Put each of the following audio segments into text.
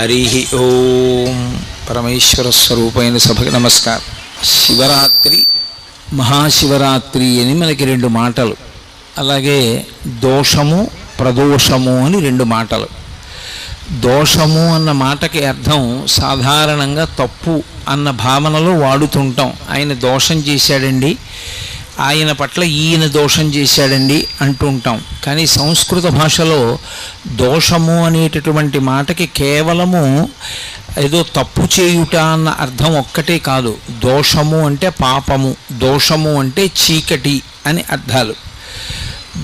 హరి ఓం. పరమేశ్వర స్వరూపమైన సభకి నమస్కారం. శివరాత్రి, మహాశివరాత్రి అని మనకి రెండు మాటలు, అలాగే దోషము ప్రదోషము అని రెండు మాటలు. దోషము అన్న మాటకి అర్థం సాధారణంగా తప్పు అన్న భావనలో వాడుతుంటాం. ఆయన దోషం చేశాడండి, ఆయన పట్ల ఈయన దోషం చేశాడండి అంటూ ఉంటాం. కానీ సంస్కృత భాషలో దోషము అనేటటువంటి మాటకి కేవలము ఏదో తప్పు చేయుట అన్న అర్థం ఒక్కటే కాదు. దోషము అంటే పాపము, దోషము అంటే చీకటి అని అర్థాలు.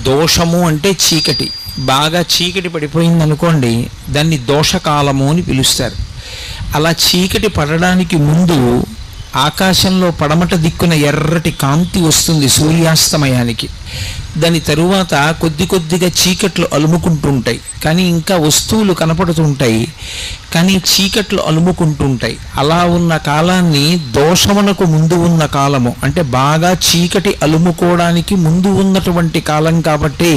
దోషము అంటే చీకటి, బాగా చీకటి పడిపోయిందనుకోండి, దాన్ని దోషకాలము అని పిలుస్తారు. అలా చీకటి పడడానికి ముందు ఆకాశంలో పడమట దిక్కున ఎర్రటి కాంతి వస్తుంది సూర్యాస్తమయానికి. దాని తరువాత కొద్ది కొద్దిగా చీకట్లు అలుముకుంటుంటాయి, కానీ ఇంకా వస్తువులు కనపడుతుంటాయి, కానీ చీకట్లు అలుముకుంటుంటాయి. అలా ఉన్న కాలాన్ని దోషమునకు ముందు ఉన్న కాలము అంటే బాగా చీకటి అలుముకోవడానికి ముందు ఉన్నటువంటి కాలం కాబట్టి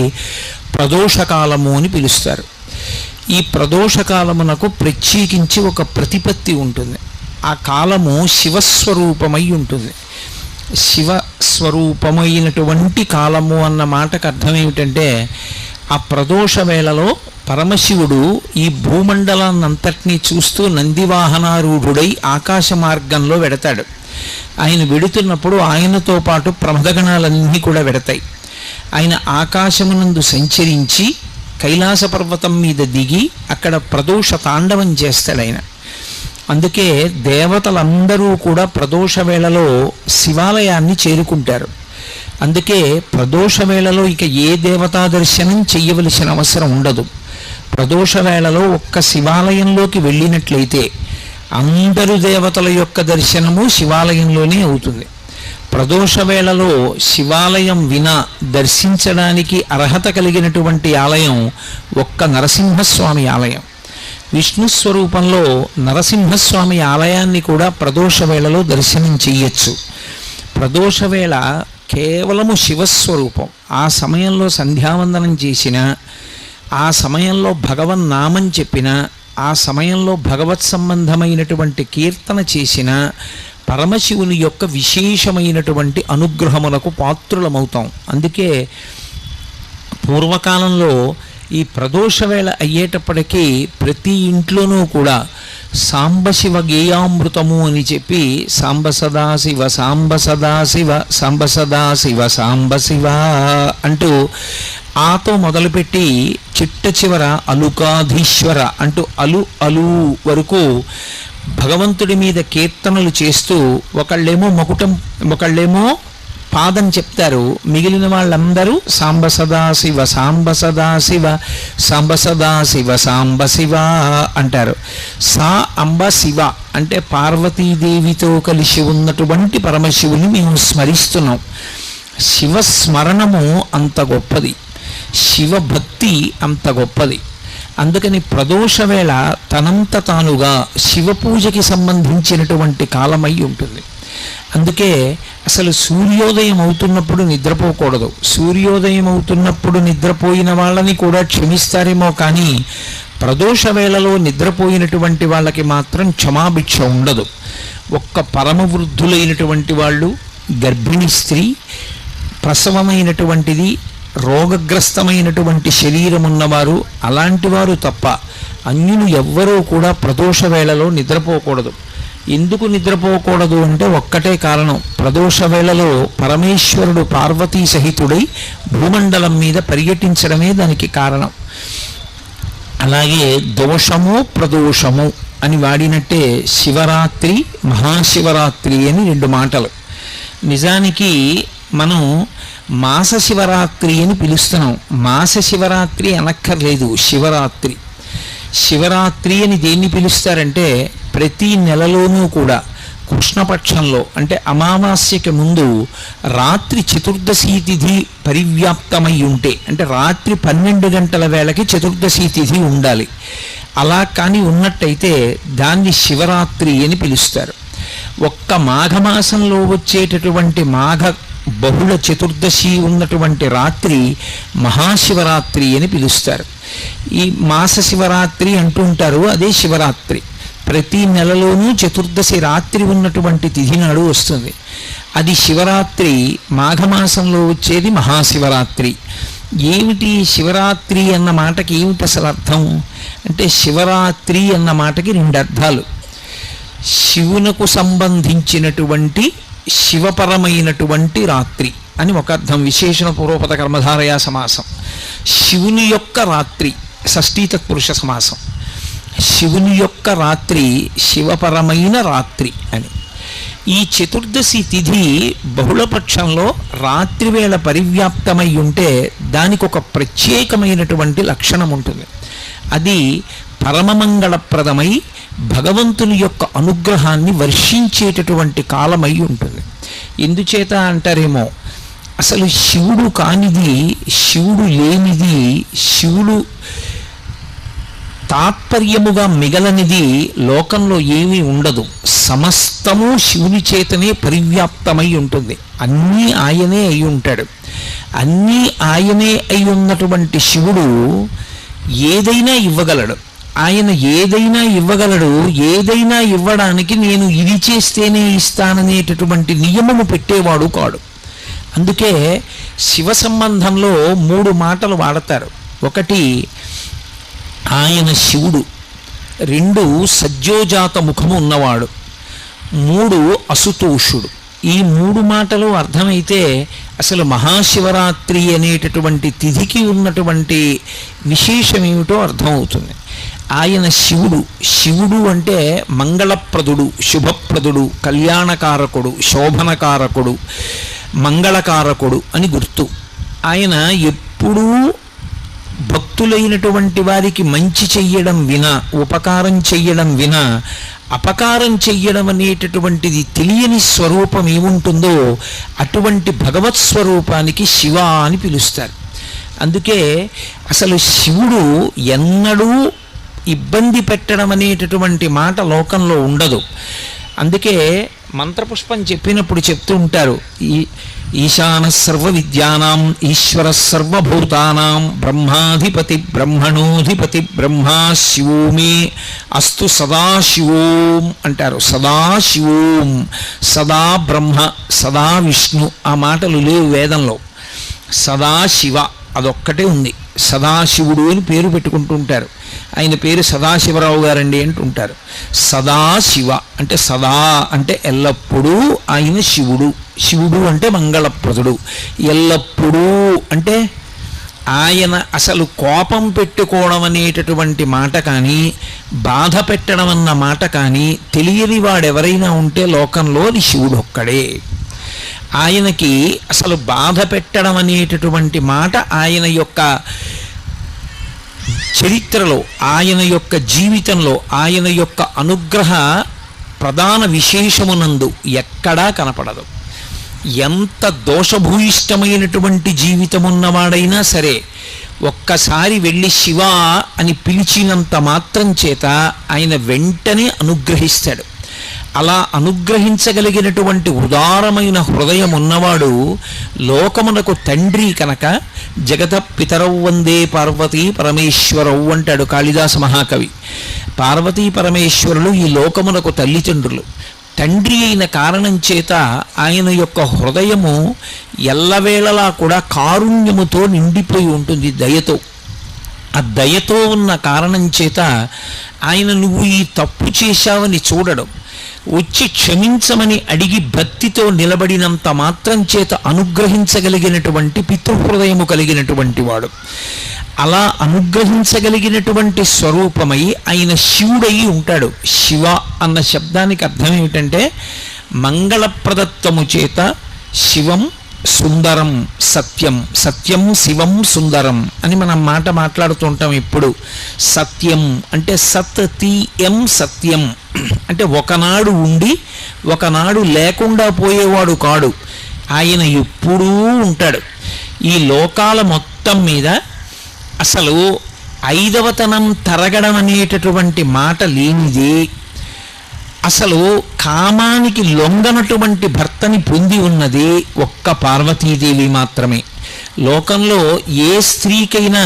ప్రదోషకాలము అని పిలుస్తారు. ఈ ప్రదోషకాలమునకు ప్రత్యేకించి ఒక ప్రతిపత్తి ఉంటుంది. ఆ కాలము శివస్వరూపమై ఉంటుంది. శివస్వరూపమైనటువంటి కాలము అన్న మాటకు అర్థం ఏమిటంటే, ఆ ప్రదోష వేళలో పరమశివుడు ఈ భూమండలాన్నంతటినీ చూస్తూ నందివాహనారూఢుడై ఆకాశ మార్గంలో వెడతాడు. ఆయన వెడుతున్నప్పుడు ఆయనతో పాటు ప్రమదగణాలన్నీ కూడా వెడతాయి. ఆయన ఆకాశమునందు సంచరించి కైలాస పర్వతం మీద దిగి అక్కడ ప్రదోష తాండవం చేస్తాడు ఆయన. అందుకే దేవతలందరూ కూడా ప్రదోష వేళలో శివాలయాన్ని చేరుకుంటారు. అందుకే ప్రదోష వేళలో ఇక ఏ దేవతా దర్శనం చెయ్యవలసిన అవసరం ఉండదు. ప్రదోష వేళలో ఒక్క శివాలయంలోకి వెళ్ళినట్లయితే అందరు దేవతల యొక్క దర్శనము శివాలయంలోనే అవుతుంది. ప్రదోష వేళలో శివాలయం వినా దర్శించడానికి అర్హత కలిగినటువంటి ఆలయం ఒక్క నరసింహస్వామి ఆలయం. విష్ణు స్వరూపంలో నరసింహస్వామి ఆలయాన్ని కూడా ప్రదోష వేళలో దర్శనం చెయ్యొచ్చు. ప్రదోష వేళ కేవలము శివస్వరూపం. ఆ సమయంలో సంధ్యావందనం చేసిన, ఆ సమయంలో భగవన్నామం చెప్పిన, ఆ సమయంలో భగవత్ సంబంధమైనటువంటి కీర్తన చేసిన పరమశివుని యొక్క విశేషమైనటువంటి అనుగ్రహమునకు పాత్రులమవుతాం. అందుకే పూర్వకాలంలో ఈ ప్రదోష వేళ అయ్యేటప్పటికీ ప్రతి ఇంట్లోనూ కూడా సాంబశివ గేయామృతము అని చెప్పి సాంబ సదాశివ సాంబ సదాశివ సాంబ సదాశివ సాంబ శివ అంటూ ఆతో మొదలుపెట్టి చిట్ట చివర అలుకాధీశ్వర అంటూ అలు అలు వరకు భగవంతుడి మీద కీర్తనలు చేస్తూ ఒకళ్ళేమో మకుటం, ఒకళ్ళేమో పాదం చెప్తారు. మిగిలిన వాళ్ళందరూ సాంబ సదాశివ సాంబ సదాశివ సాంబ సదాశివ సాంబ శివ అంటారు. సా అంబ శివ అంటే పార్వతీదేవితో కలిసి ఉన్నటువంటి పరమశివుని మేము స్మరిస్తున్నాం. శివస్మరణము అంత గొప్పది, శివభక్తి అంత గొప్పది. అందుకని ప్రదోష వేళ తనంత తానుగా శివపూజకి సంబంధించినటువంటి కాలమై ఉంటుంది. అందుకే అసలు సూర్యోదయం అవుతున్నప్పుడు నిద్రపోకూడదు. సూర్యోదయం అవుతున్నప్పుడు నిద్రపోయిన వాళ్ళని కూడా క్షమిస్తారేమో, కానీ ప్రదోష వేళలో నిద్రపోయినటువంటి వాళ్ళకి మాత్రం క్షమాభిక్ష ఉండదు. ఒక్క పరమవృద్ధులైనటువంటి వాళ్ళు, గర్భిణీ స్త్రీ, ప్రసవమైనటువంటిది, రోగగ్రస్తమైనటువంటి శరీరం ఉన్నవారు, అలాంటి వారు తప్ప అన్యులు ఎవ్వరూ కూడా ప్రదోష వేళలో నిద్రపోకూడదు. ఎందుకు నిద్రపోకూడదు అంటే ఒక్కటే కారణం, ప్రదోష వేళలో పరమేశ్వరుడు పార్వతీ సహితుడై భూమండలం మీద పర్యటించడమే దానికి కారణం. అలాగే దోషము ప్రదోషము అని వాడినట్టే శివరాత్రి, మహాశివరాత్రి అని రెండు మాటలు. నిజానికి మనం మాస శివరాత్రి అని పిలుస్తున్నాం. మాస శివరాత్రి అనక్కర్లేదు, శివరాత్రి. శివరాత్రి అని దేన్ని పిలుస్తారంటే, ప్రతి నెలలోనూ కూడా కృష్ణపక్షంలో అంటే అమావాస్యకి ముందు రాత్రి చతుర్దశి తిథి పరివ్యాప్తమై ఉంటే, అంటే రాత్రి 12 గంటల వేళకి చతుర్దశి తిథి ఉండాలి. అలా కానీ ఉన్నట్టయితే దాన్ని శివరాత్రి అని పిలుస్తారు. ఒక్క మాఘమాసంలో వచ్చేటటువంటి మాఘ బహుళ చతుర్దశి ఉన్నటువంటి రాత్రి మహాశివరాత్రి అని పిలుస్తారు. ఈ మాస శివరాత్రి అంటూ ఉంటారు, అదే శివరాత్రి. ప్రతి నెలలోనూ చతుర్దశి రాత్రి ఉన్నటువంటి తిథి నాడు వస్తుంది. అది శివరాత్రి. మాఘమాసంలో వచ్చేది మహాశివరాత్రి. ఏమిటి శివరాత్రి అన్న మాటకి ఏమిటి అసలు అర్థం అంటే, శివరాత్రి అన్న మాటకి రెండు అర్థాలు. శివునకు సంబంధించినటువంటి శివపరమైనటువంటి రాత్రి అని ఒక అర్థం. విశేషణ పూర్వపద కర్మధారయా సమాసం. శివుని యొక్క రాత్రి, షష్ఠీ తత్పురుష సమాసం. శివుని యొక్క రాత్రి శివపరమైన రాత్రి అని. ఈ చతుర్దశి తిథి బహుళపక్షంలో రాత్రివేళ పరివ్యాప్తమై ఉంటే దానికి ఒక ప్రత్యేకమైనటువంటి లక్షణం ఉంటుంది. అది పరమమంగళప్రదమై భగవంతుని యొక్క అనుగ్రహాన్ని వర్షించేటటువంటి కాలమై ఉంటుంది. ఎందుచేత అంటారేమో, అసలు శివుడు కానిది, శివుడు లేనిది, శివుడు తాత్పర్యముగా మిగలనిది లోకంలో ఏమీ ఉండదు. సమస్తము శివుని చేతనే పరివ్యాప్తమై ఉంటుంది. అన్నీ ఆయనే అయి ఉంటాడు. అన్నీ ఆయనే అయి ఉన్నటువంటి శివుడు ఏదైనా ఇవ్వగలడు. ఆయన ఏదైనా ఇవ్వగలడు. ఏదైనా ఇవ్వడానికి నేను ఇది చేస్తేనే ఇస్తాననేటటువంటి నియమము పెట్టేవాడు కాడు. అందుకే శివ సంబంధంలో 3 మాటలు వాడతారు. ఒకటి ఆయన శివుడు, 2 సజ్జోజాత ముఖము ఉన్నవాడు, 3 అసుతోషుడు. ఈ 3 మాటలు అర్థమైతే అసలు మహాశివరాత్రి అనేటటువంటి తిథికి ఉన్నటువంటి విశేషం ఏమిటో అర్థమవుతుంది. ఆయన శివుడు. శివుడు అంటే మంగళప్రదుడు, శుభప్రదుడు, కళ్యాణకారకుడు, శోభనకారకుడు, మంగళకారకుడు అని గుర్తు. ఆయన ఎప్పుడూ భక్తులైనటువంటి వారికి మంచి చెయ్యడం వినా, ఉపకారం చెయ్యడం వినా, అపకారం చెయ్యడం అనేటటువంటిది తెలియని స్వరూపం ఏముంటుందో అటువంటి భగవత్ స్వరూపానికి శివ అని పిలుస్తారు. అందుకే అసలు శివుడు ఎన్నడూ ఇబ్బంది పెట్టడం అనేటటువంటి మాట లోకంలో ఉండదు. అందుకే మంత్రపుష్పం చెప్పినప్పుడు చెప్తూ ఉంటారు, ఈశాన సర్వ విద్యానాం ఈశ్వర సర్వభూతానాం బ్రహ్మాధిపతి బ్రహ్మణోధిపతి బ్రహ్మా శివోమే అస్తు సదాశివోం అంటారు. సదాశివోం, సదా బ్రహ్మ, సదా విష్ణు. ఆ మాటలు లేవు వేదంలో. సదాశివ అదొక్కటే ఉంది. సదాశివుడు అని పేరు పెట్టుకుంటూ ఉంటారు. ఆయన పేరు సదాశివరావు గారండి అంటుంటారు. సదాశివ అంటే సదా అంటే ఎల్లప్పుడూ ఆయన శివుడు. శివుడు అంటే మంగళప్రదుడు. ఎల్లప్పుడూ అంటే ఆయన అసలు కోపం పెట్టుకోవడం అనేటటువంటి మాట కానీ, బాధ పెట్టడం అన్న మాట కానీ తెలియని వాడెవరైనా ఉంటే లోకంలో అది శివుడు ఒక్కడే. ఆయనకి అసలు బాధ పెట్టడం అనేటటువంటి మాట ఆయన యొక్క చరిత్రలో, ఆయన యొక్క జీవితంలో, ఆయన యొక్క అనుగ్రహ ప్రధాన విశేషమునందు ఎక్కడా కనపడదు. ఎంత దోషభూయిష్టమైనటువంటి జీవితం ఉన్నవాడైనా సరే ఒక్కసారి వెళ్ళి శివ అని పిలిచినంత మాత్రం చేత ఆయన వెంటనే అనుగ్రహిస్తాడు. అలా అనుగ్రహించగలిగినటువంటి ఉదారమైన హృదయం ఉన్నవాడు లోకమునకు తండ్రి కనుక జగత పితరౌ వందే పార్వతీ పరమేశ్వరౌ అంటాడు కాళిదాస మహాకవి. పార్వతీ పరమేశ్వరులు ఈ లోకమునకు తల్లిదండ్రులు. తండ్రి అయిన కారణం చేత ఆయన యొక్క హృదయము ఎల్లవేళలా కూడా కారుణ్యముతో నిండిపోయి ఉంటుంది, దయతో. ఆ దయతో ఉన్న కారణం చేత ఆయన నువ్వు ఈ తప్పు చేశావని చూడడం, వచ్చి క్షమించమని అడిగి భక్తితో నిలబడినంత మాత్రం చేత అనుగ్రహించగలిగినటువంటి పితృహృదయము కలిగినటువంటి వాడు. అలా అనుగ్రహించగలిగినటువంటి స్వరూపమై ఆయన శివుడై ఉంటాడు. శివ అన్న శబ్దానికి అర్థం ఏమిటంటే మంగళప్రదత్వము చేత శివం సుందరం సత్యం. సత్యం శివం సుందరం అని మనం మాట మాట్లాడుతుంటాం ఇప్పుడు. సత్యం అంటే సత్ తీయం సత్యం అంటే ఒకనాడు ఉండి ఒకనాడు లేకుండా పోయేవాడు కాడు. ఆయన ఎప్పుడూ ఉంటాడు. ఈ లోకాల మొత్తం మీద అసలు ఐదవతనం తరగడం అనేటటువంటి మాట లేనిది. అసలు కామానికి లొంగనటువంటి భర్తని పొంది ఉన్నది ఒక్క పార్వతీదేవి మాత్రమే. లోకంలో ఏ స్త్రీకైనా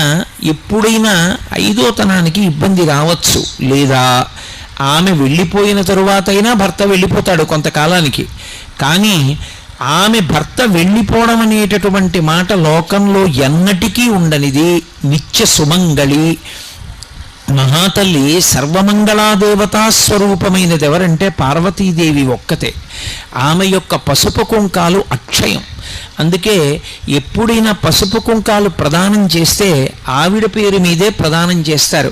ఎప్పుడైనా 5వ తనానికి ఇబ్బంది రావచ్చు, లేదా ఆమె వెళ్ళిపోయిన తరువాత అయినా భర్త వెళ్ళిపోతాడు కొంతకాలానికి. కానీ ఆమె భర్త వెళ్ళిపోవడం అనేటటువంటి మాట లోకంలో ఎన్నటికీ ఉండనిది. నిత్య సుమంగళి మహాతల్లి సర్వమంగళాదేవతా స్వరూపమైనది ఎవరంటే పార్వతీదేవి ఒక్కతే. ఆమె యొక్క పసుపు కుంకాలు అక్షయం. అందుకే ఎప్పుడైనా పసుపు కుంకాలు ప్రదానం చేస్తే ఆవిడ పేరు మీదే ప్రదానం చేస్తారు.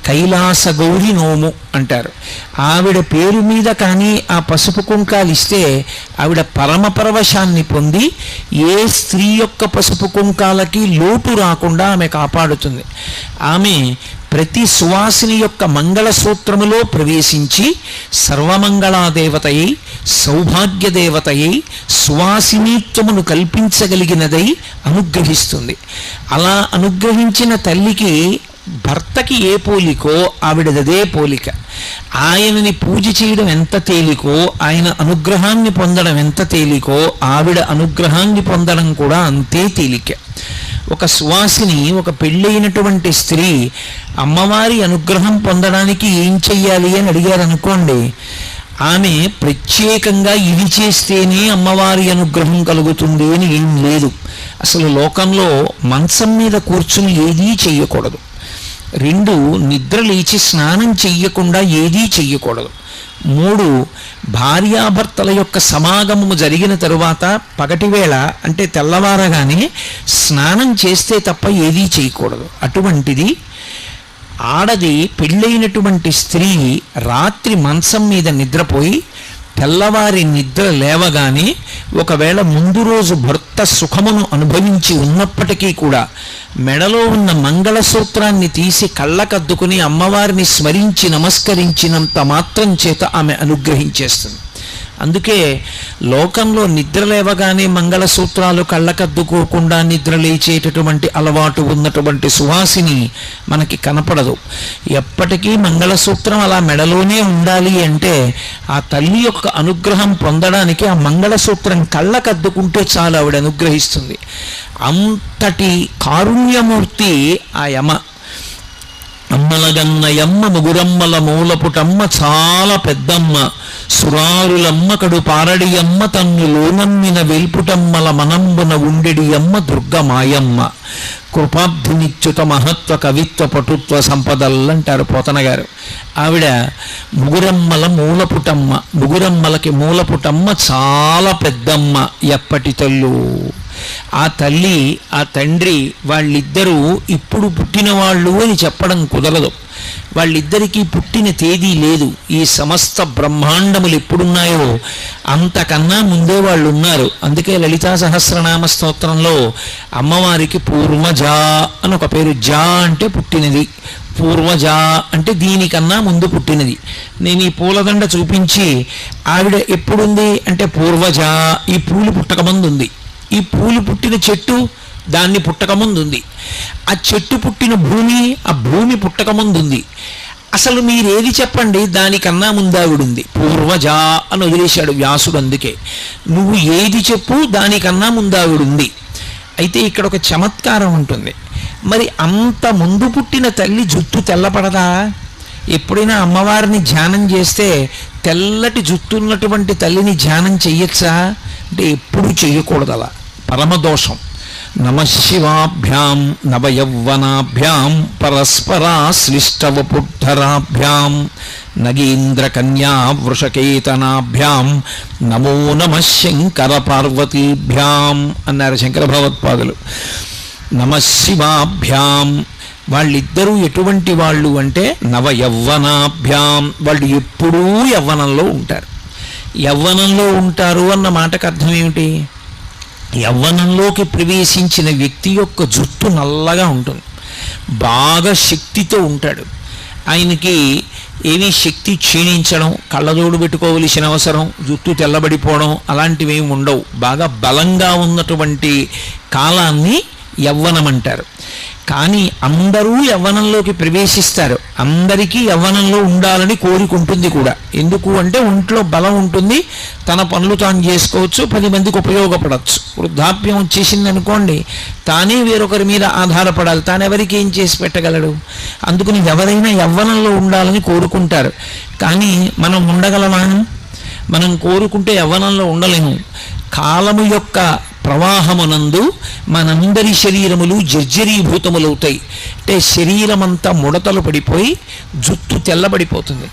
కైలాస గౌరి నోము అంటారు. ఆవిడ పేరు మీద కానీ ఆ పసుపు కుంకాలు ఇస్తే ఆవిడ పరమపరవశాన్ని పొంది ఏ స్త్రీ యొక్క పసుపు కుంకాలకి లోటు రాకుండా ఆమె కాపాడుతుంది. ఆమె ప్రతి సువాసిని యొక్క మంగళసూత్రములో ప్రవేశించి సర్వమంగళాదేవతయై సౌభాగ్యదేవతయై సువాసినీత్వమును కల్పించగలిగినదై అనుగ్రహిస్తుంది. అలా అనుగ్రహించిన తల్లికి భర్తకి ఏ పోలికో ఆవిడదే పోలిక. ఆయనని పూజ చేయడం ఎంత తేలికో, ఆయన అనుగ్రహాన్ని పొందడం ఎంత తేలికో, ఆవిడ అనుగ్రహాన్ని పొందడం కూడా అంతే తేలిక. ఒక సువాసిని, ఒక పెళ్ళైనటువంటి స్త్రీ అమ్మవారి అనుగ్రహం పొందడానికి ఏం చెయ్యాలి అని అడిగారు అనుకోండి, ఆమె ప్రత్యేకంగా ఇది చేస్తేనే అమ్మవారి అనుగ్రహం కలుగుతుంది అని ఏం లేదు. అసలు లోకంలో మంచం మీద కూర్చుని ఏదీ చెయ్యకూడదు. 2 నిద్ర లేచి స్నానం చెయ్యకుండా ఏదీ చెయ్యకూడదు. 3 భార్యాభర్తల యొక్క సమాగమము జరిగిన తరువాత పగటివేళ అంటే తెల్లవారగానే స్నానం చేస్తే తప్ప ఏదీ చేయకూడదు. అటువంటిది ఆడది పెళ్ళైనటువంటి స్త్రీ రాత్రి మంచం మీద నిద్రపోయి తెల్లవారి నిద్ర లేవగానే ఒకవేళ ముందు రోజు భర్త సుఖమును అనుభవించి ఉన్నప్పటికీ కూడా మెడలో ఉన్న మంగళసూత్రాన్ని తీసి కళ్ళకద్దుకుని అమ్మవారిని స్మరించి నమస్కరించినంత మాత్రం చేత ఆమె అనుగ్రహించేస్తుంది. అందుకే లోకంలో నిద్ర లేవగానే మంగళసూత్రాలు కళ్ళకద్దుకోకుండా నిద్ర లేచేటటువంటి అలవాటు ఉన్నటువంటి సువాసిని మనకి కనపడదు. ఎప్పటికీ మంగళసూత్రం అలా మెడలోనే ఉండాలి అంటే ఆ తల్లి యొక్క అనుగ్రహం పొందడానికి ఆ మంగళసూత్రం కళ్ళకద్దుకుంటే చాలు, ఆవిడ అనుగ్రహిస్తుంది. అంతటి కారుణ్యమూర్తి ఆ యమ. అమ్మలగన్నయమ్మ ముగురమ్మల మూలపుటమ్మ చాలా పెద్దమ్మ, సురారులమ్మ కడు పారడియమ్మ తన్ను లోనమ్మిన వెల్పుటమ్మల మనంబున ఉండెడి అమ్మ దుర్గమాయమ్మ. కృపాబ్ధినిచ్యుత మహత్వ కవిత్వ పటుత్వ సంపదలంటారు పోతన గారు. ఆవిడ ముగురమ్మల మూలపుటమ్మ, ముగురమ్మలకి మూలపుటమ్మ చాలా పెద్దమ్మ. ఎప్పటి తల్లు ఆ తల్లి ఆ తండ్రి వాళ్ళిద్దరూ ఇప్పుడు పుట్టిన వాళ్ళు అని చెప్పడం కుదరదు. వాళ్ళిద్దరికీ పుట్టిన తేదీ లేదు. ఈ సమస్త బ్రహ్మాండములు ఎప్పుడున్నాయో అంతకన్నా ముందే వాళ్ళు ఉన్నారు. అందుకే లలితా సహస్రనామ స్తోత్రంలో అమ్మవారికి పూర్వజ అని ఒక పేరు. జా అంటే పుట్టినది, పూర్వజ అంటే దీనికన్నా ముందు పుట్టినది. నేను ఈ పూలదండ చూపించి ఆవిడ ఎప్పుడుంది అంటే పూర్వజ, ఈ పూలు పుట్టకముందు ఉంది. ఈ పూలు పుట్టిన చెట్టు దాన్ని పుట్టకముందు ఉంది. ఆ చెట్టు పుట్టిన భూమి ఆ భూమి పుట్టకముందు ఉంది. అసలు మీరేది చెప్పండి దానికన్నా ముందావిడుంది. పూర్వజ అని వదిలేశాడు వ్యాసుడు. అందుకే నువ్వు ఏది చెప్పు దానికన్నా ముందావిడుంది. అయితే ఇక్కడ ఒక చమత్కారం ఉంటుంది. మరి అంత ముందు పుట్టిన తల్లి జుట్టు తెల్లపడదా? ఎప్పుడైనా అమ్మవారిని ధ్యానం చేస్తే తెల్లటి జుట్టున్నటువంటి తల్లిని ధ్యానం చెయ్యొచ్చా అంటే ఎప్పుడూ చెయ్యకూడదు. అలా పరమదోషం. నమశివాభ్యాం నవయౌవనాభ్యాం పరస్పరాశ్లిష్టవపుద్ధరాభ్యాం నగేంద్రకన్యా వృషకేతనాభ్యాం నమో నమః శంకర పార్వతీభ్యాం అన్నారు శంకర భగవత్పాదులు. నమశివాభ్యాం వాళ్ళిద్దరూ ఎటువంటి వాళ్ళు అంటే నవయౌవనాభ్యాం, వాళ్ళు ఎప్పుడూ యవ్వనంలో ఉంటారు. యవ్వనంలో ఉంటారు అన్న మాటకు అర్థం ఏమిటి? యవ్వనంలోకి ప్రవేశించిన వ్యక్తి యొక్క జుట్టు నల్లగా ఉంటుంది, బాగా శక్తితో ఉంటాడు. ఆయనకి ఏమీ శక్తి క్షీణించడం, కళ్ళజోడు పెట్టుకోవలసిన అవసరం, జుట్టు తెల్లబడిపోవడం అలాంటివి ఏమి ఉండవు. బాగా బలంగా ఉన్నటువంటి కాలాన్ని యవ్వనం అంటారు. కానీ అందరూ యవ్వనంలోకి ప్రవేశిస్తారు, అందరికీ యవ్వనంలో ఉండాలని కోరుకుంటుంది కూడా. ఎందుకు అంటే ఒంట్లో బలం ఉంటుంది, తన పనులు తాను చేసుకోవచ్చు, 10 మందికి ఉపయోగపడవచ్చు. వృద్ధాప్యం వచ్చేసింది అనుకోండి, తానే వేరొకరి మీద ఆధారపడాలి, తాను ఎవరికి ఏం చేసి పెట్టగలడు. అందుకని ఎవరైనా యవ్వనంలో ఉండాలని కోరుకుంటారు. కానీ మనం ఉండగలమా? మనం కోరుకుంటే యవ్వనంలో ఉండలేము. కాలము యొక్క ప్రవాహమునందు మనందరి శరీరములు జర్జరీభూతములవుతాయి. అంటే శరీరమంతా ముడతలు పడిపోయి జుట్టు తెల్లబడిపోతుంది.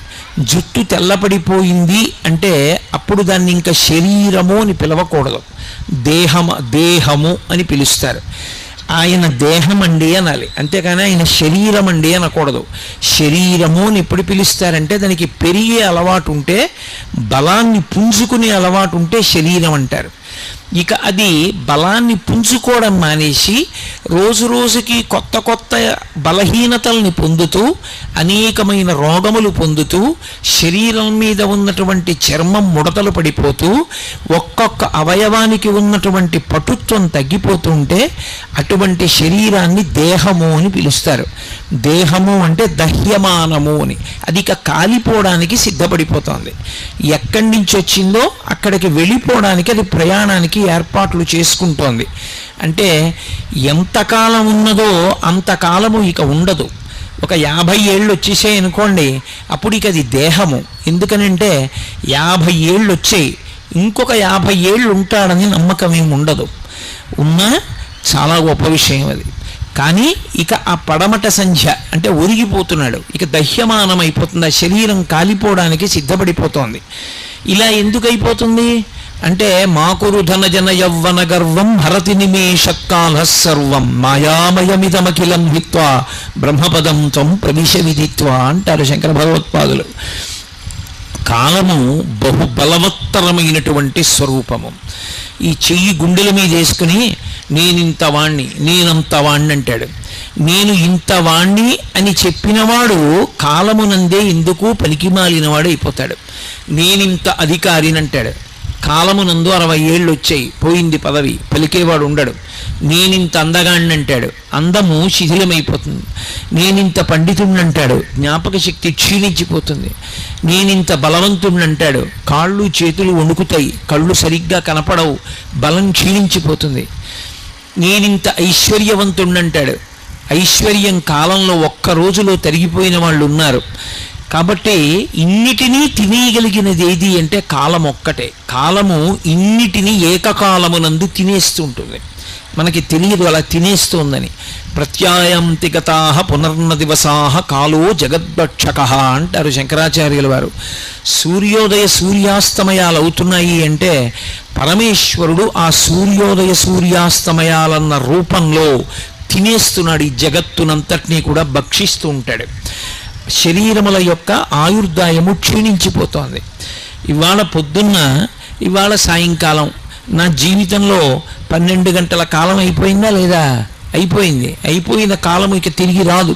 జుట్టు తెల్లబడిపోయింది అంటే అప్పుడు దాన్ని ఇంకా శరీరము అని పిలవకూడదు, దేహము అని పిలుస్తారు. ఆయన దేహం అండి అనాలి, అంతేకాని ఆయన శరీరం అండి అనకూడదు. శరీరము అని ఎప్పుడు పిలుస్తారంటే దానికి పెరిగే అలవాటు ఉంటే, బలాన్ని పుంజుకునే అలవాటు ఉంటే శరీరం అంటారు. ఇక అది బలాన్ని పుంజుకోవడం మానేసి రోజు రోజుకి కొత్త కొత్త బలహీనతల్ని పొందుతూ అనేకమైన రోగములు పొందుతూ శరీరం మీద ఉన్నటువంటి చర్మం ముడతలు పడిపోతూ ఒక్కొక్క అవయవానికి ఉన్నటువంటి పటుత్వం తగ్గిపోతూ ఉంటే అటువంటి శరీరాన్ని దేహము అని పిలుస్తారు. దేహము అంటే దహ్యమానము అని. అది ఇక కాలిపోవడానికి సిద్ధపడిపోతుంది. ఎక్కడి నుంచి వచ్చిందో అక్కడికి వెళ్ళిపోవడానికి అది ప్రయాణానికి ఏర్పాట్లు చేసుకుంటోంది. అంటే ఎంతకాలం ఉన్నదో అంతకాలము ఇక ఉండదు. ఒక 50 ఏళ్ళు వచ్చేసాయి అనుకోండి, అప్పుడు ఇక అది దేహము. ఎందుకనంటే 50 ఏళ్ళు వచ్చాయి, ఇంకొక 50 ఏళ్ళు ఉంటాడని నమ్మకం ఏమి ఉండదు. ఉన్నా చాలా గొప్ప విషయం అది. కానీ ఇక ఆ పడమట సంధ్య అంటే ఒరిగిపోతున్నాడు, ఇక దహ్యమానం అయిపోతుంది, ఆ శరీరం కాలిపోవడానికి సిద్ధపడిపోతోంది. ఇలా ఎందుకు అయిపోతుంది అంటే మాకురు ధనజన యవ్వన గర్వం హరతి నిమేషకాల సర్వం మాయామయమిదమఖిలం హిత్వా బ్రహ్మపదం త్వం ప్రవిశ విదిత్వ అంటారు శంకర భగవత్పాదులు. కాలము బహుబలవత్తరమైనటువంటి స్వరూపము. ఈ చెయ్యి గుండెల మీద వేసుకుని నేనింత వాణ్ణి, నేనంత వాణ్ణి అంటాడు. నేను ఇంత వాణ్ణి అని చెప్పినవాడు కాలమునందే ఎందుకు పనికిమాలినవాడు అయిపోతాడు. నేనింత అధికారిని అంటాడు. కాలమునందు 60 ఏళ్ళు వచ్చాయి, పోయింది పదవి, పలికేవాడు ఉండడు. నేనింత అందగాణ్ణి అంటాడు, అందము శిథిలమైపోతుంది. నేనింత పండితుడిని అంటాడు, జ్ఞాపక శక్తి క్షీణించిపోతుంది. నేనింత బలవంతుడిని అంటాడు, కాళ్ళు చేతులు వణుకుతాయి, కళ్ళు సరిగ్గా కనపడవు, బలం క్షీణించిపోతుంది. నేనింత ఐశ్వర్యవంతుడిని అంటాడు, ఐశ్వర్యం కాలంలో ఒక్క రోజులో తరిగిపోయిన వాళ్ళు ఉన్నారు. కాబట్టి ఇన్నిటినీ తినేయగలిగినది ఏది అంటే కాలం ఒక్కటే. కాలము ఇన్నిటినీ ఏకకాలమునందు తినేస్తూ ఉంటుంది, మనకి తెలియదు అలా తినేస్తోందని. ప్రత్యాయంతి గతాః పునర్న దివసాః కాలో జగద్భక్షక అంటారు శంకరాచార్యుల వారు. సూర్యోదయ సూర్యాస్తమయాలు అవుతున్నాయి అంటే పరమేశ్వరుడు ఆ సూర్యోదయ సూర్యాస్తమయాలన్న రూపంలో తినేస్తున్నాడు, ఈ జగత్తునంతటినీ కూడా భక్షిస్తూ ఉంటాడు. శరీరముల యొక్క ఆయుర్దాయము క్షీణించిపోతోంది. ఇవాళ పొద్దున్న, ఇవాళ సాయంకాలం, నా జీవితంలో 12 గంటల కాలం అయిపోయిందా లేదా? అయిపోయింది. అయిపోయిన కాలం ఇక తిరిగి రాదు.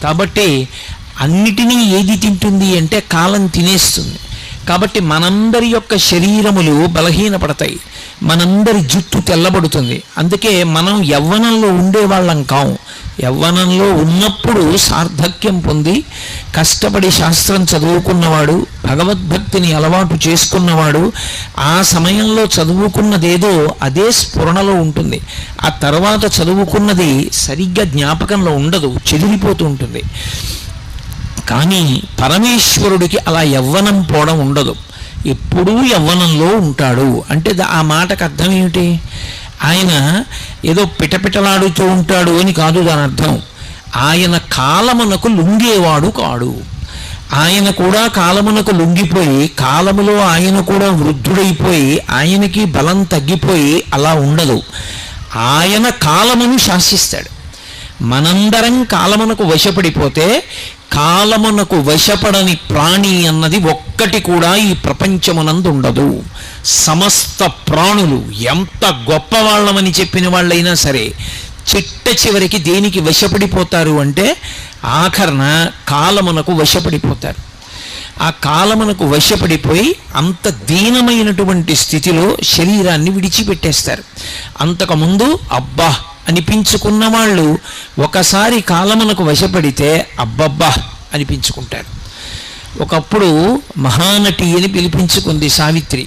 కాబట్టి అన్నిటినీ ఏది తింటుంది అంటే కాలం తినేస్తుంది. కాబట్టి మనందరి యొక్క శరీరములు బలహీనపడతాయి, మనందరి జుట్టు తెల్లబడుతుంది. అందుకే మనం యవ్వనంలో ఉండేవాళ్ళం కాం. యవ్వనంలో ఉన్నప్పుడు సార్థక్యం పొంది కష్టపడి శాస్త్రం చదువుకున్నవాడు, భగవద్భక్తిని అలవాటు చేసుకున్నవాడు ఆ సమయంలో చదువుకున్నదేదో అదే స్ఫురణలో ఉంటుంది. ఆ తర్వాత చదువుకున్నది సరిగ్గా జ్ఞాపకంలో ఉండదు, చెదిరిపోతూ ఉంటుంది. కానీ పరమేశ్వరుడికి అలా యవ్వనం పోవడం ఉండదు, ఎప్పుడూ యవ్వనంలో ఉంటాడు. అంటే ఆ మాటకు అర్థం ఏమిటి? ఆయన ఏదో పిటపిటలాడుతూ ఉంటాడు అని కాదు దాని అర్థం. ఆయన కాలమునకు లొంగేవాడు కాడు. ఆయన కూడా కాలమునకు లొంగిపోయి కాలములో ఆయన కూడా వృద్ధుడైపోయి ఆయనకి బలం తగ్గిపోయి అలా ఉండదు. ఆయన కాలమును శాసిస్తాడు. మనందరం కాలమునకు వశపడిపోతే కాలమునకు వశపడని ప్రాణి అన్నది ఒక్కటి కూడా ఈ ప్రపంచమునందు ఉండదు. సమస్త ప్రాణులు ఎంత గొప్పవాళ్ళమని చెప్పిన వాళ్ళైనా సరే చిట్ట చివరికి దేనికి వశపడిపోతారు అంటే ఆఖరణ కాలమునకు వశపడిపోతారు. ఆ కాలమునకు వశపడిపోయి అంత దీనమైనటువంటి స్థితిలో శరీరాన్ని విడిచిపెట్టేస్తారు. అంతకుముందు అబ్బా అనిపించుకున్న వాళ్ళు ఒకసారి కాలమునకు వశపడితే అబ్బబ్బా అనిపించుకుంటారు. ఒకప్పుడు మహానటి అని పిలిపించుకుంది సావిత్రి.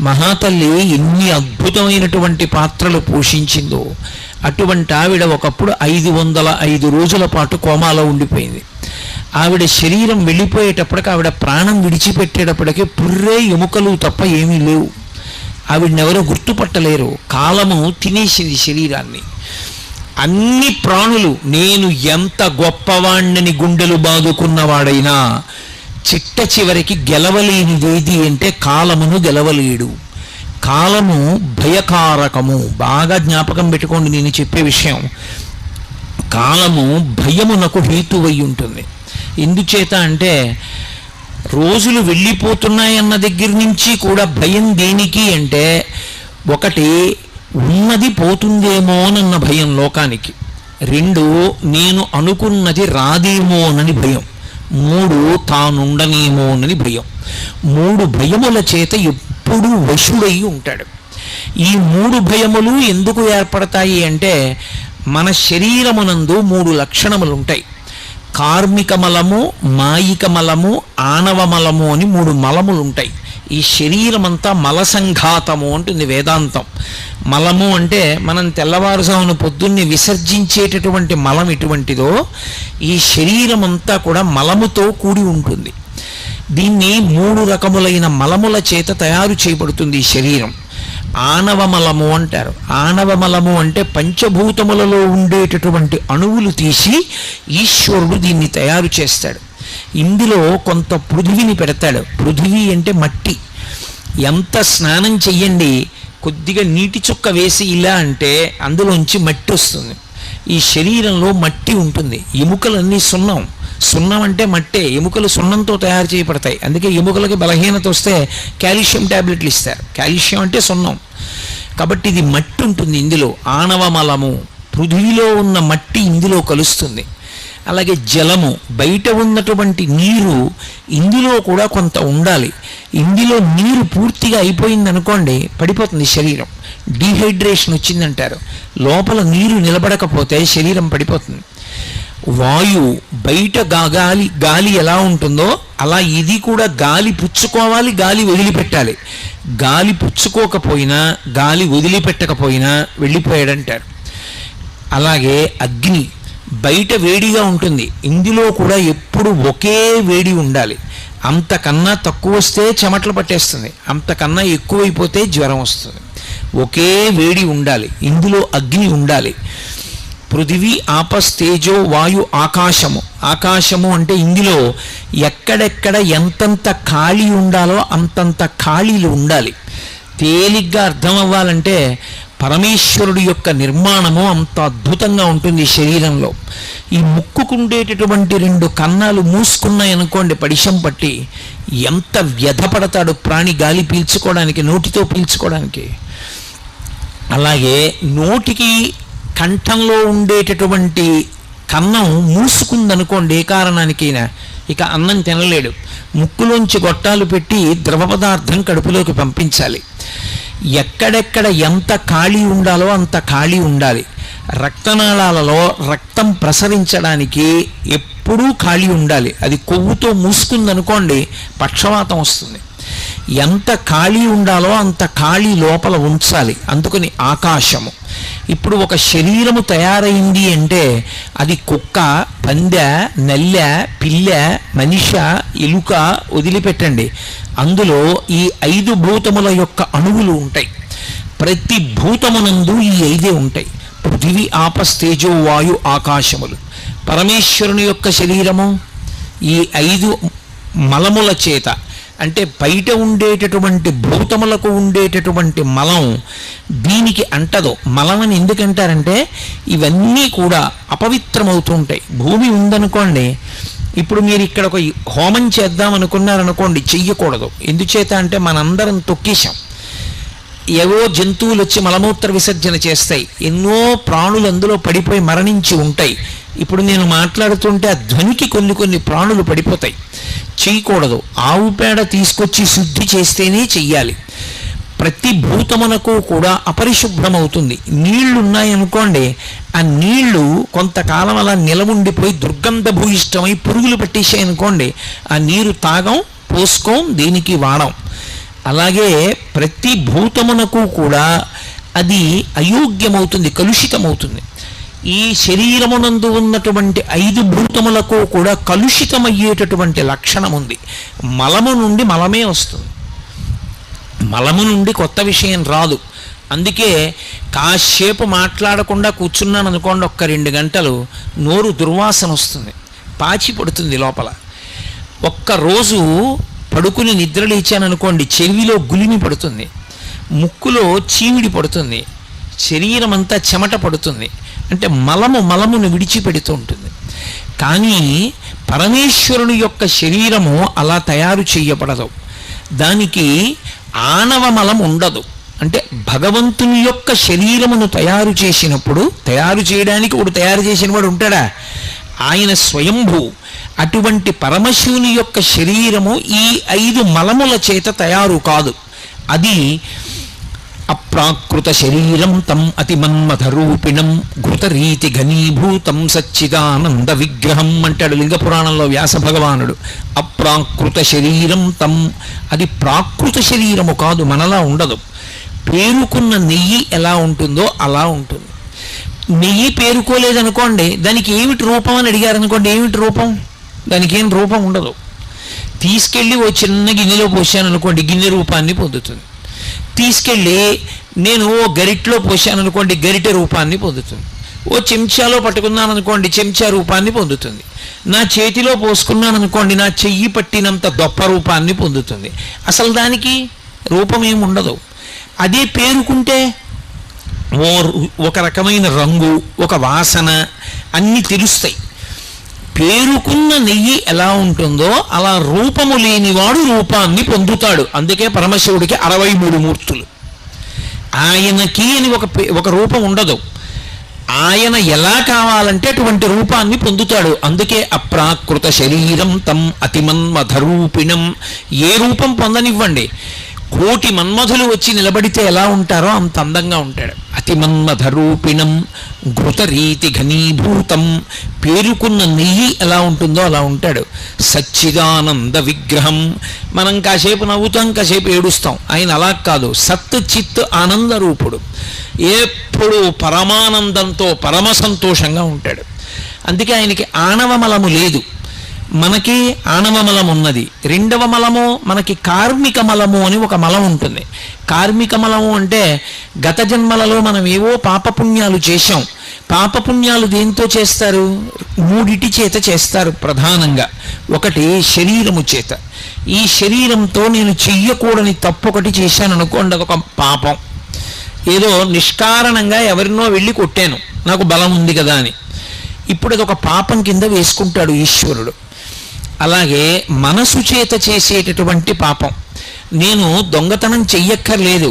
మహాతల్లి ఎన్ని అద్భుతమైనటువంటి పాత్రలు పోషించిందో. అటువంటి ఆవిడ ఒకప్పుడు 505 రోజుల పాటు కోమాలో ఉండిపోయింది. ఆవిడ శరీరం వెళ్ళిపోయేటప్పటికి, ఆవిడ ప్రాణం విడిచిపెట్టేటప్పటికే పుర్రే ఎముకలు తప్ప ఏమీ లేవు. ఆవిడనెవరూ గుర్తుపట్టలేరు. కాలము తినేసింది శరీరాన్ని. అన్ని ప్రాణులు నేను ఎంత గొప్పవాణ్ణని గుండెలు బాదుకున్నవాడైనా చిట్ట చివరికి గెలవలేనిదేది అంటే కాలమును గెలవలేడు. కాలము భయకారకము. బాగా జ్ఞాపకం పెట్టుకోండి నేను చెప్పే విషయం. కాలము భయమునకు హేతువై ఉంటుంది. ఎందుచేత అంటే రోజులు వెళ్ళిపోతున్నాయన్న దగ్గర నుంచి కూడా భయం దేనికి అంటే, ఒకటి ఉన్నది పోతుందేమోనన్న భయం లోకానికి, 2 నేను అనుకున్నది రాదేమోనని భయం, 3 తానుండనేమోనని భయం. 3 భయముల చేత ఎప్పుడూ వశుడై ఉంటాడు. ఈ 3 భయములు ఎందుకు ఏర్పడతాయి అంటే, మన శరీరమునందు 3 లక్షణములు ఉంటాయి. కార్మిక మలము, మాయిక మలము, ఆణవ మలము అని 3 మలములు ఉంటాయి. ఈ శరీరం అంతా మలసంఘాతము అంటుంది వేదాంతం. మలము అంటే మనం తెల్లవారుజామున పొద్దున్నే విసర్జించేటటువంటి మలం ఎటువంటిదో, ఈ శరీరం అంతా కూడా మలముతో కూడి ఉంటుంది. దీన్ని 3 రకములైన మలముల చేత తయారు చేయబడుతుంది ఈ శరీరం. ఆణవ మలము అంటారు. ఆణవ మలము అంటే పంచభూతములలో ఉండేటటువంటి అణువులు తీసి ఈశ్వరుడు దీన్ని తయారు చేస్తాడు. ఇందులో కొంత పృథివిని పెడతాడు. పృథివీ అంటే మట్టి. ఎంత స్నానం చెయ్యండి, కొద్దిగా నీటి చుక్క వేసి ఇలా అంటే అందులోంచి మట్టి వస్తుంది. ఈ శరీరంలో మట్టి ఉంటుంది. ఎముకలన్నీ సున్నం. సున్నం అంటే మట్టే. ఎముకలు సున్నంతో తయారు చేయబడతాయి. అందుకే ఎముకలకి బలహీనత వస్తే కాల్షియం ట్యాబ్లెట్లు ఇస్తారు. కాల్షియం అంటే సున్నం. కాబట్టి ఇది మట్టి ఉంటుంది ఇందులో. ఆణవ మలము, పృథివిలో ఉన్న మట్టి ఇందులో కలుస్తుంది. అలాగే జలము, బయట ఉన్నటువంటి నీరు ఇందులో కూడా కొంత ఉండాలి. ఇందులో నీరు పూర్తిగా అయిపోయిందనుకోండి, పడిపోతుంది శరీరం. డీహైడ్రేషన్ వచ్చిందంటారు. లోపల నీరు నిలబడకపోతే శరీరం పడిపోతుంది. వాయువు, బయట గాలి ఎలా ఉంటుందో అలా ఇది కూడా గాలి పుచ్చుకోవాలి, గాలి వదిలిపెట్టాలి. గాలి పుచ్చుకోకపోయినా, గాలి వదిలిపెట్టకపోయినా వెళ్ళిపోయాడంటారు. అలాగే అగ్ని, బయట వేడిగా ఉంటుంది, ఇందులో కూడా ఎప్పుడు ఒకే వేడి ఉండాలి. అంతకన్నా తక్కువ వస్తే చెమటలు పట్టేస్తుంది, అంతకన్నా ఎక్కువైపోతే జ్వరం వస్తుంది. ఒకే వేడి ఉండాలి, ఇందులో అగ్ని ఉండాలి. పృథివీ, ఆపస్, తేజో, వాయు, ఆకాశము. ఆకాశము అంటే ఇందులో ఎక్కడెక్కడ ఎంతంత ఖాళీ ఉండాలో అంతంత ఖాళీలు ఉండాలి. తేలిగ్గా అర్థం అవ్వాలంటే పరమేశ్వరుడి యొక్క నిర్మాణము అంత అద్భుతంగా ఉంటుంది ఈ శరీరంలో. ఈ ముక్కుకుండేటటువంటి 2 కన్నాలు మూసుకున్నాయనుకోండి పడిశం పట్టి, ఎంత వ్యధపడతాడు ప్రాణి గాలి పీల్చుకోవడానికి, నోటితో పీల్చుకోవడానికి. అలాగే నోటికి కంఠంలో ఉండేటటువంటి కన్నం మూసుకుందనుకోండి ఏ కారణానికైనా, ఇక అన్నం తినలేడు. ముక్కులోంచి గొట్టాలు పెట్టి ద్రవ పదార్థం కడుపులోకి పంపించాలి. ఎక్కడెక్కడ ఎంత ఖాళీ ఉండాలో అంత ఖాళీ ఉండాలి. రక్తనాళాలలో రక్తం ప్రసరించడానికి ఎప్పుడూ ఖాళీ ఉండాలి. అది కొవ్వుతో మూసుకుందనుకోండి పక్షవాతం వస్తుంది. ఎంత ఖాళీ ఉండాలో అంత ఖాళీ లోపల ఉంచాలి. అందుకని ఆకాశము. ఇప్పుడు ఒక శరీరము తయారైంది అంటే అది కుక్క, పందె, నల్లె, పిల్ల, మనిష, ఎలుక వదిలిపెట్టండి, అందులో ఈ 5 భూతముల యొక్క అణువులు ఉంటాయి. ప్రతి భూతమునందు ఈ 5 ఉంటాయి. పృథివీ, ఆపస్, తేజో, వాయు, ఆకాశములు. పరమేశ్వరుని యొక్క శరీరము ఈ 5 మలముల చేత, అంటే బయట ఉండేటటువంటి భూతములకు ఉండేటటువంటి మలం దీనికి అంటదు. మలం అని ఎందుకంటారంటే ఇవన్నీ కూడా అపవిత్రమవుతూ ఉంటాయి. భూమి ఉందనుకోండి, ఇప్పుడు మీరు ఇక్కడ ఒక హోమం చేద్దాం అనుకున్నారనుకోండి, చెయ్యకూడదు. ఎందుచేత అంటే మనందరం తొక్కేశాం. ఏవో జంతువులు వచ్చి మలమూత్ర విసర్జన చేస్తాయి, ఎన్నో ప్రాణులు అందులో పడిపోయి మరణించి ఉంటాయి. ఇప్పుడు నేను మాట్లాడుతుంటే ఆ ధ్వనికి కొన్ని ప్రాణులు పడిపోతాయి. చేయకూడదు. ఆవు పేడ తీసుకొచ్చి శుద్ధి చేస్తేనే చెయ్యాలి. ప్రతి భూతమునకు కూడా అపరిశుభ్రమవుతుంది. నీళ్లు ఉన్నాయనుకోండి, ఆ నీళ్లు కొంతకాలం అలా నిలవుండిపోయి దుర్గంధ భూయిష్టమై పురుగులు పట్టేసాయనుకోండి, ఆ నీరు తాగం, పోసుకోం, దేనికి వాడం. అలాగే ప్రతి భూతమునకు కూడా అది అయోగ్యమవుతుంది, కలుషితమవుతుంది. ఈ శరీరమునందు ఉన్నటువంటి 5 భూతములకు కూడా కలుషితమయ్యేటటువంటి లక్షణం ఉంది. మలము నుండి మలమే వస్తుంది, మలము నుండి కొత్త విషయం రాదు. అందుకే కాసేపు మాట్లాడకుండా కూర్చున్నాను అనుకోండి, ఒక్క 2 గంటలు నోరు దుర్వాసన వస్తుంది, పాచి పడుతుంది లోపల. ఒక్కరోజు పడుకుని నిద్ర లేచాననుకోండి, చెవిలో గులిమి పడుతుంది, ముక్కులో చీమిడి పడుతుంది, శరీరం అంతా చెమట పడుతుంది. అంటే మలమును విడిచిపెడుతూ ఉంటుంది. కానీ పరమేశ్వరుని యొక్క శరీరము అలా తయారు చేయబడదు, దానికి ఆనవ మలం ఉండదు. అంటే భగవంతుని యొక్క శరీరమును తయారు చేసినప్పుడు, తయారు చేయడానికి ఒకడు తయారు చేసిన వాడు ఉంటాడా? ఆయన స్వయంభూ. అటువంటి పరమశివుని యొక్క శరీరము ఈ 5 మలముల చేత తయారు కాదు. అది అప్రాకృత శరీరం తం అతిమన్మథరూపిణం ఘృతరీతి ఘనీభూతం సచ్చిదానంద విగ్రహం అంటాడు లింగ పురాణంలో వ్యాస భగవానుడు. అప్రాకృత శరీరం తం, అది ప్రాకృత శరీరము కాదు, మనలా ఉండదు. పేరుకున్న నెయ్యి ఎలా ఉంటుందో అలా ఉంటుంది. నెయ్యి పేరుకోలేదనుకోండి, దానికి ఏమిటి రూపం అని అడిగారనుకోండి, ఏమిటి రూపం? దానికి ఏం రూపం ఉండదు. తీసుకెళ్ళి ఓ చిన్న గిన్నెలో పోసాను అనుకోండి, గిన్నె రూపాన్ని పొందుతుంది. తీసుకెళ్ళి నేను ఓ గరిటలో పోసాను అనుకోండి, గరిటె రూపాన్ని పొందుతుంది. ఓ చెంచాలో పట్టుకున్నాను అనుకోండి, చెంచా రూపాన్ని పొందుతుంది. నా చేతిలో పోసుకున్నాను అనుకోండి, నా చెయ్యి పట్టినంత దొప్ప రూపాన్ని పొందుతుంది. అసలు దానికి రూపం ఏమి ఉండదు. అదే పేరుకుంటే ఒక రకమైన రంగు, ఒక వాసన అన్నీ తెలుస్తాయి. పేరుకున్న నెయ్యి ఎలా ఉంటుందో అలా రూపము లేనివాడు రూపాన్ని పొందుతాడు. అందుకే పరమశివుడికి 63 మూర్తులు. ఆయనకి అని ఒక రూపం ఉండదు. ఆయన ఎలా కావాలంటే అటువంటి రూపాన్ని పొందుతాడు. అందుకే అప్రాకృత శరీరం తం అతిమన్మథరూపిణం. ఏ రూపం పొందనివ్వండి, 1,000,000 మన్మధులు వచ్చి నిలబడితే ఎలా ఉంటారో అంత అందంగా ఉంటాడు. అతిమన్మథరూపిణం ఘృతరీతి ఘనీభూతం. పేరుకున్న నెయ్యి ఎలా ఉంటుందో అలా ఉంటాడు. సచ్చిదానంద విగ్రహం. మనం కాసేపు నవ్వుతాం, కాసేపు ఏడుస్తాం. ఆయన అలా కాదు, సత్ చిత్ ఆనంద రూపుడు. ఎప్పుడు పరమానందంతో పరమ సంతోషంగా ఉంటాడు. అందుకే ఆయనకి ఆణవ మలము లేదు, మనకి ఆణవ మలం ఉన్నది. 2వ మలము మనకి కార్మిక మలము అని ఒక మలం ఉంటుంది. కార్మిక మలము అంటే గత జన్మలలో మనం ఏవో పాపపుణ్యాలు చేశాం. పాపపుణ్యాలు దేంతో చేస్తారు? 3 చేత చేస్తారు ప్రధానంగా. ఒకటి శరీరము చేత. ఈ శరీరంతో నేను చెయ్యకూడని తప్పు ఒకటి చేశాను అనుకోండి, అదొక పాపం. ఏదో నిష్కారణంగా ఎవరినో వెళ్ళి కొట్టాను, నాకు బలం ఉంది కదా అని. ఇప్పుడు అదొక పాపం కింద వేసుకుంటాడు ఈశ్వరుడు. అలాగే మనసు చేత చేసేటటువంటి పాపం. నేను దొంగతనం చెయ్యక్కర్లేదు,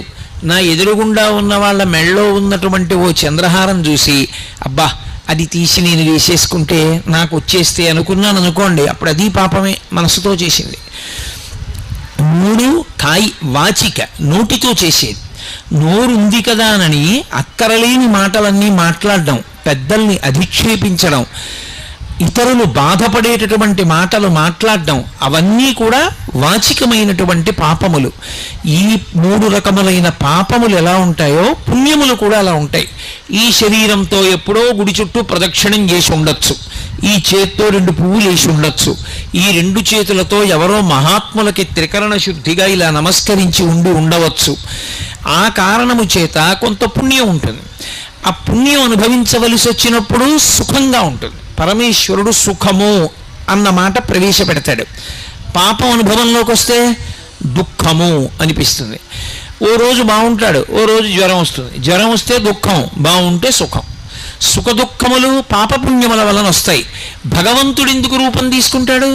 నా ఎదురుగుండా ఉన్న వాళ్ళ మెళ్ళో ఉన్నటువంటి ఓ చంద్రహారం చూసి అబ్బా అది తీసి నేను వేసేసుకుంటే నాకు వచ్చేస్తే అనుకున్నాను అనుకోండి, అప్పుడు అది పాపమే, మనసుతో చేసింది. 3 వాచిక, నోటితో చేసేది. నోరుంది కదా అని అక్కరలేని మాటలన్నీ మాట్లాడడం, పెద్దల్ని అధిక్షేపించడం, ఇతరులు బాధపడేటటువంటి మాటలు మాట్లాడడం, అవన్నీ కూడా వాచికమైనటువంటి పాపములు. ఈ 3 రకములైన పాపములు ఎలా ఉంటాయో పుణ్యములు కూడా అలా ఉంటాయి. ఈ శరీరంతో ఎప్పుడో గుడి చుట్టూ ప్రదక్షిణం చేసి ఉండొచ్చు, ఈ చేత్తో 2 పువ్వులు వేసి ఉండొచ్చు, ఈ 2 చేతులతో ఎవరో మహాత్ములకి త్రికరణ శుద్ధిగా ఇలా నమస్కరించి ఉండవచ్చు. ఆ కారణము చేత కొంత పుణ్యం ఉంటుంది. ఆ పుణ్యం అనుభవించవలసి వచ్చినప్పుడు సుఖంగా ఉంటుంది. పరమేశ్వరుడు సుఖము అన్న మాట ప్రవేశపెడతాడు. పాపం అనుభవంలోకి వస్తే దుఃఖము అనిపిస్తుంది. ఓ రోజు బాగుంటాడు, ఓ రోజు జ్వరం వస్తుంది. జ్వరం వస్తే దుఃఖం, బాగుంటే సుఖం. సుఖ దుఃఖములు పాపపుణ్యముల వలన వస్తాయి. భగవంతుడు ఎందుకు రూపం తీసుకుంటాడు?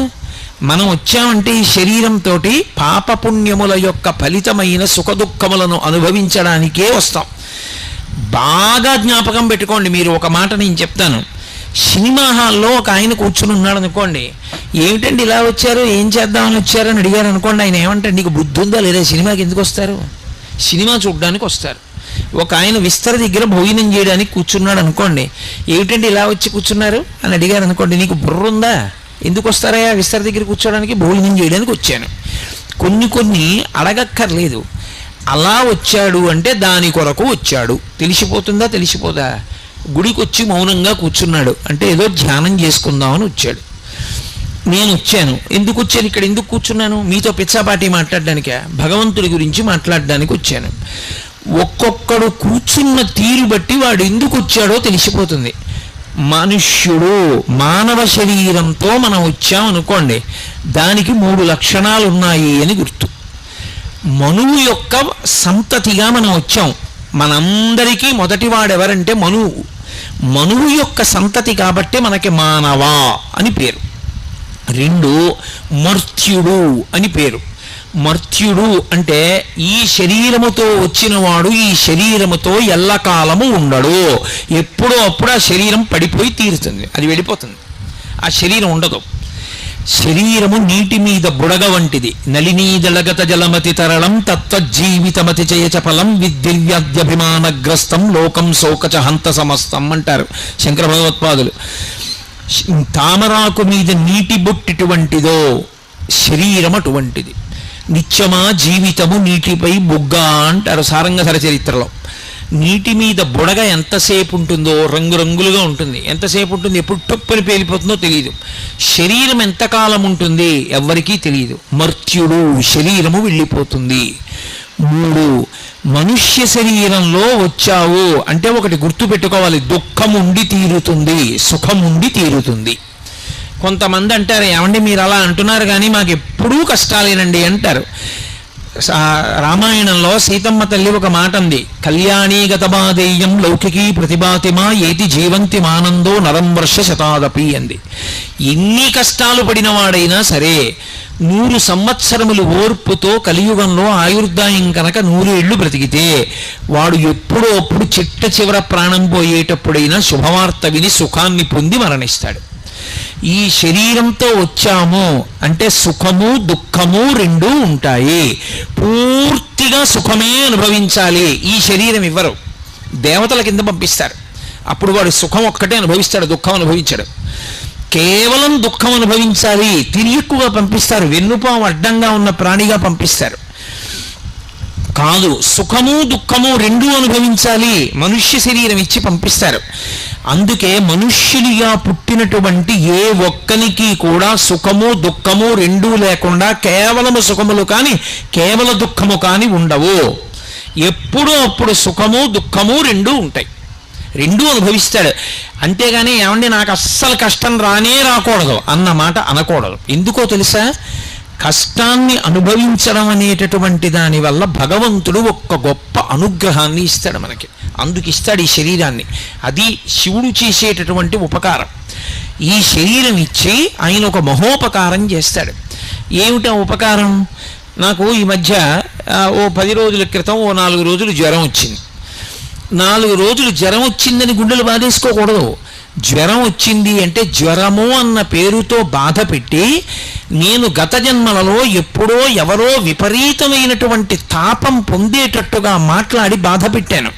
మనం వచ్చామంటే ఈ శరీరంతో పాపపుణ్యముల యొక్క ఫలితమైన సుఖ దుఃఖములను అనుభవించడానికే వస్తాం. బాగా జ్ఞాపకం పెట్టుకోండి. మీరు ఒక మాట నేను చెప్తాను. సినిమా హాల్లో ఒక ఆయన కూర్చుని ఉన్నాడు అనుకోండి, ఏమిటండి ఇలా వచ్చారు, ఏం చేద్దామని వచ్చారని అడిగారు అనుకోండి, ఆయన ఏమంటాడు, నీకు బుద్ధి ఉందా లేదా, సినిమాకి ఎందుకు వస్తారు, సినిమా చూడడానికి వస్తారు. ఒక ఆయన విస్తర దగ్గర భోజనం చేయడానికి కూర్చున్నాడు అనుకోండి, ఏమిటంటే ఇలా వచ్చి కూర్చున్నారు అని అడిగారు అనుకోండి, నీకు బుర్ర ఉందా, ఎందుకు వస్తారయ్యా విస్తర దగ్గర కూర్చోడానికి? భోజనం చేయడానికి వచ్చాను. కొన్ని అడగక్కర్లేదు, అలా వచ్చాడు అంటే దాని కొరకు వచ్చాడు, తెలిసిపోతుందా? తెలిసిపోదా? గుడికి వచ్చి మౌనంగా కూర్చున్నాడు అంటే ఏదో ధ్యానం చేసుకుందామని వచ్చాడు. నేను వచ్చాను, ఎందుకు వచ్చాను, ఇక్కడ ఎందుకు కూర్చున్నాను? మీతో పిచ్చాపాటి మాట్లాడడానికే? భగవంతుడి గురించి మాట్లాడడానికి వచ్చాను. ఒక్కొక్కడు కూర్చున్న తీరు బట్టి వాడు ఎందుకు వచ్చాడో తెలిసిపోతుంది. మనుష్యుడు మానవ శరీరంతో మనం వచ్చామనుకోండి, దానికి 3 లక్షణాలు ఉన్నాయి అని గుర్తు. మనువు యొక్క సంతతిగా మనం వచ్చాం. మనందరికీ మొదటివాడెవరంటే మనువు. మనువు యొక్క సంతతి కాబట్టి మనకి మానవ అని పేరు. 2 మర్త్యుడు అని పేరు. మర్త్యుడు అంటే ఈ శరీరముతో వచ్చినవాడు ఈ శరీరముతో ఎల్లకాలము ఉండడు. ఎప్పుడో అప్పుడు ఆ శరీరం పడిపోయి తీరుతుంది, అది వెళ్ళిపోతుంది, ఆ శరీరం ఉండదు. శరీరము నీటి మీద బుడగ వంటిది. నలినీదళగత జలమతి తరళం తత్వజీవితమతి చయచఫలం విద్దివ్యాద్యభిమానగ్రస్తం లోకం శోకచ హంత సమస్తం అంటారు శంకర భగవత్పాదులు. తామరాకు మీద నీటి బొట్టిటువంటిదో శరీరం అటువంటిది. నిత్యమా జీవితము నీటిపై బుగ్గ అంటారు సారంగధర చరిత్రలో. నీటి మీద బుడగ ఎంతసేపు ఉంటుందో రంగురంగులుగా ఉంటుంది. ఎంతసేపు ఉంటుంది, ఎప్పుడు టొప్పని పేలిపోతుందో తెలియదు. శరీరం ఎంతకాలం ఉంటుంది ఎవ్వరికీ తెలియదు. మర్త్యుడు, శరీరము వెళ్ళిపోతుంది. 3 మనుష్య శరీరంలో వచ్చావు అంటే ఒకటి గుర్తు పెట్టుకోవాలి, దుఃఖం ఉండి తీరుతుంది, సుఖం ఉండి తీరుతుంది. కొంతమంది అంటారు, ఏమండి మీరు అలా అంటున్నారు కానీ మాకు ఎప్పుడూ కష్టాలేనండి అంటారు. రామాయణంలో సీతమ్మ తల్లి ఒక మాట ఉంది, కళ్యాణీ గతబాదేయం లౌకికీ ప్రతిభాతిమా ఏతి జీవంతి మానందో నరం వర్ష శతాదపి అంది. ఎన్ని కష్టాలు పడినవాడైనా సరే 100 సంవత్సరములు ఓర్పుతో కలియుగంలో ఆయుర్దాయం కనుక 100 ఏళ్ళు బ్రతికితే వాడు ఎప్పుడో అప్పుడు చిట్ట చివర ప్రాణం పోయేటప్పుడైనా శుభవార్త విని సుఖాన్ని పొంది మరణిస్తాడు. ఈ శరీరంతో వచ్చాము అంటే సుఖము దుఃఖము 2 ఉంటాయి. పూర్తిగా సుఖమే అనుభవించాలి, ఈ శరీరం ఇవ్వరు, దేవతల కింద పంపిస్తారు. అప్పుడు వాడు సుఖం ఒక్కటే అనుభవిస్తాడు, దుఃఖం అనుభవించాడు. కేవలం దుఃఖం అనుభవించాలి, తిరియక్కుగా పంపిస్తారు, వెన్నుపాము అడ్డంగా ఉన్న ప్రాణిగా పంపిస్తారు. కాదు, సుఖము దుఃఖము 2 అనుభవించాలి, మనుష్య శరీరం ఇచ్చి పంపిస్తారు. అందుకే మనుష్యునిగా పుట్టినటువంటి ఏ ఒక్కనికి కూడా సుఖము దుఃఖము 2 లేకుండా కేవలము సుఖములు కానీ కేవల దుఃఖము కానీ ఉండవు. ఎప్పుడూ అప్పుడు సుఖము దుఃఖము 2 ఉంటాయి, 2 అనుభవిస్తాడు. అంతేగాని ఏమండి నాకు అస్సలు కష్టం రాకూడదు అన్న మాట అనకూడదు. ఎందుకో తెలుసా? కష్టాన్ని అనుభవించడం అనేటటువంటి దానివల్ల భగవంతుడు ఒక్క గొప్ప అనుగ్రహాన్ని ఇస్తాడు మనకి. అందుకు ఇస్తాడు ఈ శరీరాన్ని. అది శివుడు చేసేటటువంటి ఉపకారం. ఈ శరీరం ఇచ్చి ఆయన ఒక మహోపకారం చేస్తాడు. ఏమిటా ఉపకారం? నాకు ఈ మధ్య ఓ 10 రోజుల క్రితం ఓ 4 రోజులు జ్వరం వచ్చింది. 4 రోజులు జ్వరం వచ్చిందని గుండెలు బాధేసుకోకూడదు. జ్వరం వచ్చింది అంటే జ్వరము అన్న పేరుతో బాధ పెట్టి నేను గత జన్మలలో ఎప్పుడో ఎవరో విపరీతమైనటువంటి తాపం పొందేటట్టుగా మాట్లాడి బాధ పెట్టాను.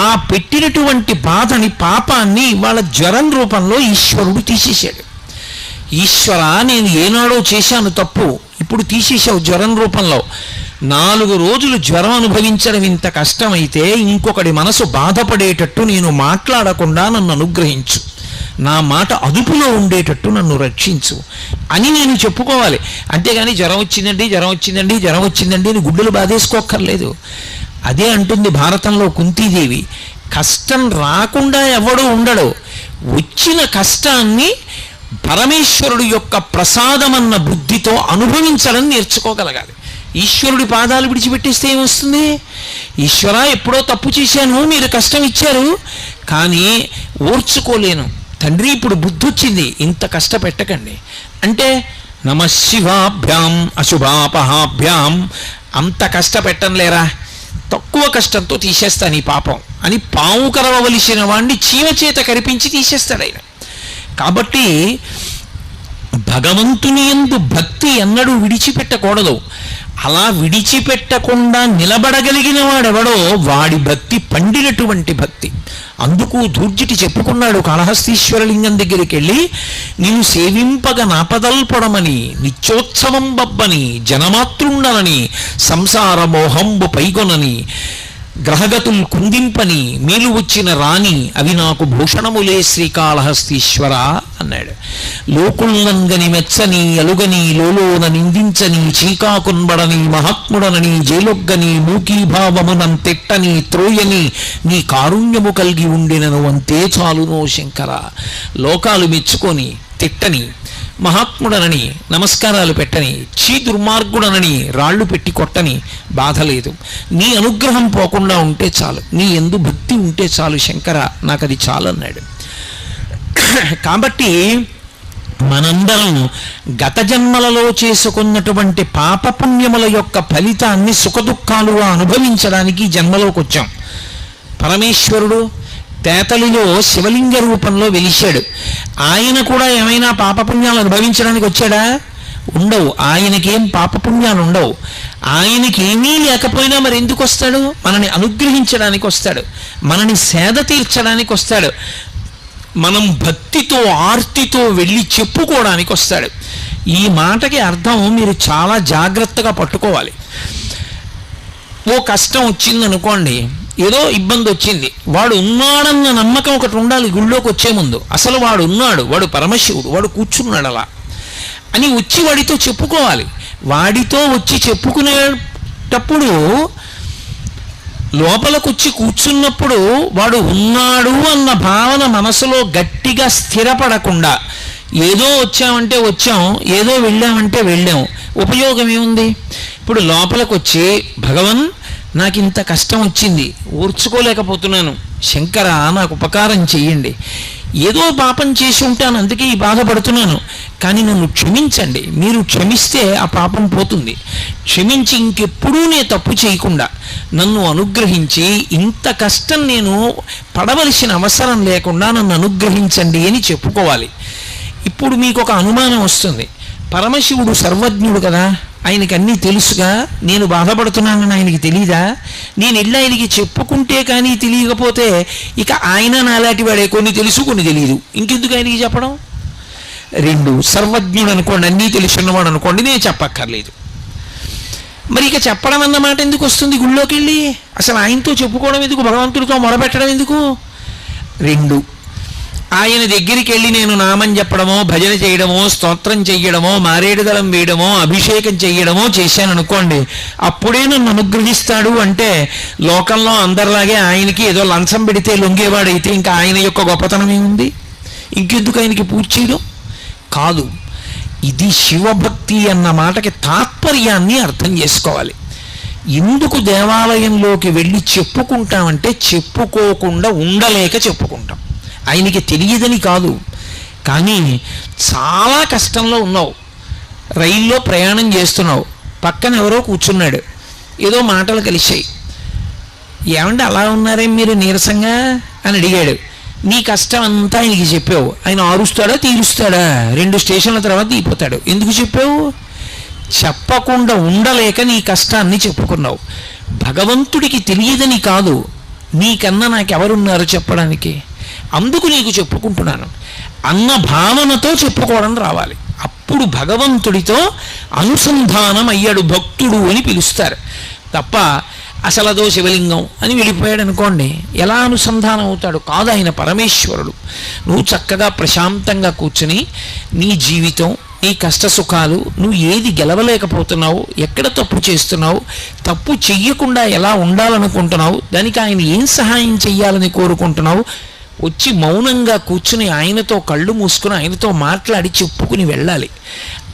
ఆ పెట్టినటువంటి బాధని పాపాన్ని ఇవాళ జ్వరం రూపంలో ఈశ్వరుడు తీసేశాడు. ఈశ్వర, నేను ఏనాడో చేశాను తప్పు, ఇప్పుడు తీసేశావు జ్వరం రూపంలో. 4 రోజులు జ్వరం అనుభవించడం ఇంత కష్టమైతే ఇంకొకటి మనసు బాధపడేటట్టు నేను మాట్లాడకుండా నన్ను అనుగ్రహించు, నా మాట అదుపులో ఉండేటట్టు నన్ను రక్షించు అని నేను చెప్పుకోవాలి. అంతేగాని జ్వరం వచ్చిందండి అని గుడ్డలు బాధేసుకోక్కర్లేదు. అదే అంటుంది భారతంలో కుంతీదేవి, కష్టం రాకుండా ఎవడూ ఉండడు, వచ్చిన కష్టాన్ని పరమేశ్వరుడు యొక్క ప్రసాదమన్న బుద్ధితో అనుభవించడం నేర్చుకోగలగాలి. ఈశ్వరుడి పాదాలు విడిచిపెట్టేస్తే ఏమొస్తుంది? ఈశ్వర, ఎప్పుడో తప్పు చేశాను, మీరు కష్టం ఇచ్చారు, కానీ ఓర్చుకోలేను తండ్రి, ఇప్పుడు బుద్ధి వచ్చింది, ఇంత కష్టపెట్టకండి అంటే నమశివాభ్యాం అశుభాపహాభ్యాం, అంత కష్టపెట్టంలేరా, తక్కువ కష్టంతో తీసేస్తాను ఈ పాపం అని పాము కరవవలసిన వాడిని చీమచేత కరిపించి తీసేస్తాడు ఆయన. కాబట్టి భగవంతుని యందు భక్తి ఎన్నడూ విడిచిపెట్టకూడదు. అలా విడిచిపెట్టకుండా నిలబడగలిగిన వాడెవడో వాడి భక్తి పండినటువంటి భక్తి. అందుకు ధూర్జటి చెప్పుకున్నాడు కాళహస్తీశ్వరలింగం దగ్గరికి వెళ్ళి, నేను సేవింపగ నాపదల్పడమని నిత్యోత్సవం బబ్బని జనమాతృండనని సంసార మోహంబు పైగొనని గ్రహగతులు కుందింపని మేలు వచ్చిన రాణి అవి నాకు భూషణములే శ్రీకాళహస్తీశ్వర అన్నాడు. లోకుల్నంగని మెచ్చని అలుగని లోలోన నిందించని చీకాకున్బడని మహాత్ముడనని జైలొగ్గని మూకీభావమునం తిట్టని త్రోయని నీ కారుణ్యము కలిగి ఉండినను అంతే చాలునో శంకర. లోకాలు మెచ్చుకొని తిట్టని, మహాత్ముడనని నమస్కారాలు పెట్టని, చీ దుర్మార్గుడనని రాళ్ళు పెట్టి కొట్టని బాధ లేదు. నీ అనుగ్రహం పోకుండా ఉంటే చాలు, నీ యందు భక్తి ఉంటే చాలు శంకర, నాకు అది చాలు అన్నాడు. కాబట్టి మనందరం గత జన్మలలో చేసుకున్నటువంటి పాపపుణ్యముల యొక్క ఫలితాన్ని సుఖదుఖాలుగా అనుభవించడానికి జన్మలోకి వచ్చాం. పరమేశ్వరుడు తేతలిలో శివలింగ రూపంలో వెలిశాడు. ఆయన కూడా ఏమైనా పాపపుణ్యాలు అనుభవించడానికి వచ్చాడా? ఉండవు. ఆయనకేం పాపపుణ్యాలు ఉండవు. ఆయనకి ఏమీ లేకపోయినా మరి ఎందుకు వస్తాడు? మనని అనుగ్రహించడానికి వస్తాడు, మనని సేద తీర్చడానికి వస్తాడు, మనం భక్తితో ఆర్తితో వెళ్ళి చెప్పుకోవడానికి వస్తాడు. ఈ మాటకి అర్థం మీరు చాలా జాగ్రత్తగా పట్టుకోవాలి. ఓ కష్టం వచ్చిందనుకోండి, ఏదో ఇబ్బంది వచ్చింది, వాడు ఉన్నాడన్న నమ్మకం ఒకటి ఉండాలి. గుళ్ళోకి వచ్చే ముందు అసలు వాడు ఉన్నాడు, వాడు పరమశివుడు, వాడు కూర్చున్నాడు అలా అని వచ్చి వాడితో చెప్పుకోవాలి. వాడితో వచ్చి చెప్పుకునేటప్పుడు లోపలికొచ్చి కూర్చున్నప్పుడు వాడు ఉన్నాడు అన్న భావన మనసులో గట్టిగా స్థిరపడకుండా ఏదో వచ్చామంటే వచ్చాం, ఏదో వెళ్ళామంటే వెళ్ళాం, ఉపయోగం ఏముంది? ఇప్పుడు లోపలికి వచ్చి భగవన్ నాకు ఇంత కష్టం వచ్చింది, ఓర్చుకోలేకపోతున్నాను, శంకర నాకు ఉపకారం చెయ్యండి, ఏదో పాపం చేసి ఉంటాను అందుకే ఈ బాధపడుతున్నాను, కానీ నన్ను క్షమించండి, మీరు క్షమిస్తే ఆ పాపం పోతుంది, క్షమించి ఇంకెప్పుడూ నేను తప్పు చేయకుండా నన్ను అనుగ్రహించి ఇంత కష్టం నేను పడవలసిన అవసరం లేకుండా నన్ను అనుగ్రహించండి అని చెప్పుకోవాలి. ఇప్పుడు మీకు ఒక అనుమానం వస్తుంది, పరమశివుడు సర్వజ్ఞుడు కదా, ఆయనకి అన్నీ తెలుసుగా, నేను బాధపడుతున్నానని ఆయనకి తెలీదా? నేను వెళ్ళి ఆయనకి చెప్పుకుంటే కానీ తెలియకపోతే ఇక ఆయన నాలాంటి వాడే, కొన్ని తెలుసు కొన్ని తెలియదు, ఇంకెందుకు ఆయనకి చెప్పడం? రెండు, సర్వజ్ఞుడు అనుకోండి, అన్నీ తెలుసున్నవాడు అనుకోండి, నేను చెప్పక్కర్లేదు. మరి ఇక చెప్పడం అన్నమాట ఎందుకు వస్తుంది? గుళ్ళోకి వెళ్ళి అసలు ఆయనతో చెప్పుకోవడం ఎందుకు? భగవంతుడితో మొరపెట్టడం ఎందుకు? రెండు, ఆయన దగ్గరికి వెళ్ళి నేను నామం చెప్పడమో, భజన చేయడమో, స్తోత్రం చెయ్యడమో, మారేడుదలం వేయడమో, అభిషేకం చెయ్యడమో చేశాను అనుకోండి, అప్పుడే నన్ను అనుగ్రహిస్తాడు అంటే లోకంలో అందరిలాగే ఆయనకి ఏదో లంచం పెడితే లొంగేవాడైతే ఇంకా ఆయన యొక్క గొప్పతనం ఏముంది? ఇంకెందుకు ఆయనకి పూజ చేయడం? కాదు. ఇది శివభక్తి అన్న మాటకి తాత్పర్యాన్ని అర్థం చేసుకోవాలి. ఎందుకు దేవాలయంలోకి వెళ్ళి చెప్పుకుంటామంటే చెప్పుకోకుండా ఉండలేక చెప్పుకుంటాం. ఆయనకి తెలియదని కాదు, కానీ చాలా కష్టంలో ఉన్నావు, రైల్లో ప్రయాణం చేస్తున్నావు, పక్కన ఎవరో కూర్చున్నాడు, ఏదో మాటలు కలిశాయి, ఏమంటే అలా ఉన్నారే మీరు నీరసంగా అని అడిగాడు. నీ కష్టం అంతా ఆయనకి చెప్పావు, ఆయన ఆరుస్తాడా తీరుస్తాడా? 2 స్టేషన్ల తర్వాత దిగిపోతాడు. ఎందుకు చెప్పావు? చెప్పకుండా ఉండలేక నీ కష్టాన్ని చెప్పుకున్నావు. భగవంతుడికి తెలియదని కాదు, నీకన్నా నాకెవరున్నారు చెప్పడానికి, అందుకు నీకు చెప్పుకుంటున్నాను అన్న భావనతో చెప్పుకోవడం రావాలి. అప్పుడు భగవంతుడితో అనుసంధానం అయ్యాడు భక్తుడు అని పిలుస్తారు తప్ప అసలు అదో శివలింగం అని వెళ్ళిపోయాడు అనుకోండి, ఎలా అనుసంధానం అవుతాడు? కాదు, ఆయన పరమేశ్వరుడు. నువ్వు చక్కగా ప్రశాంతంగా కూర్చుని నీ జీవితం, నీ కష్ట సుఖాలు, నువ్వు ఏది గెలవలేకపోతున్నావు, ఎక్కడ తప్పు చేస్తున్నావు, తప్పు చెయ్యకుండా ఎలా ఉండాలనుకుంటున్నావు, దానికి ఆయన ఏం సహాయం చెయ్యాలని కోరుకుంటున్నావు, వచ్చి మౌనంగా కూర్చుని ఆయనతో కళ్ళు మూసుకుని ఆయనతో మాట్లాడి చెప్పుకుని వెళ్ళాలి.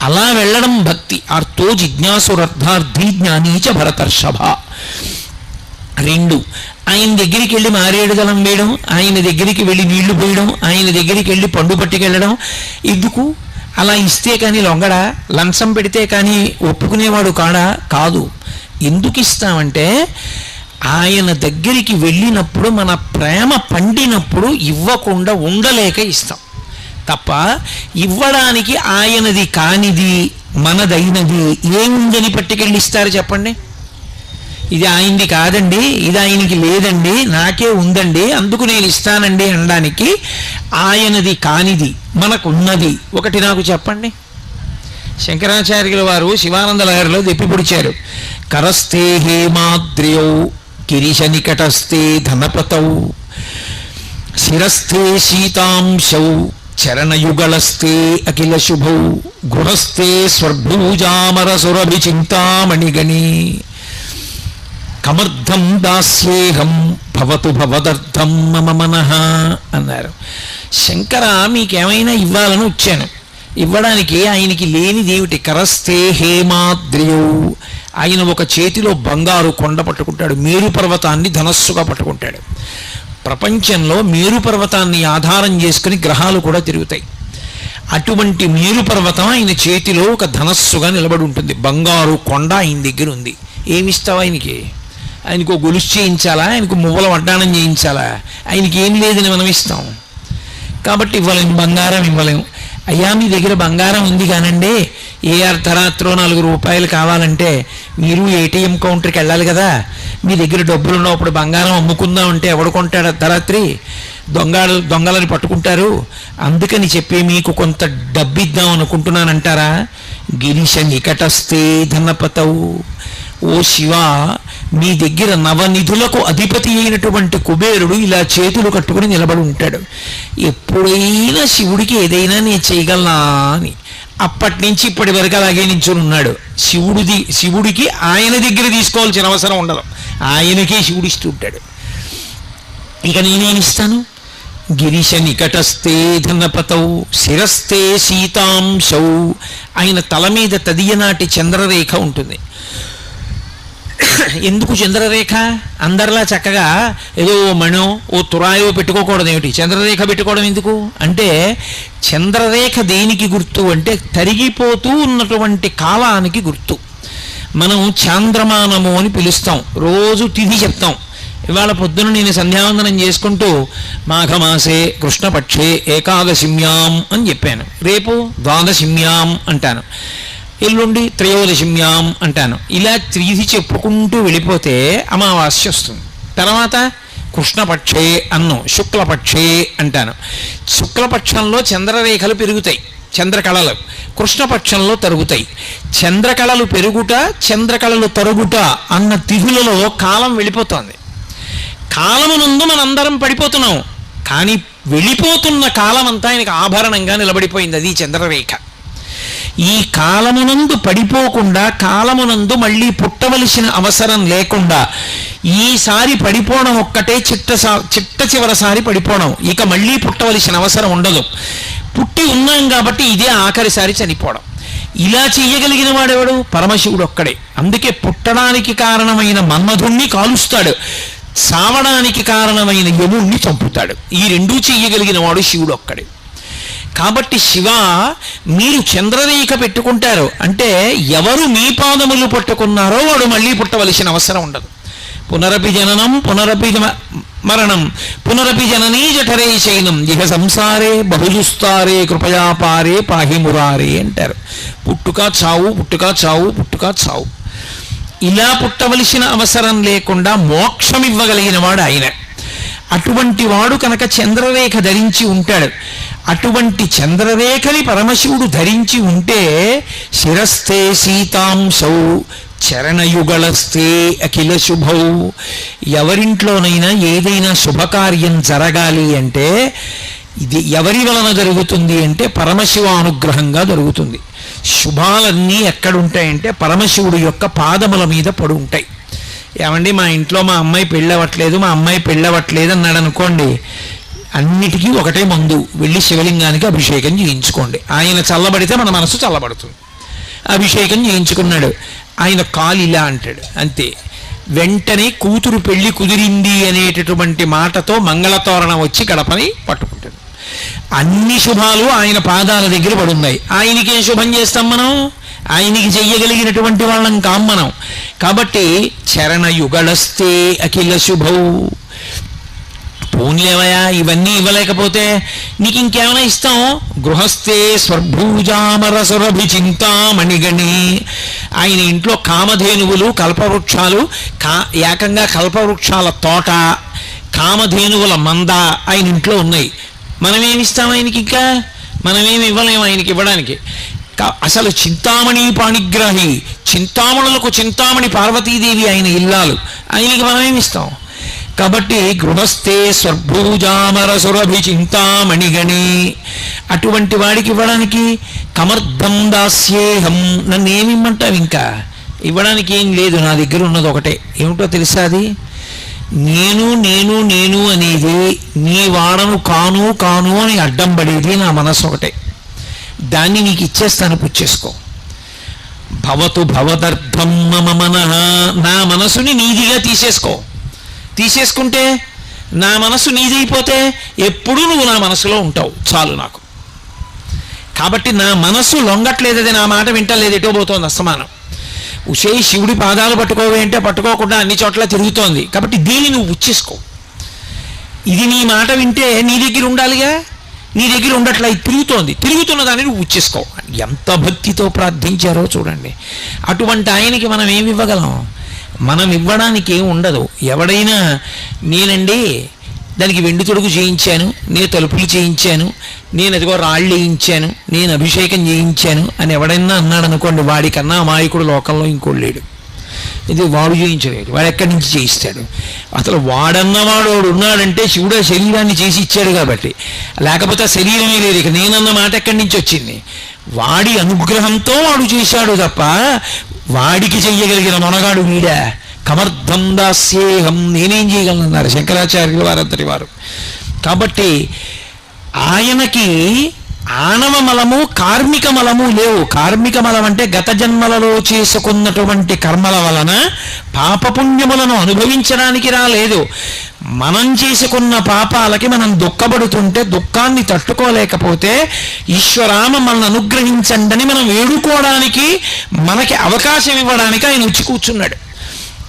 అలా వెళ్ళడం భక్తి. అర్థో జిజ్ఞాసురర్థార్థి జ్ఞానీచ భరతర్షభ. 2, ఆయన దగ్గరికి వెళ్ళి మారేడుదలం వేయడం, ఆయన దగ్గరికి వెళ్ళి నీళ్లు పోయడం, ఆయన దగ్గరికి వెళ్ళి పండు పట్టుకెళ్ళడం ఎందుకు? అలా ఇస్తే కానీ లొంగడా? లంచం పెడితే కానీ ఒప్పుకునేవాడు కాడా? కాదు. ఎందుకు ఇస్తామంటే ఆయన దగ్గరికి వెళ్ళినప్పుడు మన ప్రేమ పండినప్పుడు ఇవ్వకుండా ఉండలేక ఇస్తాం తప్ప, ఇవ్వడానికి ఆయనది కానిది మనదైనది ఏముందని పట్టుకెళ్ళిస్తారు చెప్పండి? ఇది ఆయనది కాదండి, ఇది ఆయనకి లేదండి, నాకే ఉందండి, అందుకు నేను ఇస్తానండి అనడానికి ఆయనది కానిది మనకున్నది ఒకటి నాకు చెప్పండి. శంకరాచార్యుల వారు శివానంద లహరిలో దెప్పి పొడిచారు. కరస్థే హేమాద్రియౌ కిరీశ నికటస్థే ధనపతౌ శిరస్థే శీతాంశౌ చరణయుగళస్థే అఖిల శుభౌ గృహస్థే స్వర్భూజామరసురభి చింతామణిగణి కమర్థం దాస్యేహం భవతు భవదర్థం మమ మనః అన్నారు. శంకర, మీకేమైనా ఇవ్వాలని వచ్చాను, ఇవ్వడానికి ఆయనకి లేనిదేమిటి? కరస్థే హేమాద్రియౌ, ఆయన ఒక చేతిలో బంగారు కొండ పట్టుకుంటాడు, మేరు పర్వతాన్ని ధనస్సుగా పట్టుకుంటాడు. ప్రపంచంలో మేరు పర్వతాన్ని ఆధారం చేసుకుని గ్రహాలు కూడా తిరుగుతాయి. అటువంటి మేరు పర్వతం ఆయన చేతిలో ఒక ధనస్సుగా నిలబడి ఉంటుంది. బంగారు కొండ ఆయన దగ్గర ఉంది. ఏమిస్తావు ఆయనకి? ఆయనకు గొలుసు చేయించాలా? ఆయనకు మువ్వల వడ్డాణం చేయించాలా? ఆయనకి ఏం లేదని మనం ఇస్తాం. కాబట్టి ఇవ్వలేము, బంగారం ఇవ్వలేము. అయ్యా, మీ దగ్గర బంగారం ఉంది కానండి, ఏ అర్ధరాత్రో 4 రూపాయలు కావాలంటే మీరు ఏటీఎం కౌంటర్కి వెళ్ళాలి కదా, మీ దగ్గర డబ్బులు ఉన్నప్పుడు బంగారం అమ్ముకుందాం అంటే ఎవడు కొంటాడు? అర్ధరాత్రి దొంగలని పట్టుకుంటారు. అందుకని చెప్పి మీకు కొంత డబ్బు ఇద్దాం అనుకుంటున్నానంటారా? గిరీశ నికటస్థే ధనపతౌ, ఓ శివ, మీ దగ్గర నవనిధులకు అధిపతి అయినటువంటి కుబేరుడు ఇలా చేతులు కట్టుకుని నిలబడి ఉంటాడు. ఎప్పుడైనా శివుడికి ఏదైనా నేను చేయగలనా అని అప్పటి నుంచి ఇప్పటి వరకు అలాగే నించుని ఉన్నాడు. శివుడికి ఆయన దగ్గర తీసుకోవాల్సిన అవసరం ఉండదు, ఆయనకే శివుడు ఇస్తూ ఉంటాడు. ఇక నేనేమిస్తాను? గిరీశ నికటస్థే ధనపతౌ శిరస్థే శీతాంశౌ, ఆయన తల మీద తదియనాటి చంద్రరేఖ ఉంటుంది. ఎందుకు చంద్రరేఖ? అందరిలా చక్కగా ఏదో మణో ఓ తురాయో పెట్టుకోకూడదు. ఏమిటి చంద్రరేఖ పెట్టుకోవడం ఎందుకు అంటే, చంద్రరేఖ దేనికి గుర్తు అంటే తరిగిపోతూ ఉన్నటువంటి కాలానికి గుర్తు. మనం చాంద్రమానము అని పిలుస్తాం, రోజు తిథి చెప్తాం. ఇవాళ పొద్దున నేను సంధ్యావందనం చేసుకుంటూ మాఘమాసే కృష్ణపక్షే ఏకాదశిమ్యాం అని చెప్పాను, రేపు ద్వాదశిమ్యాం అంటాను, ఎల్లుండి త్రయోదశిమ్యాం అంటాను. ఇలా తిథి చెప్పుకుంటూ వెళ్ళిపోతే అమావాస్య వస్తుంది. తర్వాత కృష్ణపక్షే అన్ను, శుక్లపక్షే అంటాను. శుక్లపక్షంలో చంద్రరేఖలు పెరుగుతాయి, చంద్రకళలు. కృష్ణపక్షంలో తరుగుతాయి. చంద్రకళలు పెరుగుట, చంద్రకళలు తరుగుట అన్న తిథులలో కాలం వెళ్ళిపోతోంది. కాలమునందు మనందరం పడిపోతున్నాం, కానీ వెళ్ళిపోతున్న కాలం అంతా ఆయనకు ఆభరణంగా నిలబడిపోయింది. అది చంద్రరేఖ. ఈ కాలమునందు పడిపోకుండా, కాలమునందు మళ్ళీ పుట్టవలసిన అవసరం లేకుండా, ఈసారి పడిపోవడం ఒక్కటే చిట్ట చివరిసారి పడిపోవడం, ఇక మళ్ళీ పుట్టవలసిన అవసరం ఉండదు. పుట్టి ఉన్నాం కాబట్టి ఇదే ఆఖరిసారి చనిపోవడం. ఇలా చెయ్యగలిగిన వాడెవడు? పరమశివుడు ఒక్కడే. అందుకే పుట్టడానికి కారణమైన మన్మధుణ్ణి కాలుస్తాడు, సావడానికి కారణమైన యముణ్ణి చంపుతాడు. ఈ రెండూ చెయ్యగలిగిన వాడు శివుడు ఒక్కడే. కాబట్టి శివ, మీరు చంద్రరేఖ పెట్టుకుంటారు అంటే ఎవరు మీ పాదములు పట్టుకున్నారో వాడు మళ్ళీ పుట్టవలసిన అవసరం ఉండదు. పునరపి జననం పునరపి మరణం పునరపి జననీ జఠరే శయనం ఇహ సంసారే బహుజుస్తారే కృపయాపారే పాహిమురారే అంటారు. పుట్టుక చావు, పుట్టుక చావు, పుట్టుక చావు. ఇలా పుట్టవలసిన అవసరం లేకుండా మోక్షం ఇవ్వగలిగిన వాడు ఆయన. అటువంటి వాడు కనుక చంద్రరేఖ ధరించి ఉంటాడు. అటువంటి చంద్రరేఖని పరమశివుడు ధరించి ఉంటే శిరస్థే శీతాంశౌ చరణయుగళస్థే అఖిల శుభౌ, ఎవరింట్లోనైనా ఏదైనా శుభకార్యం జరగాలి అంటే ఇది ఎవరి వలన జరుగుతుంది అంటే పరమశివానుగ్రహంగా జరుగుతుంది. శుభాలన్నీ ఎక్కడుంటాయంటే పరమశివుడు యొక్క పాదముల మీద పడి ఉంటాయి. ఏమండి, మా ఇంట్లో మా అమ్మాయి పెళ్ళవట్లేదు, మా అమ్మాయి పెళ్ళవట్లేదు అన్నాడు అనుకోండి, అన్నిటికీ ఒకటే మందు, వెళ్ళి శివలింగానికి అభిషేకం చేయించుకోండి. ఆయన చల్లబడితే మన మనసు చల్లబడుతుంది. అభిషేకం చేయించుకున్నాడు, ఆయన కాలు ఇలా అంటాడు, అంతే. వెంటనే కూతురు పెళ్లి కుదిరింది అనేటటువంటి మాటతో మంగళతోరణం వచ్చి గడపని పట్టుకుంటుంది. అన్ని శుభాలు ఆయన పాదాల దగ్గర పడున్నాయి. ఆయనకేం శుభం చేస్తాం మనం? ఆయనకి చెయ్యగలిగినటువంటి వాళ్ళం కాం మనం. కాబట్టి చరణయుగళస్థే అఖిల శుభౌ పోన్లేవయా ఇవన్నీ ఇవ్వలేకపోతే నీకు ఇంకేమైనా ఇస్తాం. గృహస్థే స్వర్భూజామరసురభి చింతామణిగణి. ఆయన ఇంట్లో కామధేనువులు కల్పవృక్షాలు, ఏకంగా కల్పవృక్షాల తోట, కామధేనువుల మంద ఆయన ఇంట్లో ఉన్నాయి. మనమేమిస్తాం ఆయనకి? ఇంకా మనమేమి ఇవ్వలేము ఆయనకి ఇవ్వడానికి. అసలు చింతామణి పాణిగ్రాహి, చింతామణులకు చింతామణి పార్వతీదేవి ఆయన ఇల్లాలు, ఆయనకి మనమేమిస్తాం? కాబట్టి గృహస్థే స్వర్భూజామరసురభి చింతామణిగణి, అటువంటి వాడికి ఇవ్వడానికి కమర్థం దాస్యేహం, నన్ను ఏమిమ్మంటావు? ఇంకా ఇవ్వడానికి ఏం లేదు, నా దగ్గర ఉన్నది ఒకటే. ఏమిటో తెలుసా? అది నేను నేను నేను అనేది, నీ వాడను కాను కాను అని అడ్డం పడేది నా మనసు ఒకటే. దాన్ని నీకు ఇచ్చేస్తాను, పుచ్చేసుకో. భవతు భవదర్థం మమ మనః, నా మనసుని నీదిగా తీసేసుకో. తీసేసుకుంటే నా మనసు నీదైపోతే ఎప్పుడూ నువ్వు నా మనసులో ఉంటావు, చాలు నాకు. కాబట్టి నా మనసు లొంగట్లేదు, అది నా మాట వింటలేదు, ఎటో పోతోంది అస్తమానం. ఉషే శివుడి పాదాలు పట్టుకోవే అంటే పట్టుకోకుండా అన్ని చోట్ల తిరుగుతోంది. కాబట్టి దీన్ని నువ్వు పుచ్చేసుకో. ఇది నీ మాట వింటే నీ దగ్గర ఉండాలిగా, నీ దగ్గర ఉండట్లా, ఇది తిరుగుతున్న దాన్ని నువ్వు పుచ్చేసుకో. ఎంత భక్తితో ప్రార్థించారో చూడండి. అటువంటి ఆయనకి మనం ఏమి ఇవ్వగలం? మనం ఇవ్వడానికి ఏమి ఉండదు. ఎవడైనా నేనండి దానికి వెండి తొడుగు చేయించాను, నేను తలుపులు చేయించాను, నేను ఎదుగో రాళ్ళు వేయించాను, నేను అభిషేకం చేయించాను అని ఎవడైనా అన్నాడు అనుకోండి, వాడికన్నా అమాయకుడు లోకంలో ఇంకోడు లేడు. ఇది వాడు చేయించలేడు, వాడు ఎక్కడి నుంచి చేయిస్తాడు? అసలు వాడన్నవాడు ఉన్నాడంటే శివుడు శరీరాన్ని చేసి ఇచ్చాడు కాబట్టి, లేకపోతే శరీరమే లేదు. ఇక నేనన్న మాట ఎక్కడి నుంచి వచ్చింది? వాడి అనుగ్రహంతో వాడు చేశాడు తప్ప వాడికి చెయ్యగలిగిన మొనగాడు వీడా? కమర్థం దాస్యేహం, నేనేం చేయగలనన్నారు శంకరాచార్యులు వారంతటి వారు. కాబట్టి ఆయనకి ఆణవ మలము కార్మిక మలము లేవు. కార్మిక మలం అంటే గత జన్మలలో చేసుకున్నటువంటి కర్మల వలన పాపపుణ్యములను అనుభవించడానికి రాలేదు. మనం చేసుకున్న పాపాలకి మనం దుఃఖపడుతుంటే దుఃఖాన్ని తట్టుకోలేకపోతే ఈశ్వరా మమ్మల్ని అనుగ్రహించండి మనం వేడుకోవడానికి, మనకి అవకాశం ఇవ్వడానికి ఆయన వచ్చి కూర్చున్నాడు.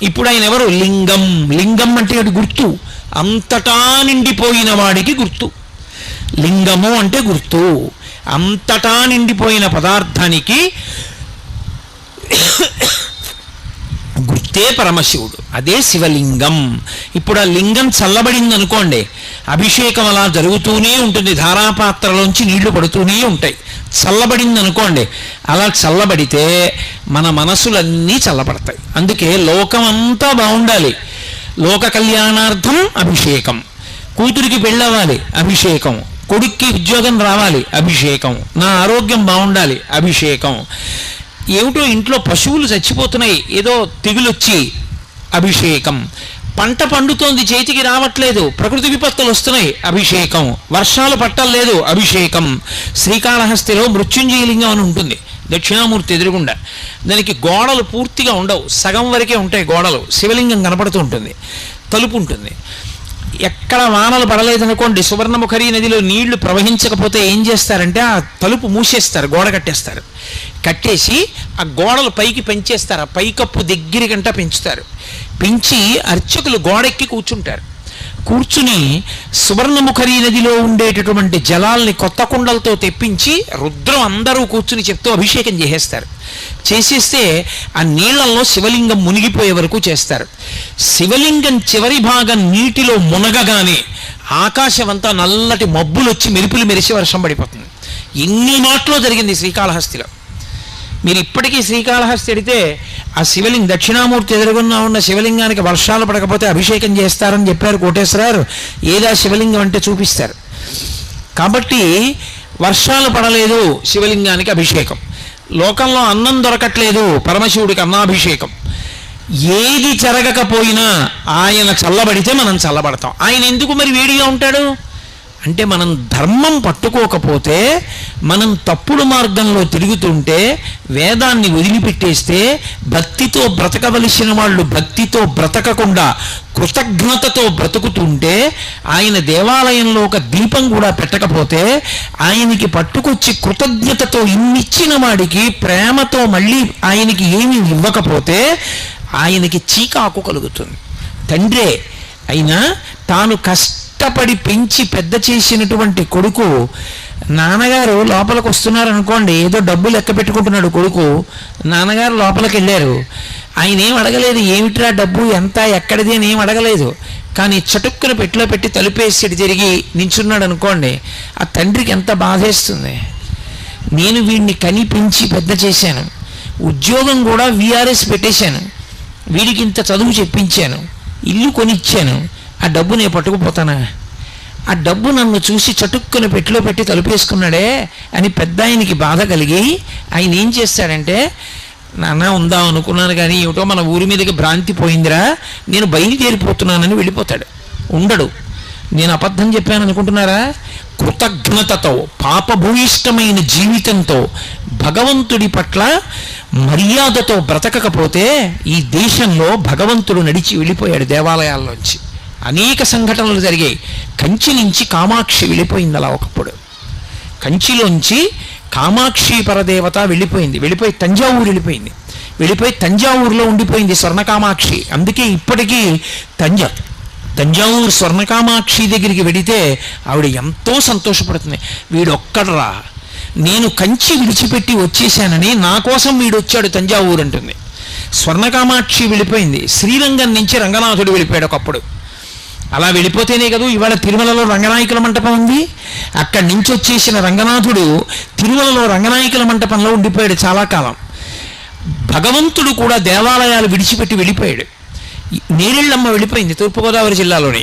ఇప్పుడు ఆయన ఎవరు? లింగం. లింగం అంటే అది గుర్తు, అంతటా నిండిపోయిన వాడికి గుర్తు. లింగము అంటే గుర్తు, అంతటా నిండిపోయిన పదార్థానికి గుర్తే పరమశివుడు, అదే శివలింగం. ఇప్పుడు ఆ లింగం చల్లబడింది అనుకోండి, అభిషేకం అలా జరుగుతూనే ఉంటుంది, ధారాపాత్రలోంచి నీళ్లు పడుతూనే ఉంటాయి. చల్లబడింది అనుకోండి, అలా చల్లబడితే మన మనసులన్నీ చల్లబడతాయి. అందుకే లోకమంతా బాగుండాలి, లోక కళ్యాణార్థం అభిషేకం. కూతురికి పెళ్ళవ్వాలి, అభిషేకం. కొడుక్కి ఉద్యోగం రావాలి, అభిషేకం. నా ఆరోగ్యం బాగుండాలి, అభిషేకం. ఏమిటో ఇంట్లో పశువులు చచ్చిపోతున్నాయి, ఏదో తెగులొచ్చి, అభిషేకం. పంట పండుతోంది, చేతికి రావట్లేదు, ప్రకృతి విపత్తులు వస్తున్నాయి, అభిషేకం. వర్షాలు పట్టలేదు, అభిషేకం. శ్రీకాళహస్తిలో మృత్యుంజయలింగం అని ఉంటుంది, దక్షిణామూర్తి ఎదురుగుండా. దానికి గోడలు పూర్తిగా ఉండవు, సగం వరకే ఉంటాయి గోడలు. శివలింగం కనపడుతూ ఉంటుంది, తలుపు ఉంటుంది. ఎక్కడ వానలు పడలేదనుకోండి, సువర్ణముఖరి నదిలో నీళ్లు ప్రవహించకపోతే ఏం చేస్తారంటే ఆ తలుపు మూసేస్తారు, గోడ కట్టేస్తారు. కట్టేసి ఆ గోడలు పైకి పెంచేస్తారు, ఆ పైకప్పు దగ్గరికంటా పెంచుతారు. పెంచి అర్చకులు గోడెక్కి కూర్చుంటారు. కూర్చుని సువర్ణముఖరి నదిలో ఉండేటటువంటి జలాల్ని కొత్త కుండలతో తెప్పించి రుద్రం అందరూ కూర్చుని చెప్తూ అభిషేకం చేసేస్తారు. చేసేస్తే ఆ నీళ్లలో శివలింగం మునిగిపోయే వరకు చేస్తారు. శివలింగం చివరి భాగం నీటిలో మునగగానే ఆకాశం అంతా నల్లటి మబ్బులు వచ్చి మెరుపులు మెరిసి వర్షం పడిపోతుంది. ఎన్ని మాటలో జరిగింది శ్రీకాళహస్తిలో. మీరు ఇప్పటికీ శ్రీకాళహస్తి ఎడితే ఆ శివలింగం దక్షిణామూర్తి ఎదురుగున్నా ఉన్న శివలింగానికి వర్షాలు పడకపోతే అభిషేకం చేస్తారని చెప్పారు కోటేశ్వరారు. ఏదా శివలింగం అంటే చూపిస్తారు. కాబట్టి వర్షాలు పడలేదు, శివలింగానికి అభిషేకం. లోకంలో అన్నం దొరకట్లేదు, పరమశివుడికి అన్నాభిషేకం. ఏది జరగకపోయినా ఆయన చల్లబడితే మనం చల్లబడతాం. ఆయన ఎందుకు మరి వేడిగా ఉంటాడు అంటే, మనం ధర్మం పట్టుకోకపోతే, మనం తప్పుడు మార్గంలో తిరుగుతుంటే, వేదాన్ని వదిలిపెట్టేస్తే, భక్తితో బ్రతకవలసిన వాళ్ళు భక్తితో బ్రతకకుండా కృతజ్ఞతతో బ్రతుకుతుంటే, ఆయన దేవాలయంలో ఒక దీపం కూడా పెట్టకపోతే, ఆయనకి పట్టుకొచ్చి కృతజ్ఞతతో ఇన్నిచ్చిన వాడికి ప్రేమతో మళ్ళీ ఆయనకి ఏమీ ఇవ్వకపోతే ఆయనకి చీకాకు కలుగుతుంది. తండ్రే అయినా తాను కష్టపడి పెంచి పెద్ద చేసినటువంటి కొడుకు, నాన్నగారు లోపలికి వస్తున్నారు అనుకోండి, ఏదో డబ్బు లెక్క పెట్టుకుంటున్నాడు కొడుకు, నాన్నగారు లోపలికి వెళ్ళారు, ఆయన ఏం అడగలేదు, ఏమిట్రా డబ్బు ఎంత ఎక్కడిది అని ఏం అడగలేదు. కానీ చటుక్కున పెట్టిలో పెట్టి తలుపేసి తిరిగి నించున్నాడు అనుకోండి, ఆ తండ్రికి ఎంత బాధేస్తుంది. నేను వీడిని కని పెంచి పెద్ద చేశాను, ఉద్యోగం కూడా VRS పెట్టేశాను, వీడికి ఇంత చదువు చెప్పించాను, ఇల్లు కొనిచ్చాను, ఆ డబ్బు నేను పట్టుకుపోతానా? ఆ డబ్బు నన్ను చూసి చటుక్కున పెట్టిలో పెట్టి తలుపేసుకున్నాడే అని పెద్ద ఆయనకి బాధ కలిగి ఆయన ఏం చేస్తాడంటే, నాన్న ఉందాం అనుకున్నాను కానీ ఏమిటో మన ఊరి మీదకి భ్రాంతి పోయిందిరా, నేను బయలుదేరిపోతున్నానని వెళ్ళిపోతాడు. ఉండడు. నేను అబద్ధం చెప్పాను అనుకుంటున్నారా? కృతజ్ఞతతో, పాపభూయిష్టమైన జీవితంతో, భగవంతుడి పట్ల మర్యాదతో బ్రతకకపోతే ఈ దేశంలో భగవంతుడు నడిచి వెళ్ళిపోయాడు దేవాలయాల్లోంచి. అనేక సంఘటనలు జరిగాయి. కంచి నుంచి కామాక్షి వెళ్ళిపోయింది అలా ఒకప్పుడు. కంచిలోంచి కామాక్షి పరదేవత వెళ్ళిపోయి తంజావూరు వెళ్ళిపోయి తంజావూరులో ఉండిపోయింది స్వర్ణకామాక్షి. అందుకే ఇప్పటికీ తంజావూరు స్వర్ణకామాక్షి దగ్గరికి వెడితే ఆవిడ ఎంతో సంతోషపడుతుంది. వీడొక్కడరా, నేను కంచి విడిచిపెట్టి వచ్చేసానని నా కోసం వీడు వచ్చాడు తంజావూరు అంటుంది. స్వర్ణకామాక్షి వెళ్ళిపోయింది. శ్రీరంగం నుంచి రంగనాథుడు వెళ్ళిపోయాడు ఒకప్పుడు. అలా వెళ్ళిపోతేనే కదా ఇవాళ తిరుమలలో రంగనాయకుల మంటపం ఉంది. అక్కడి నుంచి వచ్చేసిన రంగనాథుడు తిరుమలలో రంగనాయకుల మంటపంలో ఉండిపోయాడు చాలా కాలం. భగవంతుడు కూడా దేవాలయాలు విడిచిపెట్టి వెళ్ళిపోయాడు. నేరెళ్ళమ్మ వెళ్ళిపోయింది తూర్పుగోదావరి జిల్లాలోని,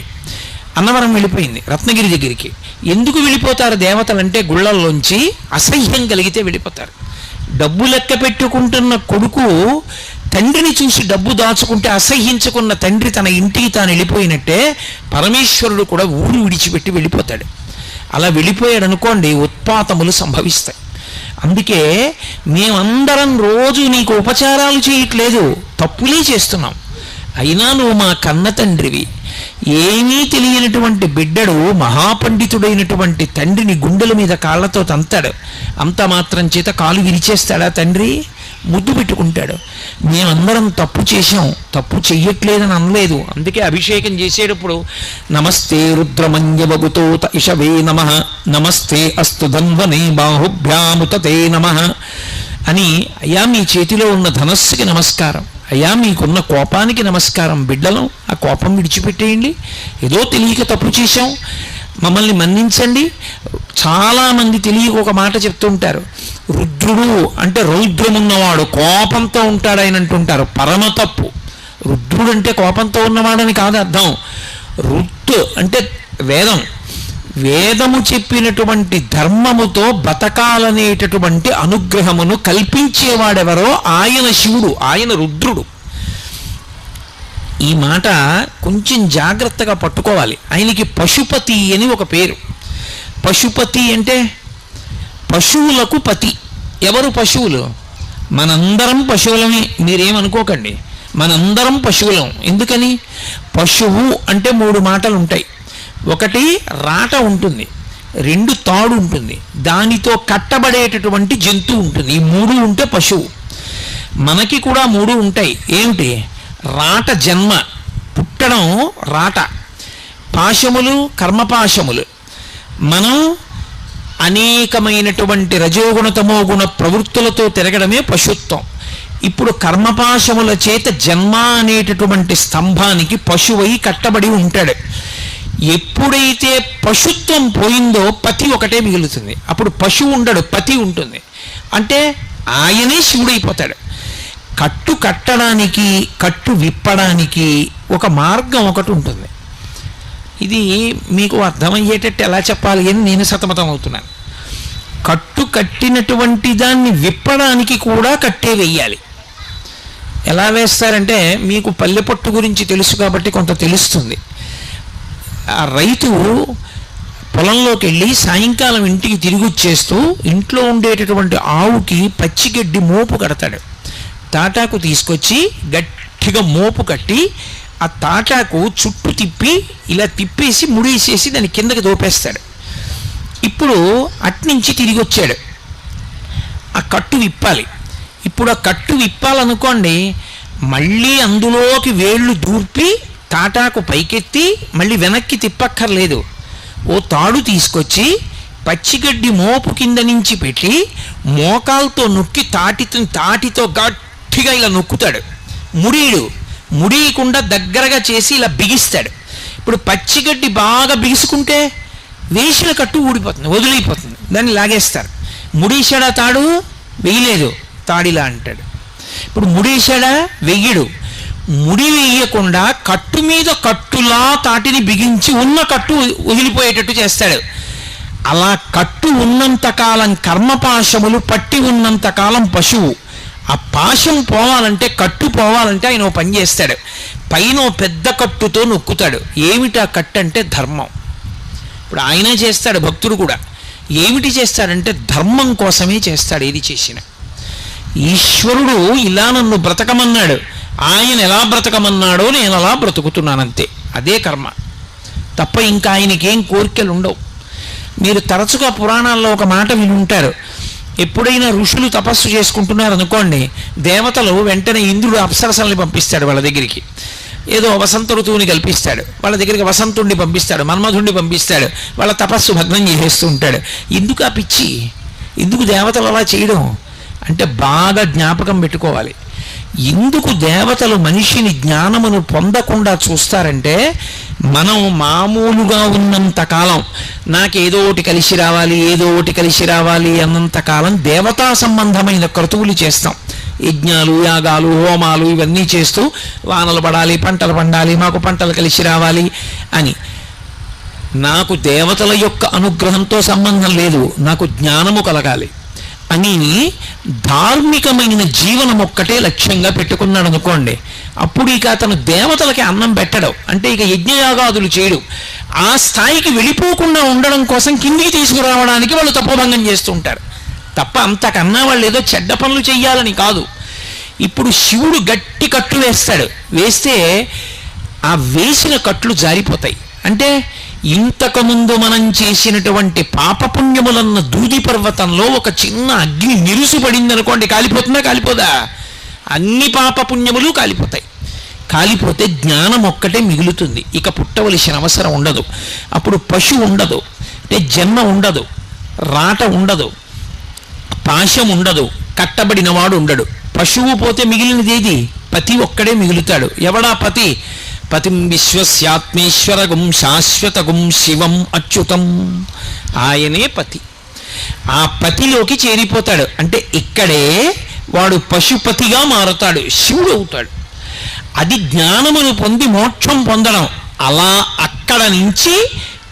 అన్నవరం వెళ్ళిపోయింది రత్నగిరి దగ్గరికి. ఎందుకు వెళ్ళిపోతారు దేవతలంటే గుళ్ళల్లోంచి అసహ్యం కలిగితే వెళ్ళిపోతారు. డబ్బు లెక్క పెట్టుకుంటున్న కొడుకు తండ్రిని చూసి డబ్బు దాచుకుంటే అసహ్యించుకున్న తండ్రి తన ఇంటికి తాను వెళ్ళిపోయినట్టే పరమేశ్వరుడు కూడా ఊరు విడిచిపెట్టి వెళ్ళిపోతాడు. అలా వెళ్ళిపోయాడు అనుకోండి, ఉత్పాతములు సంభవిస్తాయి. అందుకే మేమందరం రోజు నీకు ఉపచారాలు చేయట్లేదు, తప్పులే చేస్తున్నాం. అయినా నువ్వు మా కన్న తండ్రివి. ఏమీ తెలియనటువంటి బిడ్డడు మహాపండితుడైనటువంటి తండ్రిని గుండెల మీద కాళ్లతో తంతాడు. అంత మాత్రం చేత కాలు విరిచేస్తాడా తండ్రి? ముద్దు పెట్టుకుంటాడు. మేమందరం తప్పు చేశాం, తప్పు చెయ్యట్లేదని అనలేదు. అందుకే అభిషేకం చేసేటప్పుడు నమస్తే రుద్రమంజవగుతో ఇషవే నమః, నమస్తే అస్తు ధన్వనే బాహుభ్యాముతే నమః అని, అయ్యా మీ చేతిలో ఉన్న ధనస్సుకి నమస్కారం, అయ్యా మీకున్న కోపానికి నమస్కారం, బిడ్డలం ఆ కోపం విడిచిపెట్టేయండి, ఏదో తెలియక తప్పు చేశాం, మమ్మల్ని మన్నించండి. చాలామంది తెలియక ఒక మాట చెప్తుంటారు, రుద్రుడు అంటే రౌద్రమున్నవాడు, కోపంతో ఉంటాడు ఆయన అంటుంటారు. పరమ తప్పు. రుద్రుడు అంటే కోపంతో ఉన్నవాడని కాదు అర్థం. రుత్ అంటే వేదం, వేదము చెప్పినటువంటి ధర్మముతో బతకాలనేటటువంటి అనుగ్రహమును కల్పించేవాడెవరో ఆయన శివుడు, ఆయన రుద్రుడు. ఈ మాట కొంచెం జాగ్రత్తగా పట్టుకోవాలి. ఆయనకి పశుపతి అని ఒక పేరు. పశుపతి అంటే పశువులకు పతి. ఎవరు పశువులు? మనందరం పశువులమే, మీరేమనుకోకండి, మనందరం పశువులం. ఎందుకని? పశువు అంటే 3 మాటలు ఉంటాయి. ఒకటి రాట ఉంటుంది, 2 తాడు ఉంటుంది, దానితో కట్టబడేటటువంటి జంతువు ఉంటుంది. ఈ 3 ఉంటే పశువు. మనకి కూడా 3 ఉంటాయి. ఏమిటి? రాట జన్మ, పుట్టడం రాట, పాశములు కర్మపాశములు. మనం అనేకమైనటువంటి రజోగుణ తమోగుణ ప్రవృత్తులతో తిరగడమే పశుత్వం. ఇప్పుడు కర్మపాశముల చేత జన్మ అనేటటువంటి స్తంభానికి పశువై కట్టబడి ఉంటాడు. ఎప్పుడైతే పశుత్వం పోయిందో పతి ఒకటే మిగులుతుంది. అప్పుడు పశువు ఉండడు, పతి ఉంటుంది. అంటే ఆయనే శివుడైపోతాడు. కట్టు కట్టడానికి, కట్టు విప్పడానికి ఒక మార్గం ఒకటి ఉంటుంది. ఇది మీకు అర్థమయ్యేటట్టు ఎలా చెప్పాలి అని నేను సతమతం అవుతున్నాను. కట్టు కట్టినటువంటి దాన్ని విప్పడానికి కూడా కట్టే వెయ్యాలి. ఎలా వేస్తారంటే, మీకు పల్లెపట్టు గురించి తెలుసు కాబట్టి కొంత తెలుస్తుంది. ఆ రైతు పొలంలోకి వెళ్ళి సాయంకాలం ఇంటికి తిరిగి వచ్చేస్తూ ఇంట్లో ఉండేటటువంటి ఆవుకి పచ్చిగడ్డి మోపు కడతాడు. తాటాకు తీసుకొచ్చి గట్టిగా మోపు కట్టి ఆ తాటాకు చుట్టూ తిప్పి ఇలా తిప్పేసి ముడేసేసి దాని కిందకి దోపేస్తాడు. ఇప్పుడు అట్నుంచి తిరిగి వచ్చాడు, ఆ కట్టు విప్పాలి. ఇప్పుడు ఆ కట్టు విప్పాలనుకోండి, మళ్ళీ అందులోకి వేళ్ళు దూర్పి తాటాకు పైకెత్తి మళ్ళీ వెనక్కి తిప్పక్కర్లేదు. ఓ తాడు తీసుకొచ్చి పచ్చిగడ్డి మోపు కింద నుంచి పెట్టి మోకాలతో నొక్కి తాటితో గట్టిగా ఇలా నొక్కుతాడు. ముడియకుండా దగ్గరగా చేసి ఇలా బిగిస్తాడు. ఇప్పుడు పచ్చిగడ్డి బాగా బిగుసుకుంటే వేసిన కట్టు ఊడిపోతుంది, వదిలిపోతుంది, దాన్ని లాగేస్తారు. ముడేశాడా తాడు? వెయ్యలేదు, తాడిలా అంటాడు. ఇప్పుడు ముడేశాడా? వెయ్యడు. ముడి వేయకుండా కట్టు మీద కట్టులా తాటిని బిగించి ఉన్న కట్టు వదిలిపోయేటట్టు చేస్తాడు. అలా కట్టు ఉన్నంతకాలం కర్మపాశములు పట్టి ఉన్నంతకాలం పశువు. ఆ పాశం పోవాలంటే, కట్టు పోవాలంటే ఆయన ఓ పని చేస్తాడు. పైన పెద్ద కట్టుతో నొక్కుతాడు. ఏమిటా కట్టు అంటే ధర్మం. ఇప్పుడు ఆయనే చేస్తాడు, భక్తుడు కూడా. ఏమిటి చేస్తాడంటే ధర్మం కోసమే చేస్తాడు ఏది చేసిన. ఈశ్వరుడు ఇలా నన్ను బ్రతకమన్నాడు, ఆయన ఎలా బ్రతకమన్నాడో నేను అలా బ్రతుకుతున్నానంతే. అదే కర్మ తప్ప ఇంకా ఆయనకేం కోరికలు ఉండవు. మీరు తరచుగా పురాణాల్లో ఒక మాట విని ఉంటారు. ఎప్పుడైనా ఋషులు తపస్సు చేసుకుంటున్నారు అనుకోండి, దేవతలు వెంటనే ఇంద్రుడు అప్సరసల్ని పంపిస్తాడు వాళ్ళ దగ్గరికి. ఏదో వసంత ఋతువుని కల్పిస్తాడు, వాళ్ళ దగ్గరికి వసంతుణ్ణి పంపిస్తాడు, మన్మధుణ్ణి పంపిస్తాడు. వాళ్ళ తపస్సు భగ్నం చేసేస్తూ ఉంటాడు. ఎందుకు ఆ పిచ్చి? ఎందుకు దేవతలు అలా చేయడం అంటే బాగా జ్ఞాపకం పెట్టుకోవాలి. ఎందుకు దేవతలు మనిషిని జ్ఞానమును పొందకుండా చూస్తారంటే, మనం మామూలుగా ఉన్నంతకాలం నాకేదో ఒకటి కలిసి రావాలి, ఏదో ఒకటి కలిసి రావాలి అన్నంతకాలం దేవతా సంబంధమైన క్రతువులు చేస్తాం. యజ్ఞాలు, యాగాలు, హోమాలు ఇవన్నీ చేస్తూ వానలు పడాలి, పంటలు పండాలి, మాకు పంటలు కలిసి రావాలి అని. నాకు దేవతల యొక్క అనుగ్రహంతో సంబంధం లేదు, నాకు జ్ఞానము కలగాలి అని ధార్మికమైన జీవనం ఒక్కటే లక్ష్యంగా పెట్టుకున్నాడు అనుకోండి. అప్పుడు ఇక అతను దేవతలకి అన్నం పెట్టడం అంటే ఇక యజ్ఞయాగాదులు చేయడు. ఆ స్థాయికి వెళ్ళిపోకుండా ఉండడం కోసం కిందికి తీసుకురావడానికి వాళ్ళు తపోభంగం చేస్తూ ఉంటారు తప్ప అంతకన్నా వాళ్ళు ఏదో చెడ్డ పనులు చెయ్యాలని కాదు. ఇప్పుడు శివుడు గట్టి కట్లు వేస్తాడు, వేస్తే ఆ వేసిన కట్లు జారిపోతాయి. అంటే ఇంతకుముందు మనం చేసినటువంటి పాపపుణ్యములన్న దూది పర్వతంలో ఒక చిన్న అగ్ని నిరుసుపడింది అనుకోండి, కాలిపోతుందా? కాలిపోదా? అన్ని పాపపుణ్యములు కాలిపోతాయి. కాలిపోతే జ్ఞానం ఒక్కటే మిగులుతుంది. ఇక పుట్టవలసిన అవసరం ఉండదు. అప్పుడు పశు ఉండదు, అంటే జన్మ ఉండదు, రాట ఉండదు, పాశం ఉండదు, కట్టబడినవాడు ఉండడు. పశువు పోతే మిగిలినదేది? పతి ఒక్కడే మిగులుతాడు. ఎవడా పతి? పతిం విశ్వస్యాత్మేశ్వరగుం శాశ్వతగుం శివం అచ్యుతం. ఆయనే పతి. ఆ పతిలోకి చేరిపోతాడు. అంటే ఇక్కడే వాడు పశుపతిగా మారుతాడు, శివుడు అవుతాడు. అది జ్ఞానమును పొంది మోక్షం పొందడం. అలా అక్కడ నుంచి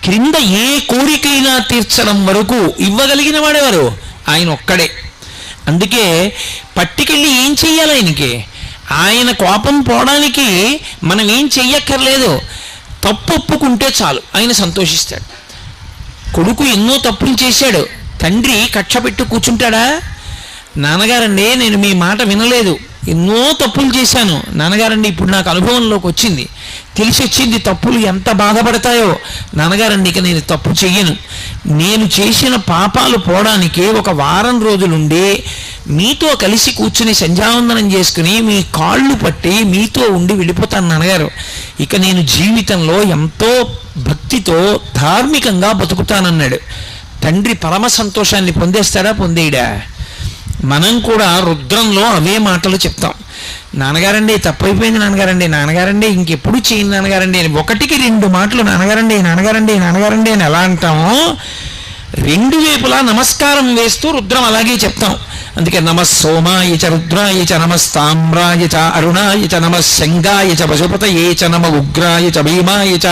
క్రింద ఏ కోరికైనా తీర్చడం వరకు ఇవ్వగలిగిన వాడెవరు? ఆయన ఒక్కడే. అందుకే పట్టుకెళ్ళి ఏం చెయ్యాలి ఆయనకి? ఆయన కోపం పోవడానికి మనం ఏం చెయ్యక్కర్లేదు, తప్పు ఒప్పుకుంటే చాలు, ఆయన సంతోషిస్తాడు. కొడుకు ఎన్నో తప్పులు చేశాడు, తండ్రి కక్ష పెట్టి కూర్చుంటాడా? నాన్నగారండి నేను మీ మాట వినలేదు, ఎన్నో తప్పులు చేశాను నాన్నగారండి, ఇప్పుడు నాకు అనుభవంలోకి వచ్చింది, తెలిసి వచ్చింది తప్పులు ఎంత బాధపడతాయో. నాన్నగారండి ఇక నేను తప్పు చెయ్యను, నేను చేసిన పాపాలు పోవడానికి ఒక వారం రోజులుండి మీతో కలిసి కూర్చుని సంధ్యావందనం చేసుకుని మీ కాళ్ళు పట్టి మీతో ఉండి వెళ్ళిపోతాను నాన్నగారు. ఇక నేను జీవితంలో ఎంతో భక్తితో ధార్మికంగా బతుకుతానన్నాడు. తండ్రి పరమ సంతోషాన్ని పొందేస్తాడా? పొందేయడా? మనం కూడా రుద్రంలో అవే మాటలు చెప్తాం. నాన్నగారండి తప్పైపోయింది నాన్నగారండి, నాన్నగారండి ఇంకెప్పుడు చేయను నాన్నగారండి అని ఒకటికి రెండు మాటలు నాన్నగారండి నాన్నగారండి నాన్నగారండి అని ఎలా అంటామో రెండు వైపులా నమస్కారం వేస్తూ రుద్రం అలాగే చెప్తాం. అందుకే నమః సోమాయ చ రుద్రాయ చ నమస్తామ్రాయ చ అరుణాయ చ నమః శంగాయ చ పశుపతయే చ నమ ఉగ్రాయ చ భీమాయ చ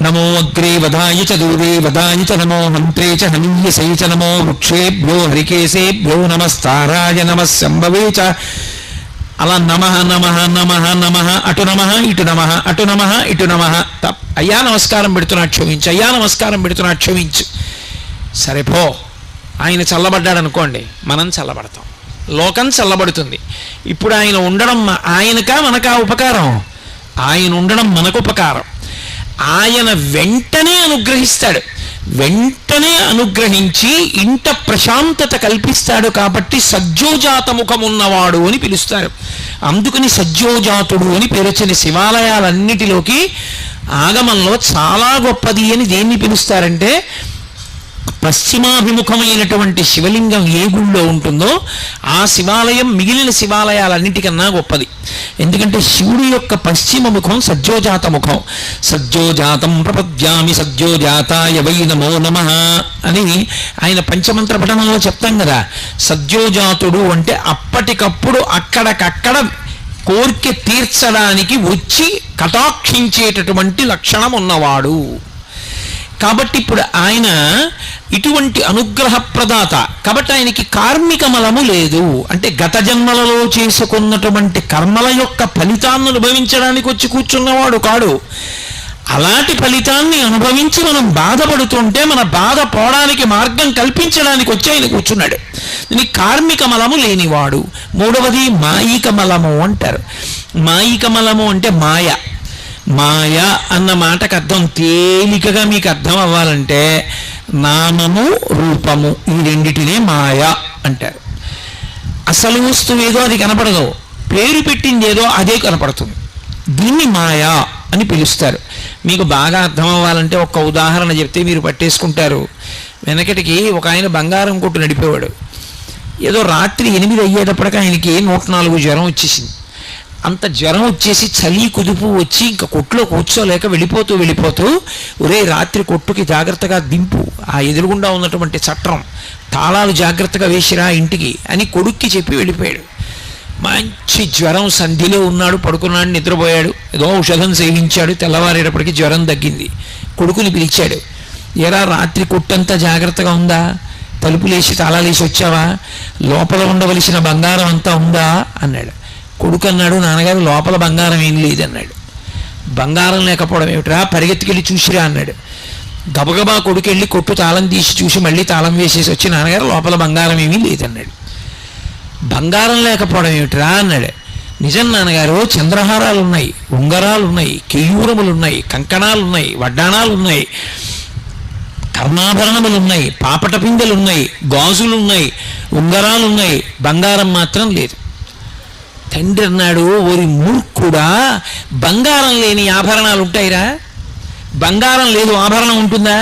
నమో అగ్రే వదాయ చ దూరే వదాయ చ నమో మంత్రే చ హనీయసే చ నమో వృక్షేభ్యో హరికేశేభ్యో నమస్తారాయ నమః శంభవే చ. అలా నమః నమః నమః నమః అటు నమః ఇటు నమః అటు నమః ఇటు నమః. అయ్యా నమస్కారం పెడుతున్నా క్షమించు, అయ్యా నమస్కారం పెడుతున్నా క్షమించు. సరే పో. ఆయన చల్లబడ్డాడు అనుకోండి, మనం చల్లబడతాం, లోకం చల్లబడుతుంది. ఇప్పుడు ఆయన ఉండడం ఆయనకా మనకా ఉపకారం? ఆయన ఉండడం మనకు ఉపకారం. ఆయన వెంటనే అనుగ్రహిస్తాడు. వెంటనే అనుగ్రహించి ఇంట ప్రశాంతత కల్పిస్తాడు. కాబట్టి సజ్జోజాత ముఖమున్నవాడు అని పిలుస్తారు. అందుకని సజ్జోజాతుడు అని పేరు వచ్చిన శివాలయాలన్నిటిలోకి ఆగమంలో చాలా గొప్పది అని దేన్ని పిలుస్తారంటే, పశ్చిమాభిముఖమైనటువంటి శివలింగం ఏ గుళ్ళో ఉంటుందో ఆ శివాలయం మిగిలిన శివాలయాలన్నిటికన్నా గొప్పది. ఎందుకంటే శివుడి యొక్క పశ్చిమ ముఖం సజ్జోజాత ముఖం. సజ్జోజాతం ప్రపద్యామి సజ్జోజాతాయ వై నమో నమః అని ఆయన పంచమంత్ర పఠనంలో చెప్తాం కదా. సజ్జోజాతుడు అంటే అప్పటికప్పుడు అక్కడికక్కడ కోరిక తీర్చడానికి వచ్చి కటాక్షించేటటువంటి లక్షణం ఉన్నవాడు. కాబట్టి ఇప్పుడు ఆయన ఇటువంటి అనుగ్రహ ప్రదాత. కాబట్టి ఆయనకి కార్మిక మలము లేదు. అంటే గత జన్మలలో చేసుకున్నటువంటి కర్మల యొక్క ఫలితాన్ని అనుభవించడానికి వచ్చి కూర్చున్నవాడు కాడు. అలాంటి ఫలితాన్ని అనుభవించి మనం బాధపడుతుంటే మన బాధ పోవడానికి మార్గం కల్పించడానికి వచ్చి ఆయన కూర్చున్నాడు. దీనికి కార్మిక మలము లేనివాడు. మూడవది మాయిక మలము అంటారు. మాయిక మలము అంటే మాయ. మాయ అన్న మాటకు అర్థం తేలికగా మీకు అర్థం అవ్వాలంటే నామము రూపము ఈ రెండిటినే మాయ అంటారు. అసలు వస్తువు ఏదో అది కనపడదు, పేరు పెట్టింది ఏదో అదే కనపడుతుంది. దీన్ని మాయా అని పిలుస్తారు. మీకు బాగా అర్థం అవ్వాలంటే ఒక్క ఉదాహరణ చెప్తే మీరు పట్టేసుకుంటారు. వెనకటికి ఒక ఆయన బంగారం కొట్టు నడిపేవాడు. ఏదో రాత్రి 8 అయ్యేటప్పటికి ఆయనకి 104 జ్వరం వచ్చేసింది. అంత జ్వరం వచ్చేసి చలి కుదుపు వచ్చి ఇంకా కొట్టులో కూర్చోలేక వెళ్ళిపోతూ ఒరే రాత్రి కొట్టుకి జాగ్రత్తగా దింపు, ఆ ఎదురుగుండా ఉన్నటువంటి చట్రం తాళాలు జాగ్రత్తగా వేసిరా ఇంటికి అని కొడుక్కి చెప్పి వెళ్ళిపోయాడు. మంచి జ్వరం, సంధిలో ఉన్నాడు, పడుకున్నాడు, నిద్రపోయాడు, ఏదో ఔషధం సేవించాడు. తెల్లవారేటప్పటికి జ్వరం తగ్గింది. కొడుకుని పిలిచాడు. ఎరా రాత్రి కొట్టంతా జాగ్రత్తగా ఉందా? తలుపులేసి తాళాలేసి వచ్చావా? లోపల ఉండవలసిన బంగారం అంతా ఉందా అన్నాడు. కొడుకు అన్నాడు, నాన్నగారు లోపల బంగారం ఏం లేదన్నాడు. బంగారం లేకపోవడం ఏమిట్రా, పరిగెత్తుకెళ్ళి చూసిరా అన్నాడు. గబగబా కొడుకు వెళ్ళి కొట్టు తాళం తీసి చూసి మళ్ళీ తాళం వేసేసి వచ్చి నాన్నగారు లోపల బంగారం ఏమీ లేదన్నాడు. బంగారం లేకపోవడం ఏమిట్రా అన్నాడు. నిజం నాన్నగారు, చంద్రహారాలు ఉన్నాయి, ఉంగరాలు ఉన్నాయి, కేయూరములు ఉన్నాయి, కంకణాలు ఉన్నాయి, వడ్డాణాలు ఉన్నాయి, కర్ణాభరణములు ఉన్నాయి, పాపట పిందెలు ఉన్నాయి, గాజులు ఉన్నాయి, ఉంగరాలు ఉన్నాయి, బంగారం మాత్రం లేదు. తండ్రి అన్నాడు, ఓరి మూర్ఖుడా, బంగారం లేని ఆభరణాలు ఉంటాయిరా? బంగారం లేదు ఆభరణం ఉంటుందా?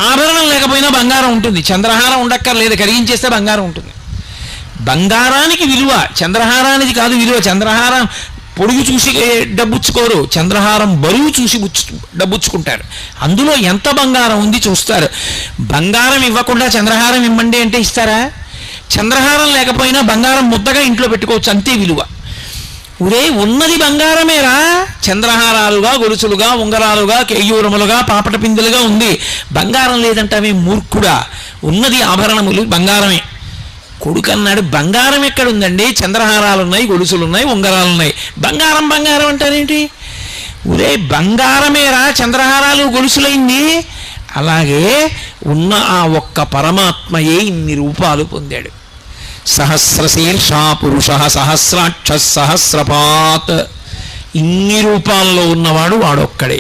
ఆభరణం లేకపోయినా బంగారం ఉంటుంది. చంద్రహారం ఉండక్కర్లేదు, కరిగించేస్తే బంగారం ఉంటుంది. బంగారానికి విలువ, చంద్రహారానికి కాదు విలువ. చంద్రహారం పొడుగు చూసి డబ్బుచ్చుకోరు, చంద్రహారం బరువు చూసి డబ్బుచ్చుకుంటారు. అందులో ఎంత బంగారం ఉంది చూస్తారు. బంగారం ఇవ్వకుండా చంద్రహారం ఇవ్వండి అంటే ఇస్తారా? చంద్రహారం లేకపోయినా బంగారం ముద్దగా ఇంట్లో పెట్టుకోవచ్చు, అంతే విలువ. ఒరే ఉన్నది బంగారమేరా, చంద్రహారాలుగా, గొలుసులుగా, ఉంగరాలుగా, కేయూరములుగా, పాపట పిందులుగా ఉంది. బంగారం లేదంటావే మూర్ఖుడా, ఉన్నది ఆభరణములు బంగారమే. కొడుకు అన్నాడు, బంగారం ఎక్కడుందండి? చంద్రహారాలు ఉన్నాయి, గొలుసులు ఉన్నాయి, ఉంగరాలు ఉన్నాయి, బంగారం బంగారం అంటారేంటి? ఒరే బంగారమేరా చంద్రహారాలు గొలుసులైంది. అలాగే ఉన్న ఆ ఒక్క పరమాత్మయే ఇన్ని రూపాలు పొందాడు. సహస్రశీర్షా పురుష సహస్రాక్ష సహస్రపాత్, ఇన్ని రూపాల్లో ఉన్నవాడు వాడొక్కడే.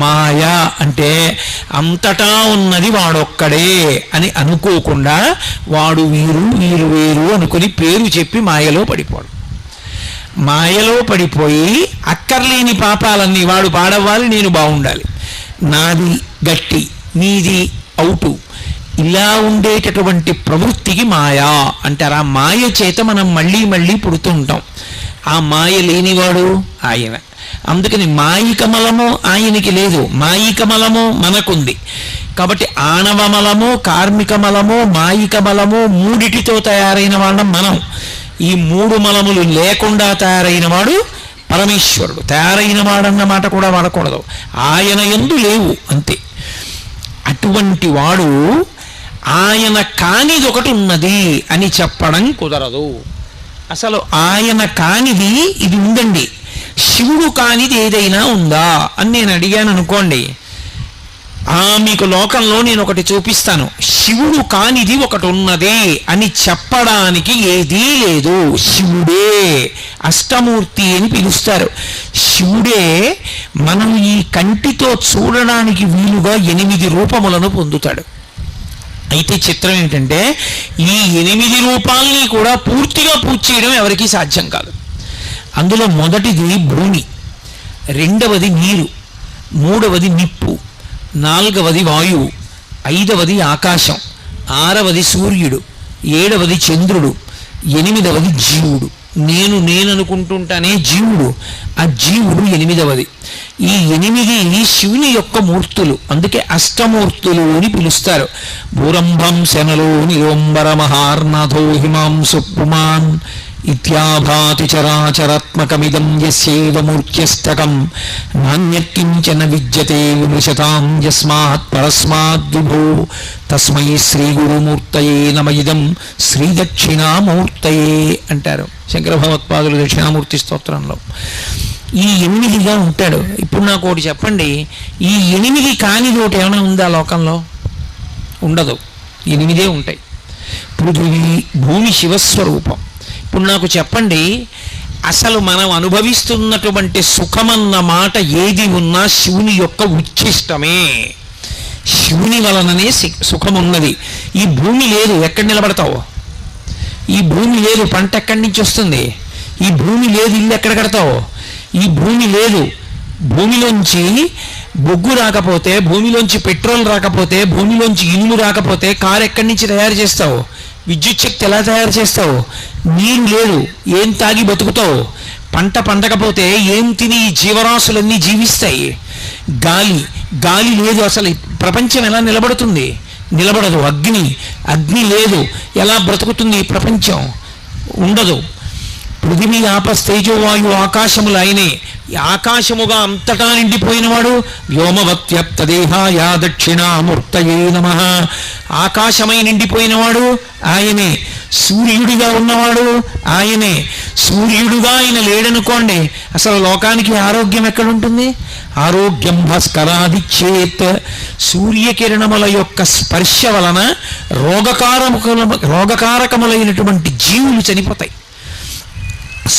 మాయా అంటే అంతటా ఉన్నది వాడొక్కడే అని అనుకోకుండా వాడు వీరు వీరు వేరు అనుకుని పేరు చెప్పి మాయలో పడిపోవడం. మాయలో పడిపోయి అక్కర్లేని పాపాలన్నీ వాడు పాడవ్వాలి, నేను బాగుండాలి, నాది గట్టి నీది అవుటు, ఇలా ఉండేటటువంటి ప్రవృత్తికి మాయా అంటారు. ఆ మాయ చేత మనం మళ్ళీ మళ్ళీ పుడుతూ ఉంటాం. ఆ మాయ లేనివాడు ఆయన. అందుకని మాయికమలము ఆయనకి లేదు, మాయికమలము మనకుంది. కాబట్టి ఆణవమలము, కార్మికమలము, మాయికమలము మూడిటితో తయారైన వాళ్ళం మనం. ఈ 3 మలములు లేకుండా తయారైన వాడు పరమేశ్వరుడు. తయారైన వాడన్న మాట కూడా వాడకూడదు, ఆయన యందు లేవు అంతే. అటువంటి వాడు ఆయన కానిది ఒకటి ఉన్నది అని చెప్పడం కుదరదు. అసలు ఆయన కానిది ఇది ఉందండి, శివుడు కానిది ఏదైనా ఉందా అని నేను అడిగాను అనుకోండి, మీకు లోకంలో నేను ఒకటి చూపిస్తాను, శివుడు కానిది ఒకటి ఉన్నది అని చెప్పడానికి ఏదీ లేదు. శివుడే అష్టమూర్తి అని పిలుస్తారు. శివుడే మనం ఈ కంటితో చూడడానికి వీలుగా 8 రూపములను పొందుతాడు. అయితే చిత్రం ఏమిటంటే ఈ 8 రూపాలని కూడా పూర్తిగా పూజ చేయడం ఎవరికీ సాధ్యం కాదు. అందులో మొదటిది భూమి, రెండవది నీరు, మూడవది నిప్పు, నాలుగవది వాయువు, ఐదవది ఆకాశం, ఆరవది సూర్యుడు, ఏడవది చంద్రుడు, ఎనిమిదవది జీవుడు. నేను అనుకుంటుంటానే జీవుడు, ఆ జీవుడు 8వది. ఈ 8 శివుని యొక్క మూర్తులు, అందుకే అష్టమూర్తులు అని పిలుస్తారు. భూరంభం శనలో నిరోంబర మహార్నాథో హిమాంసు పుమాన్ ఇత్యాభాతి చరాచరాత్మకమిదం యస్యైవ మూర్త్యష్టకం నాణ్యత్కించన విద్యతే విమృశతాం యస్మాత్ పరస్మాద్ విభో తస్మై శ్రీ గురుమూర్తయే నమ ఇదం శ్రీ దక్షిణామూర్తయే అంటారు శంకర భగవత్పాదులు దక్షిణామూర్తి స్తోత్రంలో. ఈ 8గా ఉంటాడు. ఇప్పుడు నాకు ఒకటి చెప్పండి, ఈ 8 కానిది ఒకటి ఏమైనా ఉందా లోకంలో? ఉండదు. 8 ఉంటాయి. పృథివీ భూమి శివస్వరూపం. ఇప్పుడు నాకు చెప్పండి, అసలు మనం అనుభవిస్తున్నటువంటి సుఖమన్న మాట ఏది ఉన్నా శివుని యొక్క ఉచ్ఛిష్టమే. శివుని వలననే సుఖం ఉన్నది. ఈ భూమి లేదు, ఎక్కడ నిలబడతావు? ఈ భూమి లేదు, పంట ఎక్కడి నుంచి వస్తుంది? ఈ భూమి లేదు, ఇల్లు ఎక్కడ కడతావు? ఈ భూమి లేదు, భూమిలోంచి బొగ్గు రాకపోతే, భూమిలోంచి పెట్రోల్ రాకపోతే, భూమిలోంచి ఇనుము రాకపోతే కారు ఎక్కడి నుంచి తయారు చేస్తావు? విద్యుత్ శక్తి ఎలా తయారు చేస్తావు? నీరు లేదు, ఏం తాగి బతుకుతావు? పంట పండకపోతే ఏం తిని ఈ జీవరాశులన్నీ జీవిస్తాయి? గాలి లేదు, అసలు ప్రపంచం ఎలా నిలబడుతుంది? నిలబడదు. అగ్ని లేదు, ఎలా బ్రతుకుతుంది ఈ ప్రపంచం? ఉండదు. పృథివీ ఆపస్తేజోవాయు ఆకాశములు ఆయనే. ఆకాశముగా అంతటా నిండిపోయినవాడు వ్యోమవత్యప్తదేహాయ దక్షిణామూర్తయే నమః. ఆకాశమై నిండిపోయినవాడు ఆయనే. సూర్యుడిగా ఉన్నవాడు ఆయనే. సూర్యుడుగా ఆయన లేడనుకోండి, అసలు లోకానికి ఆరోగ్యం ఎక్కడుంటుంది? ఆరోగ్యం భాస్కరాదిచ్చేత్. సూర్యకిరణముల యొక్క స్పర్శ వలన రోగకారకములైనటువంటి జీవులు చనిపోతాయి.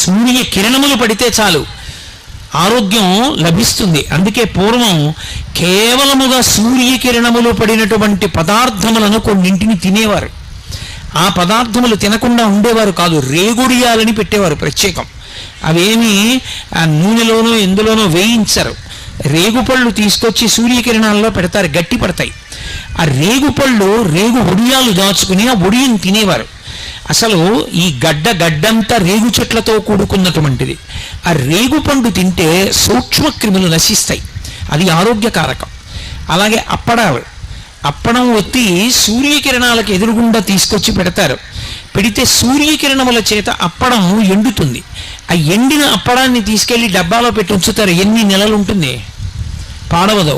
సూర్యకిరణములు పడితే చాలు ఆరోగ్యం లభిస్తుంది. అందుకే పూర్వం కేవలముగా సూర్యకిరణములు పడినటువంటి పదార్థములను కొన్నింటిని తినేవారు. ఆ పదార్థములు తినకుండా ఉండేవారు కాదు, రేగుడియాలని పెట్టేవారు ప్రత్యేకం. అవేమి ఆ నూనెలోనో ఎందులోనో వేయించరు. రేగుపళ్ళు తీసుకొచ్చి సూర్యకిరణాల్లో పెడతారు, గట్టి పడతాయి. ఆ రేగు ఒడియాలు దాచుకుని ఆ ఒడియని తినేవారు. అసలు ఈ గడ్డంతా రేగు చెట్లతో కూడుకున్నటువంటిది. ఆ రేగు పండు తింటే సూక్ష్మక్రిములు నశిస్తాయి, అది ఆరోగ్యకారకం. అలాగే అప్పడం ఒత్తి సూర్యకిరణాలకు ఎదురుగుండా తీసుకొచ్చి పెడతారు. పెడితే సూర్యకిరణముల చేత అప్పడం ఎండుతుంది. ఆ ఎండిన అప్పడాన్ని తీసుకెళ్లి డబ్బాలో పెట్టి ఉంచుతారు. ఎన్ని నెలలు ఉంటుంది? పాడవదు.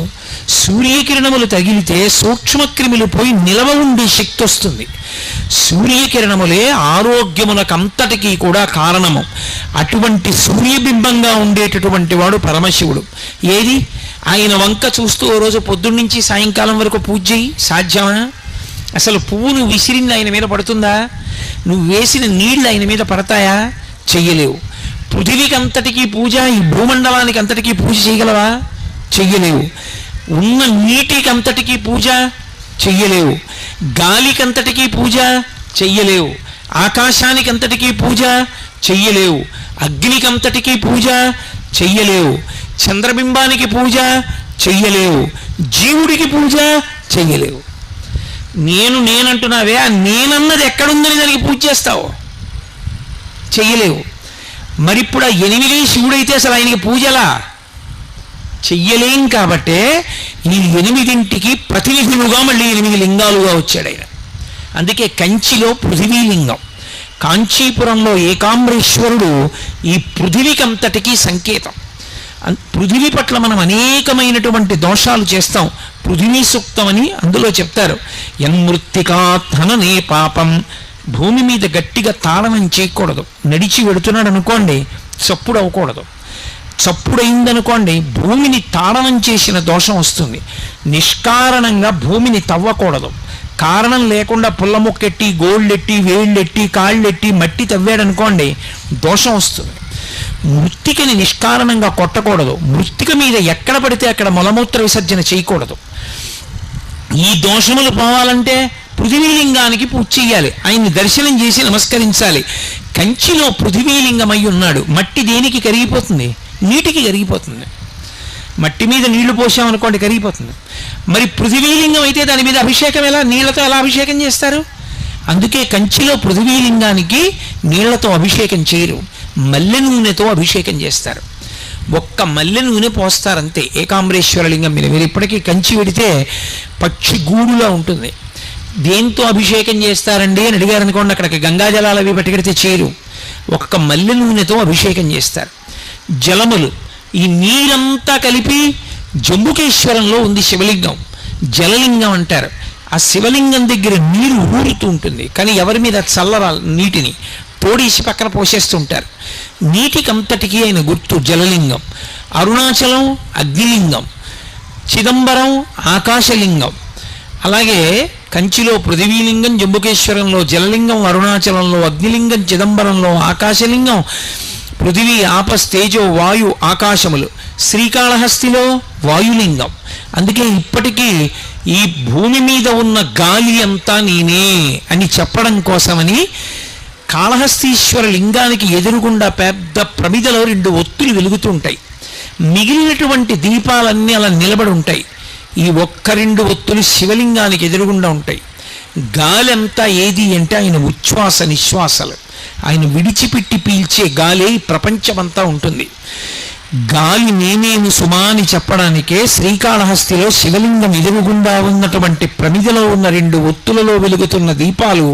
సూర్యకిరణములు తగిలితే సూక్ష్మక్రిములు పోయి నిలవ ఉండే శక్తి వస్తుంది. సూర్యకిరణములే ఆరోగ్యములకంతటికీ కూడా కారణము. అటువంటి సూర్యబింబంగా ఉండేటటువంటి వాడు పరమశివుడు. ఏది? ఆయన వంక చూస్తూ ఓ రోజు పొద్దున్నుంచి సాయంకాలం వరకు పూజ చేయి, సాధ్యమా? అసలు పువ్వు నువ్వు విసిరింది ఆయన మీద పడుతుందా? నువ్వు వేసిన నీళ్లు ఆయన మీద పడతాయా? చెయ్యలేవు. పృథివీకి అంతటికీ పూజ, ఈ భూమండలానికి అంతటికీ పూజ చేయగలవా? చెయ్యలేవు. ఉన్న నీటికి అంతటికీ పూజ చెయ్యలేవు. గాలికంతటికీ పూజ చెయ్యలేవు. ఆకాశానికి అంతటికీ పూజ చెయ్యలేవు. అగ్నికంతటికీ పూజ చెయ్యలేవు. చంద్రబింబానికి పూజ చెయ్యలేవు. జీవుడికి పూజ చెయ్యలేవు. నేనంటున్నావే, ఆ నేనన్నది ఎక్కడుందని దానికి పూజ చేస్తావు? చెయ్యలేవు. మరిప్పుడు ఆ 8 శివుడైతే అసలు ఆయనకి పూజలా? చెయ్యలేం. కాబట్టే ఈ 8ంటికి ప్రతినిధులుగా మళ్ళీ 8 లింగాలుగా వచ్చాడు ఆయన. అందుకే కంచిలో పృథివీలింగం, కాంచీపురంలో ఏకాంబరేశ్వరుడు ఈ పృథివీకంతటికీ సంకేతం. పృథివీ పట్ల మనం అనేకమైనటువంటి దోషాలు చేస్తాం. పృథివీ సూక్తం అని అందులో చెప్తారు. యన్మృత్తికాత్హననే పాపం. భూమి మీద గట్టిగా తాళనం చేయకూడదు. నడిచి వెడుతున్నాడు అనుకోండి, చప్పుడు అవ్వకూడదు. చప్పుడైందనుకోండి, భూమిని తాళనం చేసిన దోషం వస్తుంది. నిష్కారణంగా భూమిని తవ్వకూడదు. కారణం లేకుండా పుల్ల మొక్కెట్టి, గోళ్ళెట్టి, వేళ్ళెట్టి, కాళ్ళెట్టి మట్టి తవ్వాడనుకోండి, దోషం వస్తుంది. మృత్తికని నిష్కారణంగా కొట్టకూడదు, మృత్తిక మీద ఎక్కడ పడితే అక్కడ మలమూత్ర విసర్జన చేయకూడదు. ఈ దోషములు పోవాలంటే పృథివీలింగానికి పూజ చెయ్యాలి, ఆయన్ని దర్శనం చేసి నమస్కరించాలి. కంచిలో పృథివీలింగమై ఉన్నాడు. మట్టి దేనికి కరిగిపోతుంది? నీటికి కరిగిపోతుంది. మట్టి మీద నీళ్లు పోసామనుకోండి కరిగిపోతుంది. మరి పృథివీలింగం అయితే దాని మీద అభిషేకం ఎలా? నీళ్లతో ఎలా అభిషేకం చేస్తారు? అందుకే కంచిలో పృథివీలింగానికి నీళ్లతో అభిషేకం చేయరు, మల్లె నూనెతో అభిషేకం చేస్తారు. ఒక్క మల్లె నూనె పోస్తారంతే ఏకాంబరేశ్వర లింగం మీద. మీరు ఇప్పటికీ కంచి వెడితే పక్షి గూడులా ఉంటుంది. దేంతో అభిషేకం చేస్తారండి అని అడిగారు అనుకోండి, అక్కడికి గంగాజలాలు అవి పట్టుకెడితే చేయరు, ఒక్క మల్లె నూనెతో అభిషేకం చేస్తారు. జలములు, ఈ నీరంతా కలిపి జంబుకేశ్వరంలో ఉంది శివలింగం, జలలింగం అంటారు. ఆ శివలింగం దగ్గర నీరు ఊరుతూ ఉంటుంది, కానీ ఎవరి మీద చల్లరా నీటిని తోడేసి పక్కన పోసేస్తుంటారు. నీటికంతటికి ఆయన గుర్తు జలలింగం. అరుణాచలం అగ్నిలింగం, చిదంబరం ఆకాశలింగం. అలాగే కంచిలో పృథివీలింగం, జంబుకేశ్వరంలో జలలింగం, అరుణాచలంలో అగ్నిలింగం, చిదంబరంలో ఆకాశలింగం, పృథివీ ఆపస్ తేజో వాయు ఆకాశములు, శ్రీకాళహస్తిలో వాయులింగం. అందుకే ఇప్పటికీ ఈ భూమి మీద ఉన్న గాలి అంతా నేనే అని చెప్పడం కోసమని కాళహస్తీశ్వర లింగానికి ఎదురుగుండా పెద్ద ప్రమిదలో 2 ఒత్తులు వెలుగుతుంటాయి. మిగిలినటువంటి దీపాలన్నీ అలా నిలబడి ఉంటాయి. ఈ ఒక్క 2 ఒత్తులు శివలింగానికి ఎదురుగుండా ఉంటాయి. గాలి అంతా ఏది అంటే ఆయన ఉచ్ఛ్వాస నిశ్వాసలు, ఆయన విడిచిపెట్టి పీల్చే గాలి ప్రపంచమంతా ఉంటుంది. గాలి నేనేమి సుమా అని చెప్పడానికే శ్రీకాళహస్తిలో శివలింగం ఎదురుగుండా ఉన్నటువంటి ప్రమిదలో ఉన్న 2 ఒత్తులలో వెలుగుతున్న దీపాలు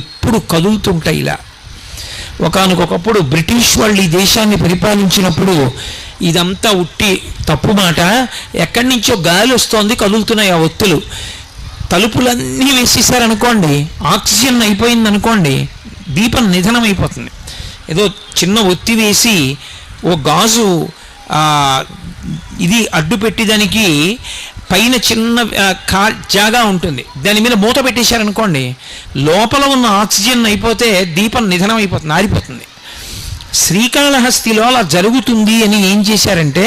ఎప్పుడు కదులుతుంటాయి ఇలా. ఒకానొకప్పుడు బ్రిటిష్ వాళ్ళు ఈ దేశాన్ని పరిపాలించినప్పుడు ఇదంతా ఉట్టి తప్పు మాట, ఎక్కడి నుంచో గాలి వస్తోంది, కదులుతున్నాయి ఆ ఒత్తులు. తలుపులన్నీ వేసేసారనుకోండి, ఆక్సిజన్ అయిపోయింది అనుకోండి, దీపం నిధనం అయిపోతుంది. ఏదో చిన్న ఒత్తి వేసి ఓ గాజు ఇది అడ్డు పెట్టేదానికి పైన చిన్న జాగా ఉంటుంది, దాని మీద మూత పెట్టేశారనుకోండి, లోపల ఉన్న ఆక్సిజన్ అయిపోతే దీపం నిధనం అయిపోతుంది, ఆరిపోతుంది. శ్రీకాళహస్తిలో అలా జరుగుతుంది అని ఏం చేశారంటే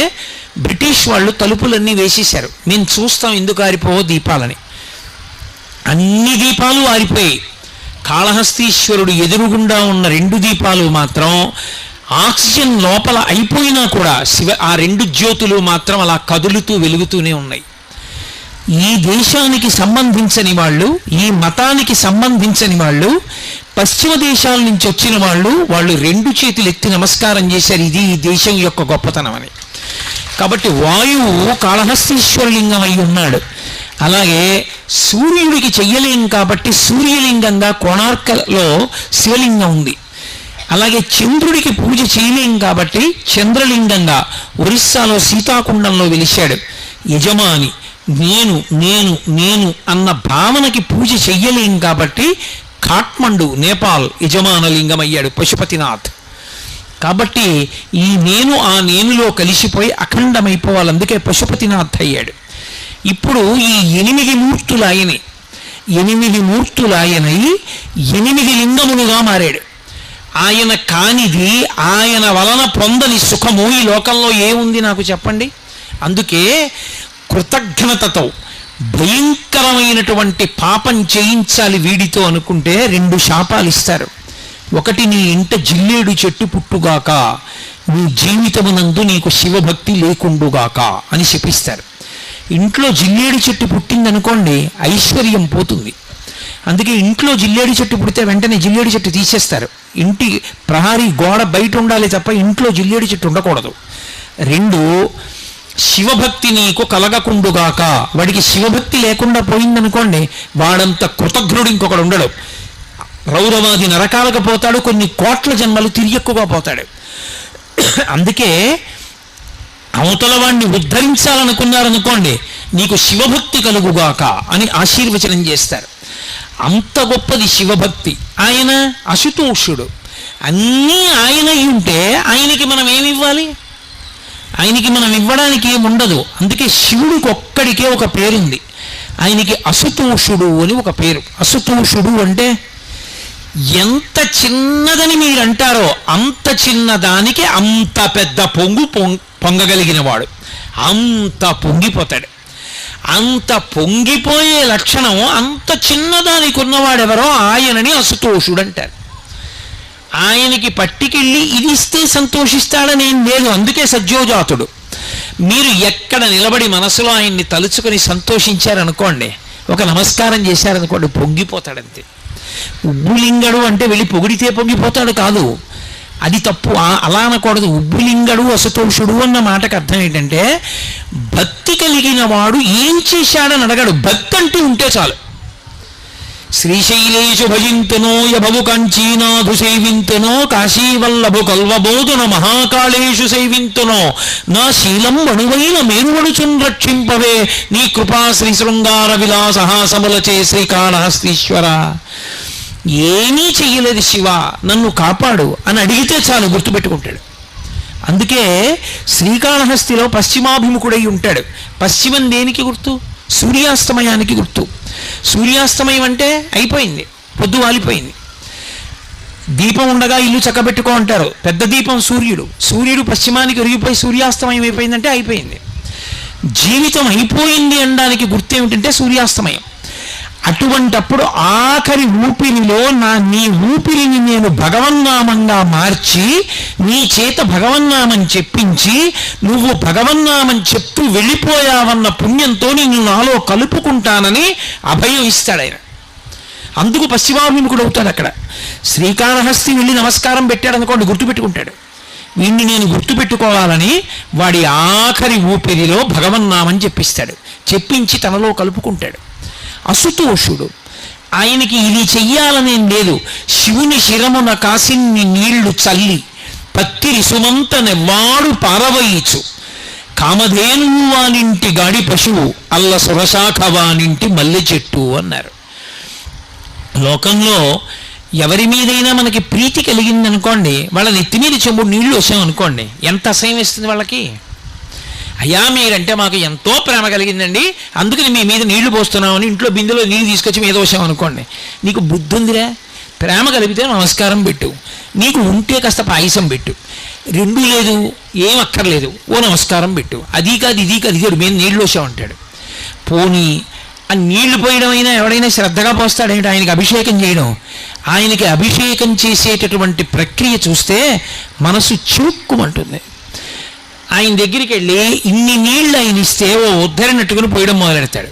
బ్రిటిష్ వాళ్ళు తలుపులన్నీ వేసేశారు. మేము చూస్తాం ఎందుకు ఆరిపోవో దీపాలని. అన్ని దీపాలు ఆరిపోయాయి. కాళహస్తీశ్వరుడు ఎదురుగుండా ఉన్న 2 దీపాలు మాత్రం ఆక్సిజన్ లోపల అయిపోయినా కూడా ఆ 2 జ్యోతులు మాత్రం అలా కదులుతూ వెలుగుతూనే ఉన్నాయి. ఈ దేశానికి సంబంధించని వాళ్ళు, ఈ మతానికి సంబంధించని వాళ్ళు, పశ్చిమ దేశాల నుంచి వచ్చిన వాళ్ళు 2 చేతులు ఎత్తి నమస్కారం చేశారు. ఇది ఈ దేశం యొక్క గొప్పతనం అని. కాబట్టి వాయువు కాళహస్తీశ్వరలింగం అయి ఉన్నాడు. అలాగే సూర్యుడికి చెయ్యలేం కాబట్టి సూర్యలింగంగా కోణార్కలో శివలింగం ఉంది. అలాగే చంద్రుడికి పూజ చేయలేం కాబట్టి చంద్రలింగంగా ఒరిస్సాలో సీతాకుండంలో వెలిశాడు. యజమాని నేను నేను నేను అన్న భావనకి పూజ చెయ్యలేం కాబట్టి కాఠ్మండు నేపాల్ యజమానలింగం అయ్యాడు పశుపతినాథ్. కాబట్టి ఈ నేను ఆ నేనులో కలిసిపోయి అఖండమైపోవాలి, అందుకే పశుపతినాథ్ అయ్యాడు. ఇప్పుడు ఈ 8 మూర్తులు ఆయనే, 8 మూర్తులు ఆయనై 8 లింగములుగా మారాడు. ఆయన కానిది, ఆయన వలన పొందని సుఖము ఈ లోకంలో ఏముంది నాకు చెప్పండి. అందుకే కృతజ్ఞతతో భయంకరమైనటువంటి పాపం చేయించాలి వీడితో అనుకుంటే 2 శాపాలు ఇస్తారు. ఒకటి, నీ ఇంట జిల్లేడు చెట్టు పుట్టుగాక, నీ జీవితమునందు నీకు శివభక్తి లేకుండుగాక అని శపిస్తారు. ఇంట్లో జిల్లేడు చెట్టు పుట్టిందనుకోండి ఐశ్వర్యం పోతుంది. అందుకే ఇంట్లో జిల్లేడు చెట్టు పుడితే వెంటనే జిల్లేడు చెట్టు తీసేస్తారు. ఇంటి ప్రహారీ గోడ బయట ఉండాలి తప్ప ఇంట్లో జిల్లేడు చెట్టు ఉండకూడదు. 2, శివభక్తి నీకు కలగకుండుగాక. వాడికి శివభక్తి లేకుండా పోయిందనుకోండి వాడంత కృతజ్ఞుడు ఇంకొకడు ఉండడు. రౌరవాది నరకాలకు పోతాడు, కొన్ని కోట్ల జన్మలు తిరియక్కుగా పోతాడు. అందుకే అవతల వాడిని ఉద్ధరించాలనుకున్నారనుకోండి నీకు శివభక్తి కలుగుగాక అని ఆశీర్వచనం చేస్తారు. అంత గొప్పది శివభక్తి. ఆయన అశుతోషుడు, అన్నీ ఆయన ఉంటే ఆయనకి మనం ఏమివ్వాలి? ఆయనకి మనం ఇవ్వడానికి ఏముండదు. అందుకే శివుడికి ఒక్కడికే ఒక పేరుంది, ఆయనకి అశుతోషుడు అని ఒక పేరు. అశుతోషుడు అంటే ఎంత చిన్నదని మీరు అంటారో అంత చిన్నదానికి అంత పెద్ద పొంగగలిగిన వాడు, అంత పొంగిపోతాడు. అంత పొంగిపోయే లక్షణం అంత చిన్నదానికి ఉన్నవాడెవరో ఆయనని అసుతోషుడు అంటారు. ఆయనకి పట్టికెళ్ళి ఇది ఇస్తే సంతోషిస్తాడని ఏం లేదు, అందుకే సజ్జోజాతుడు. మీరు ఎక్కడ నిలబడి మనసులో ఆయన్ని తలుచుకొని సంతోషించారనుకోండి, ఒక నమస్కారం చేశారనుకోండి, పొంగిపోతాడంతే. ఉబ్బులింగడు అంటే వెళ్ళి పొగిడితే పొంగిపోతాడు కాదు, అది తప్పు. అలా అనకూడదు. ఉబ్బులింగడు అసతోషుడు అన్న మాటకు అర్థం ఏంటంటే భక్తి కలిగిన వాడు ఏం చేశాడని అడగడు, భక్తి అంటూ ఉంటే చాలు. శ్రీశైలేషు భజింతునో యభవు కంచీనాథు సేవింతునో కాశీవల్లభు కల్వబోధున మహాకాళేషు సేవింతునో నా శీలం అణువైన మేరువడుచున్ రక్షింపవే నీ కృపా శ్రీ శృంగార విలాసహాసములచే శ్రీకాళహస్తీశ్వర. ఏమీ చెయ్యలేదు శివ, నన్ను కాపాడు అని అడిగితే చాలు, గుర్తుపెట్టుకుంటాడు. అందుకే శ్రీకాళహస్తిలో పశ్చిమాభిముఖుడై ఉంటాడు. పశ్చిమం దేనికి గుర్తు? సూర్యాస్తమయానికి గుర్తు. సూర్యాస్తమయం అంటే అయిపోయింది, పొద్దు వాలిపోయింది. దీపం ఉండగా ఇల్లు చక్కబెట్టుకో అంటారు. పెద్ద దీపం సూర్యుడు. సూర్యుడు పశ్చిమానికి ఒరిగిపోయి సూర్యాస్తమయం అయిపోయిందంటే అయిపోయింది. జీవితం అయిపోయింది అనడానికి గుర్తేమిటంటే సూర్యాస్తమయం. అటువంటప్పుడు ఆఖరి ఊపిరిలో నీ ఊపిరిని నేను భగవన్నామంగా మార్చి నీ చేత భగవన్నామం చెప్పించి నువ్వు భగవన్నామం చెప్తూ వెళ్ళిపోయావన్న పుణ్యంతో నిన్ను నాలో కలుపుకుంటానని అభయం ఇస్తాడు ఆయన. అందుకు పశ్చిమాభిముఖుడు అవుతాడు. అక్కడ శ్రీకాళహస్తి వెళ్ళి నమస్కారం పెట్టాడు అనుకోండి, గుర్తుపెట్టుకుంటాడు. వీణ్ణి నేను గుర్తుపెట్టుకోవాలని వాడి ఆఖరి ఊపిరిలో భగవన్నామం చెప్పిస్తాడు. చెప్పించి తనలో కలుపుకుంటాడు. అసుతోషుడు. ఆయనకి ఇది చెయ్యాలనేం లేదు. శివుని శిరమున కాసిన్ని నీళ్లు చల్లి పత్తిరి సుమంతనెవ్వాడు పారవయిచు కామధేనువు వానింటి గాడి పశువు అల్ల సురశాఖ వానింటి మల్లె చెట్టు అన్నారు. లోకంలో ఎవరి మీదైనా మనకి ప్రీతి కలిగిందనుకోండి, వాళ్ళ నెత్తి మీద చెంబుడు నీళ్లు వచ్చామనుకోండి, ఎంత అసహ్యం వేస్తుంది వాళ్ళకి. అయ్యా మీరంటే మాకు ఎంతో ప్రేమ కలిగిందండి, అందుకని మీ మీద నీళ్లు పోస్తున్నామని ఇంట్లో బిందెలో నీళ్ళు తీసుకొచ్చి మీద వచ్చామనుకోండి, నీకు బుద్ధి ఉందిరా? ప్రేమ కలిగితే నమస్కారం పెట్టు, నీకు ఉంటే కాస్త పాయసం పెట్టు, రెండూ లేదు ఏం అక్కర్లేదు ఓ నమస్కారం పెట్టు, అది కాదు ఇది కాదు ఇది మీద నీళ్ళు వచ్చామంటాడు. పోనీ ఆ నీళ్లు పోయడం అయినా ఎవడైనా శ్రద్ధగా పోస్తాడేంటి? ఆయనకి అభిషేకం చేయడం, ఆయనకి అభిషేకం చేసేటటువంటి ప్రక్రియ చూస్తే మనసు చివుక్కుమంటుంది. ఆయన దగ్గరికి వెళ్ళి ఇన్ని నీళ్ళు ఆయన ఇస్తే ఓ ఉద్ధరినట్టుకుని పోయడం మొదలెడతాడు.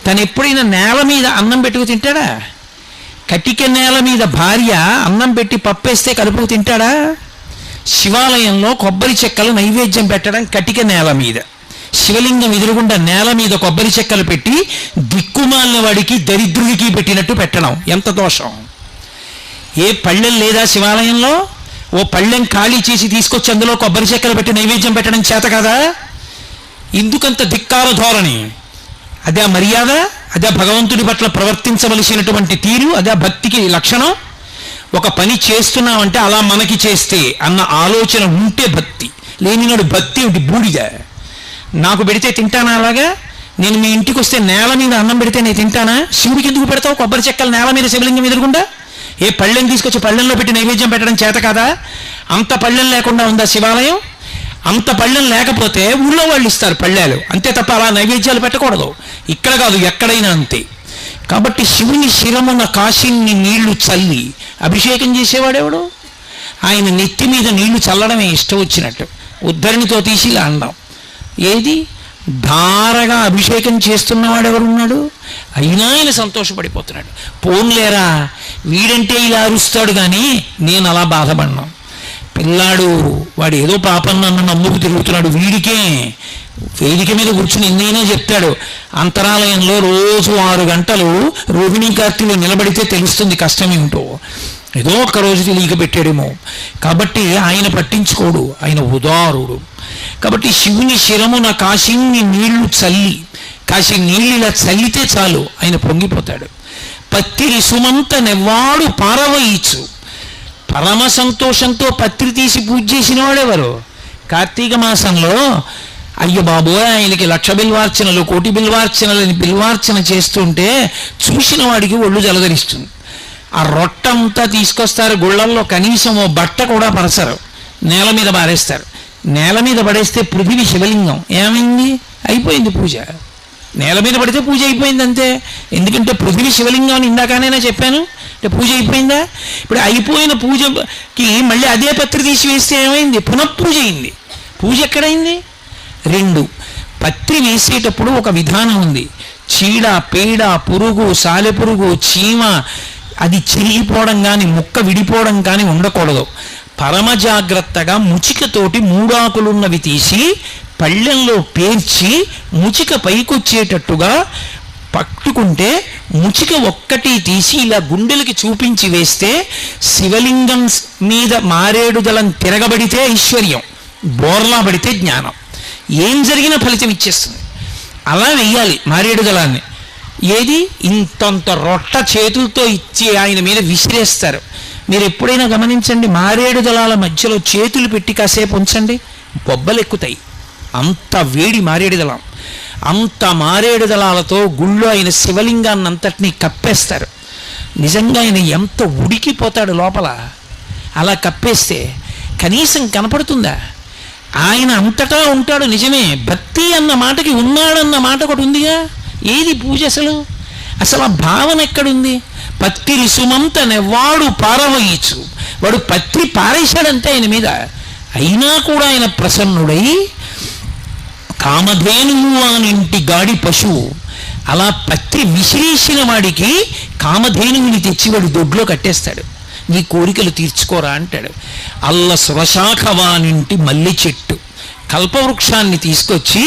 తను ఎప్పుడైనా నేల మీద అన్నం పెట్టుకు తింటాడా? కటిక నేల మీద భార్య అన్నం పెట్టి పప్పేస్తే కలుపుకు తింటాడా? శివాలయంలో కొబ్బరి చెక్కలు నైవేద్యం పెట్టడం కటిక నేల మీద, శివలింగం ఎదురుగుండా నేల మీద కొబ్బరి చెక్కలు పెట్టి దిక్కుమాలిన వాడికి దరిద్రుడికి పెట్టినట్టు పెట్టడం ఎంత దోషం! ఏ పళ్ళెం లేదా శివాలయంలో? ఓ పళ్ళెం ఖాళీ చేసి తీసుకొచ్చి అందులో కొబ్బరి చెక్కలు పెట్టి నైవేద్యం పెట్టడం చేత కదా? ఎందుకంత ధిక్కార ధోరణి? అదే మర్యాద? అదే భగవంతుడి పట్ల ప్రవర్తించవలసినటువంటి తీరు? అదే భక్తికి లక్షణం? ఒక పని చేస్తున్నామంటే అలా మనకి చేస్తే అన్న ఆలోచన ఉంటే భక్తి, లేనినాడు భక్తి ఏమిటి? బూడిద. నాకు పెడితే తింటానా? అలాగా నేను మీ ఇంటికి వస్తే నేల మీద అన్నం పెడితే నేను తింటానా? శివుడికి ఎందుకు పెడతావు కొబ్బరి చెక్కలు నేల మీద శివలింగం ఎదురుగుండా? ఏ పళ్ళెం తీసుకొచ్చి పళ్ళెంలో పెట్టి నైవేద్యం పెట్టడం చేత కాదా? అంత పళ్ళెం లేకుండా ఉందా శివాలయం? అంత పళ్ళెం లేకపోతే ఊళ్ళో వాళ్ళు ఇస్తారు పళ్ళాలు, అంతే తప్ప అలా నైవేద్యాలు పెట్టకూడదు. ఇక్కడ కాదు, ఎక్కడైనా అంతే. కాబట్టి శివుని శిరమున కాశీన్ని నీళ్లు చల్లి అభిషేకం చేసేవాడెవడు? ఆయన నెత్తి మీద నీళ్లు చల్లడమే ఇష్టం వచ్చినట్టు, ఉద్ధరణితో తీసి ఇలా అండం. ఏది ధారగా అభిషేకం చేస్తున్నవాడెవరున్నాడు? అయినా ఆయన సంతోషపడిపోతున్నాడు. పోన్లేరా వీడంటే ఇలా అరుస్తాడు కానీ నేను అలా బాధపడినాం. పిల్లాడు వాడు ఏదో పాపం నన్ను నమ్ముకు తిరుగుతున్నాడు, వీడికే వేదిక మీద కూర్చుని ఎన్నైనా చెప్తాడు. అంతరాలయంలో రోజు 6 గంటలు రోహిణీ కార్తీలు నిలబడితే తెలుస్తుంది కష్టం ఏమిటో. ఏదో ఒక్కరోజు తెలియక పెట్టాడేమో. కాబట్టి ఆయన పట్టించుకోడు, ఆయన ఉదారుడు. కాబట్టి శివుని శిరమున కాశీని నీళ్లు చల్లి, కాశీ నీళ్ళు ఇలా చల్లితే చాలు ఆయన పొంగిపోతాడు. పత్తిరి సుమంత నెవ్వాడు పారవయిచు. పరమ సంతోషంతో పత్రి తీసి పూజ చేసిన వాడెవరు? కార్తీక మాసంలో అయ్య బాబోయ్ ఆయనకి 1,00,000 బిల్వార్చనలు 1,00,000 బిల్వార్చనలని బిల్వార్చన చేస్తుంటే చూసిన వాడికి ఒళ్ళు జలధరిస్తుంది. ఆ రొట్టంతా తీసుకొస్తారు గుళ్ళల్లో, కనీసం ఓ బట్ట కూడా పరచరు, నేల మీద పారేస్తారు. నేల మీద పడేస్తే పృథివీ శివలింగం ఏమైంది? అయిపోయింది పూజ. నేల మీద పడితే పూజ అయిపోయింది అంతే. ఎందుకంటే పృథివీ శివలింగం అని ఇందాకనైనా చెప్పాను, అంటే పూజ అయిపోయిందా? ఇప్పుడు అయిపోయిన పూజకి మళ్ళీ అదే పత్రి తీసి వేస్తే ఏమైంది? పునఃపూజ అయింది. పూజ ఎక్కడైంది? 2, పత్రి వేసేటప్పుడు ఒక విధానం ఉంది. చీడ, పేడ, పురుగు, సాలెపురుగు, చీమ అది చిరిగిపోవడం కానీ ముక్క విడిపోవడం కానీ ఉండకూడదు. పరమ జాగ్రత్తగా ముచికతోటి 3 ఆకులున్నవి తీసి పళ్ళెంలో పేర్చి ముచిక పైకొచ్చేటట్టుగా పట్టుకుంటే ముచిక ఒక్కటి తీసి ఇలా గుండెలకి చూపించి వేస్తే శివలింగం మీద మారేడు దళం తిరగబడితే ఐశ్వర్యం, బోర్లా పడితే జ్ఞానం. ఏం జరిగినా ఫలితం ఇచ్చేస్తుంది. అలా వెయ్యాలి మారేడు దళాన్ని. ఏది? ఇంతంత రొట్ట చేతులతో ఇచ్చి ఆయన మీద విసిరేస్తారు. మీరు ఎప్పుడైనా గమనించండి, మారేడు దళాల మధ్యలో చేతులు పెట్టి కాసేపు ఉంచండి, బొబ్బలు ఎక్కుతాయి. అంత వేడి మారేడు దళం. అంత మారేడు దళాలతో గుళ్ళో ఆయన శివలింగాన్ని అంతటినీ కప్పేస్తారు. నిజంగా ఆయన ఎంత ఉడికిపోతాడు లోపల. అలా కప్పేస్తే కనీసం కనపడుతుందా? ఆయన అంతటా ఉంటాడు నిజమే. భక్తి అన్న మాటకి ఉన్నాడన్న మాట ఒకటి ఉందిగా. ఏది పూజ అసలు ఆ భావన ఎక్కడుంది? పత్రి సుమంత నెవ్వాడు పారవయించు, వాడు పత్రి పారేశాడంటే ఆయన మీద. అయినా కూడా ఆయన ప్రసన్నుడై కామధేనువు అనింటి గాడి పశువు అలా పత్రి విసిరేసిన వాడికి కామధేనువుని తెచ్చి వాడు దొడ్లో కట్టేస్తాడు. నీ కోరికలు తీర్చుకోరా అంటాడు. అల్ల సురశాఖవానింటి మల్లె చెట్టు, కల్పవృక్షాన్ని తీసుకొచ్చి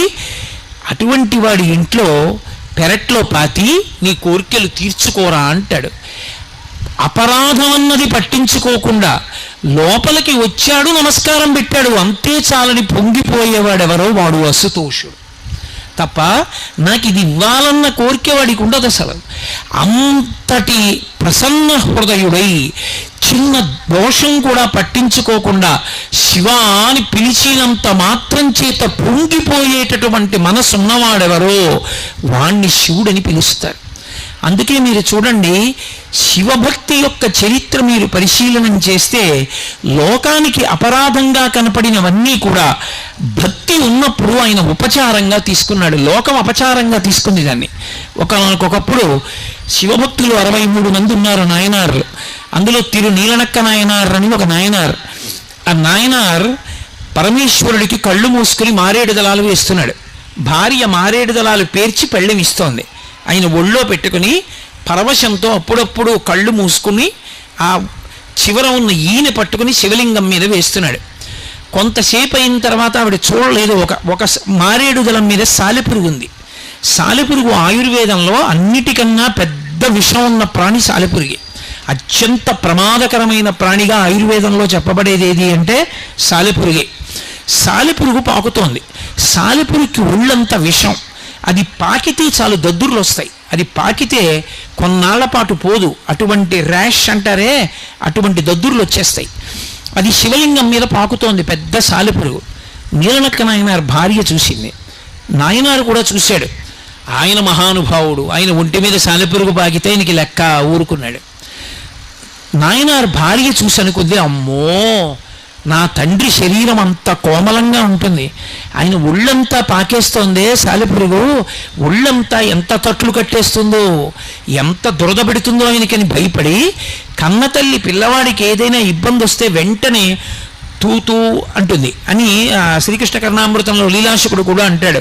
అటువంటి వాడి ఇంట్లో పెరట్లో పాతి నీ కోరికలు తీర్చుకోరా అంటాడు. అపరాధం అన్నది పట్టించుకోకుండా లోపలికి వచ్చాడు, నమస్కారం పెట్టాడు, అంతే చాలని పొంగిపోయేవాడెవరో వాడు అసుతోషుడు తప్ప నాకు ఇది ఇవ్వాలన్న కోరిక వాడికి ఉండదు అసలు. అంతటి ప్రసన్న హృదయుడై చిన్న దోషం కూడా పట్టించుకోకుండా శివ అని పిలిచినంత మాత్రం చేత పొంగిపోయేటటువంటి మనసున్నవాడెవరో వాణ్ణి శివుడని పిలుస్తారు. అందుకే మీరు చూడండి, శివభక్తి యొక్క చరిత్ర మీరు పరిశీలనం చేస్తే లోకానికి అపరాధంగా కనపడినవన్నీ కూడా భక్తి ఉన్నప్పుడు ఆయన ఉపచారంగా తీసుకున్నాడు. లోకం అపచారంగా తీసుకుంది దాన్ని. ఒకప్పుడు శివభక్తులు 63 మంది ఉన్నారు నాయనార్లు. అందులో తిరునీలనక్క నాయనార్ అని ఒక నాయనార్. ఆ నాయనార్ పరమేశ్వరుడికి కళ్ళు మూసుకుని మారేడు దళాలు వేస్తున్నాడు. భార్య మారేడు దళాలు పేర్చి పళ్ళెం ఇస్తోంది. ఆయన ఒళ్ళో పెట్టుకుని పరవశంతో అప్పుడప్పుడు కళ్ళు మూసుకుని ఆ చివర ఉన్న ఈయన పట్టుకుని శివలింగం మీద వేస్తున్నాడు. కొంతసేపు అయిన తర్వాత ఆవిడ చూడలేదు, ఒక మారేడు దళం మీద సాలెపురుగు ఉంది. సాలెపురుగు ఆయుర్వేదంలో అన్నిటికన్నా పెద్ద విషం ఉన్న ప్రాణి సాలెపురుగే. అత్యంత ప్రమాదకరమైన ప్రాణిగా ఆయుర్వేదంలో చెప్పబడేది ఏది అంటే సాలెపురుగే. సాలెపురుగు పాకుతోంది. సాలెపురుగుకి ఒళ్ళంత విషం. అది పాకితే చాలు దద్దుర్లు వస్తాయి. అది పాకితే కొన్నాళ్ల పాటు పోదు. అటువంటి ర్యాష్ అంటారే, అటువంటి దద్దుర్లు వచ్చేస్తాయి. అది శివలింగం మీద పాకుతోంది పెద్ద సాలెపురుగు. నీలనక్క నాయనారు భార్య చూసింది, నాయనారు కూడా చూశాడు. ఆయన మహానుభావుడు, ఆయన ఒంటి మీద సాలెపురుగు పాకితే ఆయనకి లెక్క ఊరుకున్నాడు. నాయనారు భార్య చూసి అనుకుంది, అమ్మో నా తండ్రి శరీరం అంత కోమలంగా ఉంటుంది, ఆయన ఒళ్ళంతా పాకేస్తోందే సాలెపురుగు, ఒళ్ళంతా ఎంత తట్లు కట్టేస్తుందో, ఎంత దురద పెడుతుందో ఆయనకని భయపడి కన్నతల్లి పిల్లవాడికి ఏదైనా ఇబ్బంది వస్తే వెంటనే తూతూ అంటుంది అని శ్రీకృష్ణ కర్ణామృతంలో లీలాశకుడు కూడా అంటాడు.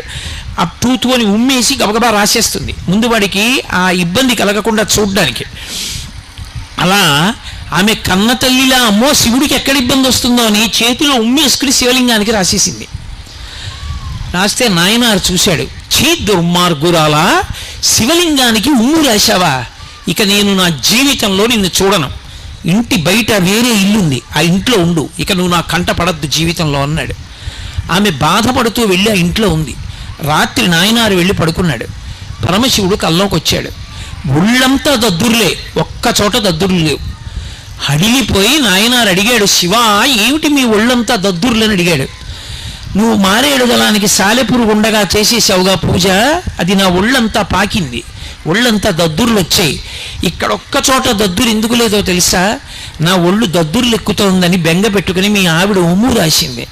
ఆ తూతూ అని ఉమ్మేసి గబగబా రాసేస్తుంది ముందు వాడికి ఆ ఇబ్బంది కలగకుండా చూడ్డానికి. అలా ఆమె కన్న తల్లిలా అమ్మో శివుడికి ఎక్కడ ఇబ్బంది వస్తుందో అని చేతిలో ఉమ్మేసుకుని శివలింగానికి రాసేసింది. రాస్తే నాయనారు చూశాడు, చీ దుర్మార్గురాలా, శివలింగానికి ఉమ్ము రాశావా, ఇక నేను నా జీవితంలో నిన్ను చూడను, ఇంటి బయట వేరే ఇల్లుంది, ఆ ఇంట్లో ఉండు, ఇక నువ్వు నా కంట పడద్దు జీవితంలో అన్నాడు. ఆమె బాధపడుతూ వెళ్ళి ఆ ఇంట్లో ఉంది. రాత్రి నాయనారు వెళ్ళి పడుకున్నాడు. పరమశివుడు కల్లోకి వచ్చాడు. ఒళ్ళంతా దద్దుర్లే, ఒక్క చోట దద్దుర్లు లేవు. హడిలిపోయి నాయనారు అడిగాడు, శివ ఏమిటి మీ ఒళ్ళంతా దద్దుర్లని అడిగాడు. నువ్వు మారేడు దళానికి సాలెపురుగు ఉండగా చేసేసావుగా పూజ, అది నా ఒళ్ళంతా పాకింది, ఒళ్ళంతా దద్దుర్లు వచ్చాయి, ఇక్కడ ఒక్క చోట దద్దురు ఎందుకు లేదో తెలుసా? నా ఒళ్ళు దద్దురు లెక్కుతోందని బెంగ పెట్టుకుని మీ ఆవిడ ఉమ్ము రాసింది.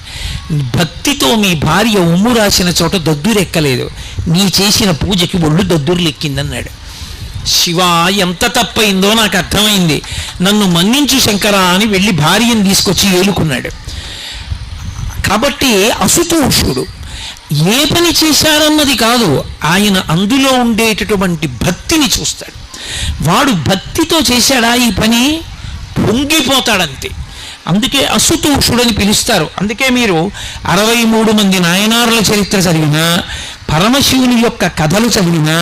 భక్తితో మీ భార్య ఉమ్ము రాసిన చోట దద్దురు ఎక్కలేదు, నీ చేసిన పూజకి ఒళ్ళు దద్దురు లెక్కిందన్నాడు. శివ, ఎంత తప్పైందో నాకు అర్థమైంది, నన్ను మన్నించు శంకర అని వెళ్ళి భార్యను తీసుకొచ్చి ఏలుకున్నాడు. కాబట్టి అసుతోషుడు ఏ పని చేశారన్నది కాదు, ఆయన అందులో ఉండేటటువంటి భక్తిని చూస్తాడు. వాడు భక్తితో చేశాడా ఈ పని, పొంగిపోతాడంతే. అందుకే అసుతోషుడని పిలుస్తారు. అందుకే మీరు 63 మంది నాయనారుల చరిత్ర చదివినా, పరమశివుని యొక్క కథలు చదివినా,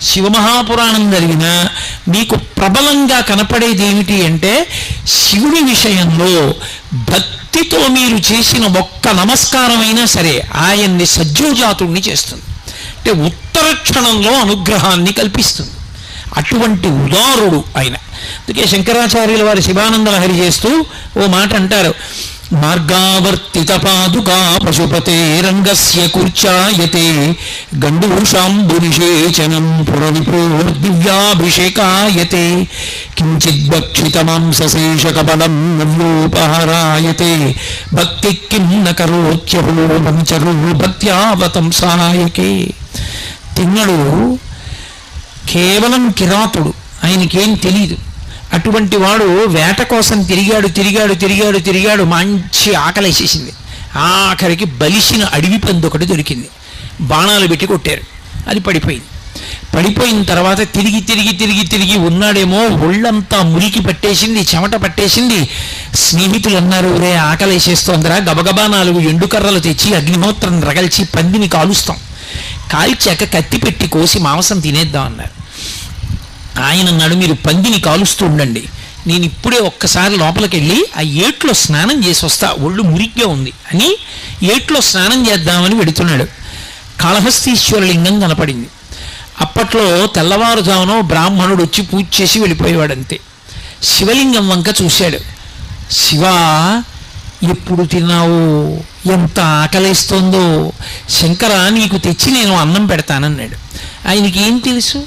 శివమహాపురాణం చదివినా మీకు ప్రబలంగా కనపడేది ఏమిటి అంటే, శివుని విషయంలో భక్తితో మీరు చేసిన ఒక్క నమస్కారమైనా సరే ఆయన్ని సజ్జోజాతుణ్ణి చేస్తుంది. అంటే ఉత్తర క్షణంలో అనుగ్రహాన్ని కల్పిస్తుంది. అటువంటి ఉదారుడు ఆయన. అందుకే శంకరాచార్యుల వారి శివానంద లహరి చేస్తూ ఓ మాట అంటారు, మార్గావర్తిత పాదుకా పశుపతే రంగస్య కూర్చాయతే గండూషాంబునిషేచనం పురవిపూర్దివ్యాభిషేకాయతే కించిద్భక్షిత మాంసశేషకపలం నవ్యోపహరాయతే భక్తి కిం న కరోత్యహో పంచరో భక్త్యావతంసాయకే. తిన్నడు కేవలం కిరాతుడు, ఆయనకేం తెలీదు. అటువంటి వాడు వేట కోసం తిరిగాడు, మంచి ఆకలేసేసింది. ఆఖరికి బలిసిన అడవి పంది ఒకటి దొరికింది. బాణాలు పెట్టి కొట్టారు, అది పడిపోయింది. పడిపోయిన తర్వాత తిరిగి ఉన్నాడేమో, ఒళ్ళంతా మురికి పట్టేసింది, చెమట పట్టేసింది. స్నేహితులు అన్నారు, రే ఆకలేసేస్తోందిరా, గబగబా 4 ఎండుకర్రలు తెచ్చి అగ్నిహోత్రం రగల్చి పందిని కాలుస్తాం, కాల్చాక కత్తి పెట్టి కోసి మాంసం తినేద్దాం అన్నారు. ఆయన అన్నాడు, మీరు పందిని కాలుస్తూ ఉండండి, నేను ఇప్పుడే ఒక్కసారి లోపలికి వెళ్ళి ఆ ఏట్లో స్నానం చేసి వస్తా, ఒళ్ళు మురిగ్గా ఉంది అని ఏట్లో స్నానం చేద్దామని వెడుతున్నాడు. కాళహస్తీశ్వర లింగం కనపడింది. అప్పట్లో తెల్లవారుజామున బ్రాహ్మణుడు వచ్చి పూజ చేసి వెళ్ళిపోయేవాడంతే. శివలింగం వంక చూశాడు. శివ, ఎప్పుడు తిన్నావు, ఎంత ఆకలేస్తోందో, శంకర నీకు తెచ్చి నేను అన్నం పెడతానన్నాడు. ఆయనకి ఏం తెలుసు,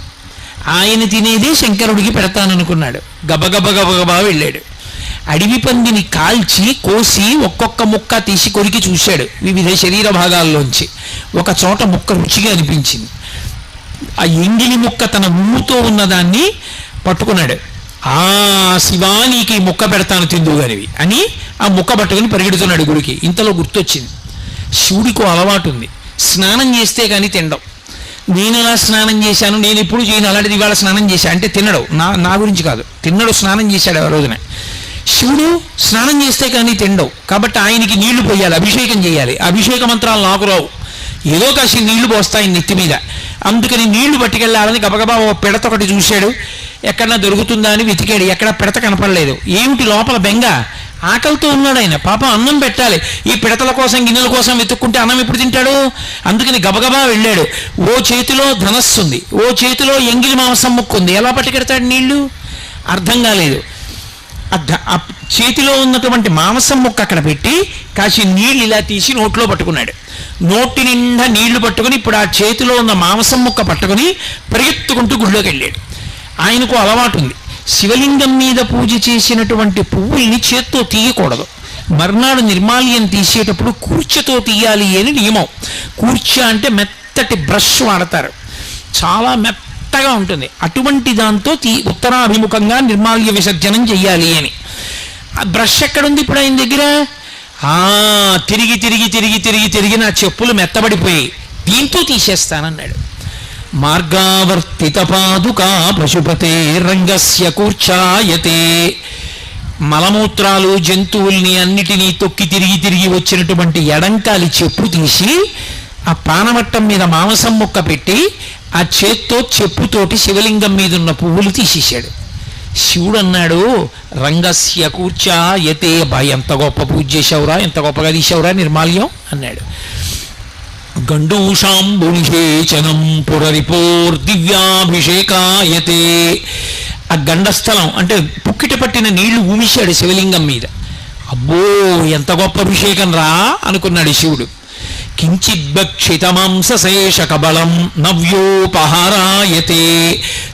ఆయన తినేదే శంకరుడికి పెడతాననుకున్నాడు. గబగబా వెళ్ళాడు. అడవి పందిని కాల్చి కోసి ఒక్కొక్క ముక్క తీసి కొరికి చూశాడు వివిధ శరీర భాగాల్లోంచి. ఒక చోట ముక్క రుచిగా అనిపించింది. ఆ ఎంగిలి ముక్క తన ముమ్ముతో ఉన్నదాన్ని పట్టుకున్నాడు. ఆ శివానికి ముక్క పెడతాను తిందుగానివి అని ఆ ముక్క పట్టుకుని పరిగెడుతున్నాడు గుడికి. ఇంతలో గుర్తొచ్చింది, శివుడికి అలవాటు ఉంది, స్నానం చేస్తే కానీ తినడం. నేను ఎలా స్నానం చేశాను, నేను ఎప్పుడు చేయను, అలాంటిది ఇవాళ స్నానం చేశా అంటే తినడు. నా గురించి కాదు, తిన్నడు, స్నానం చేశాడు ఆ రోజున. శివుడు స్నానం చేస్తే కానీ తినడు. కాబట్టి ఆయనకి నీళ్లు పోయాలి, అభిషేకం చేయాలి. అభిషేక మంత్రాలు నాకు రావు, ఏదో కాసి నీళ్లు పోస్తాయి నెత్తి మీద. అందుకని నీళ్లు పట్టుకెళ్ళాలని గబగబా ఓ పిడత ఒకటి చూశాడు, ఎక్కడన్నా దొరుకుతుందా అని వెతికాడు. ఎక్కడ పిడత కనపడలేదు. ఏమిటి లోపల బెంగ, ఆకలితో ఉన్నాడు ఆయన. పాపం అన్నం పెట్టాలి, ఈ పిడతల కోసం గిన్నెల కోసం వెతుక్కుంటే అన్నం ఎప్పుడు తింటాడు? అందుకని గబగబా వెళ్ళాడు. ఓ చేతిలో ధనస్సు ఉంది, ఓ చేతిలో ఎంగిలి మాంసం ముక్కు ఉంది. ఎలా పట్టుకెడతాడు నీళ్లు? అర్థం కాలేదు. ఆ చేతిలో ఉన్నటువంటి మాంసం ముక్క అక్కడ పెట్టి కాసి నీళ్ళు ఇలా తీసి నోట్లో పట్టుకున్నాడు. నోటి నిండా నీళ్లు పట్టుకుని ఇప్పుడు ఆ చేతిలో ఉన్న మాంసం ముక్క పట్టుకుని పరిగెత్తుకుంటూ గుడిలోకి వెళ్ళాడు. ఆయనకు అలవాటు ఉంది, శివలింగం మీద పూజ చేసినటువంటి పువ్వుల్ని చేత్తో తీయకూడదు. మర్నాడు నిర్మాల్యం తీసేటప్పుడు కూర్చతో తీయాలి అని నియమం. కూర్చ అంటే మెత్తటి బ్రష్ వాడతారు, చాలా మెత్తగా ఉంటుంది. అటువంటి దాంతో ఉత్తరాభిముఖంగా నిర్మాల్య విసర్జనం చెయ్యాలి అని. ఆ బ్రష్ ఎక్కడుంది ఇప్పుడు ఆయన దగ్గర? తిరిగి నా చెప్పులు మెత్తబడిపోయి దీంతో తీసేస్తానన్నాడు. మార్గావర్తిత పాదుకా పశుపతే రంగస్య కూర్చాయతే. మలమూత్రాలు జంతువుల్ని అన్నిటినీ తొక్కి తిరిగి వచ్చినటువంటి ఎడంకాలి చెప్పు తీసి ఆ పానవట్టం మీద మాంసం ముక్క పెట్టి ఆ చేత్తో చెప్పుతోటి శివలింగం మీద ఉన్న పువ్వులు తీసేశాడు. శివుడు అన్నాడు, రంగస్య కూర్చాయతే. ఎంత గొప్ప పూజ చేశావురా, ఎంత గొప్పగా తీసావురా నిర్మాల్యం అన్నాడు. గండూషాంబునిషేచనం పురరిపోర్దివ్యాభిషేకాయతే. ఆ గండస్థలం అంటే పుక్కిట పట్టిన నీళ్లు ఊమిశాడు శివలింగం మీద. అబ్బో ఎంత గొప్ప అభిషేకం రా అనుకున్నాడు శివుడు. కించిద్భక్షితమాంసశేష కబళం నవ్యోపహారాయతే.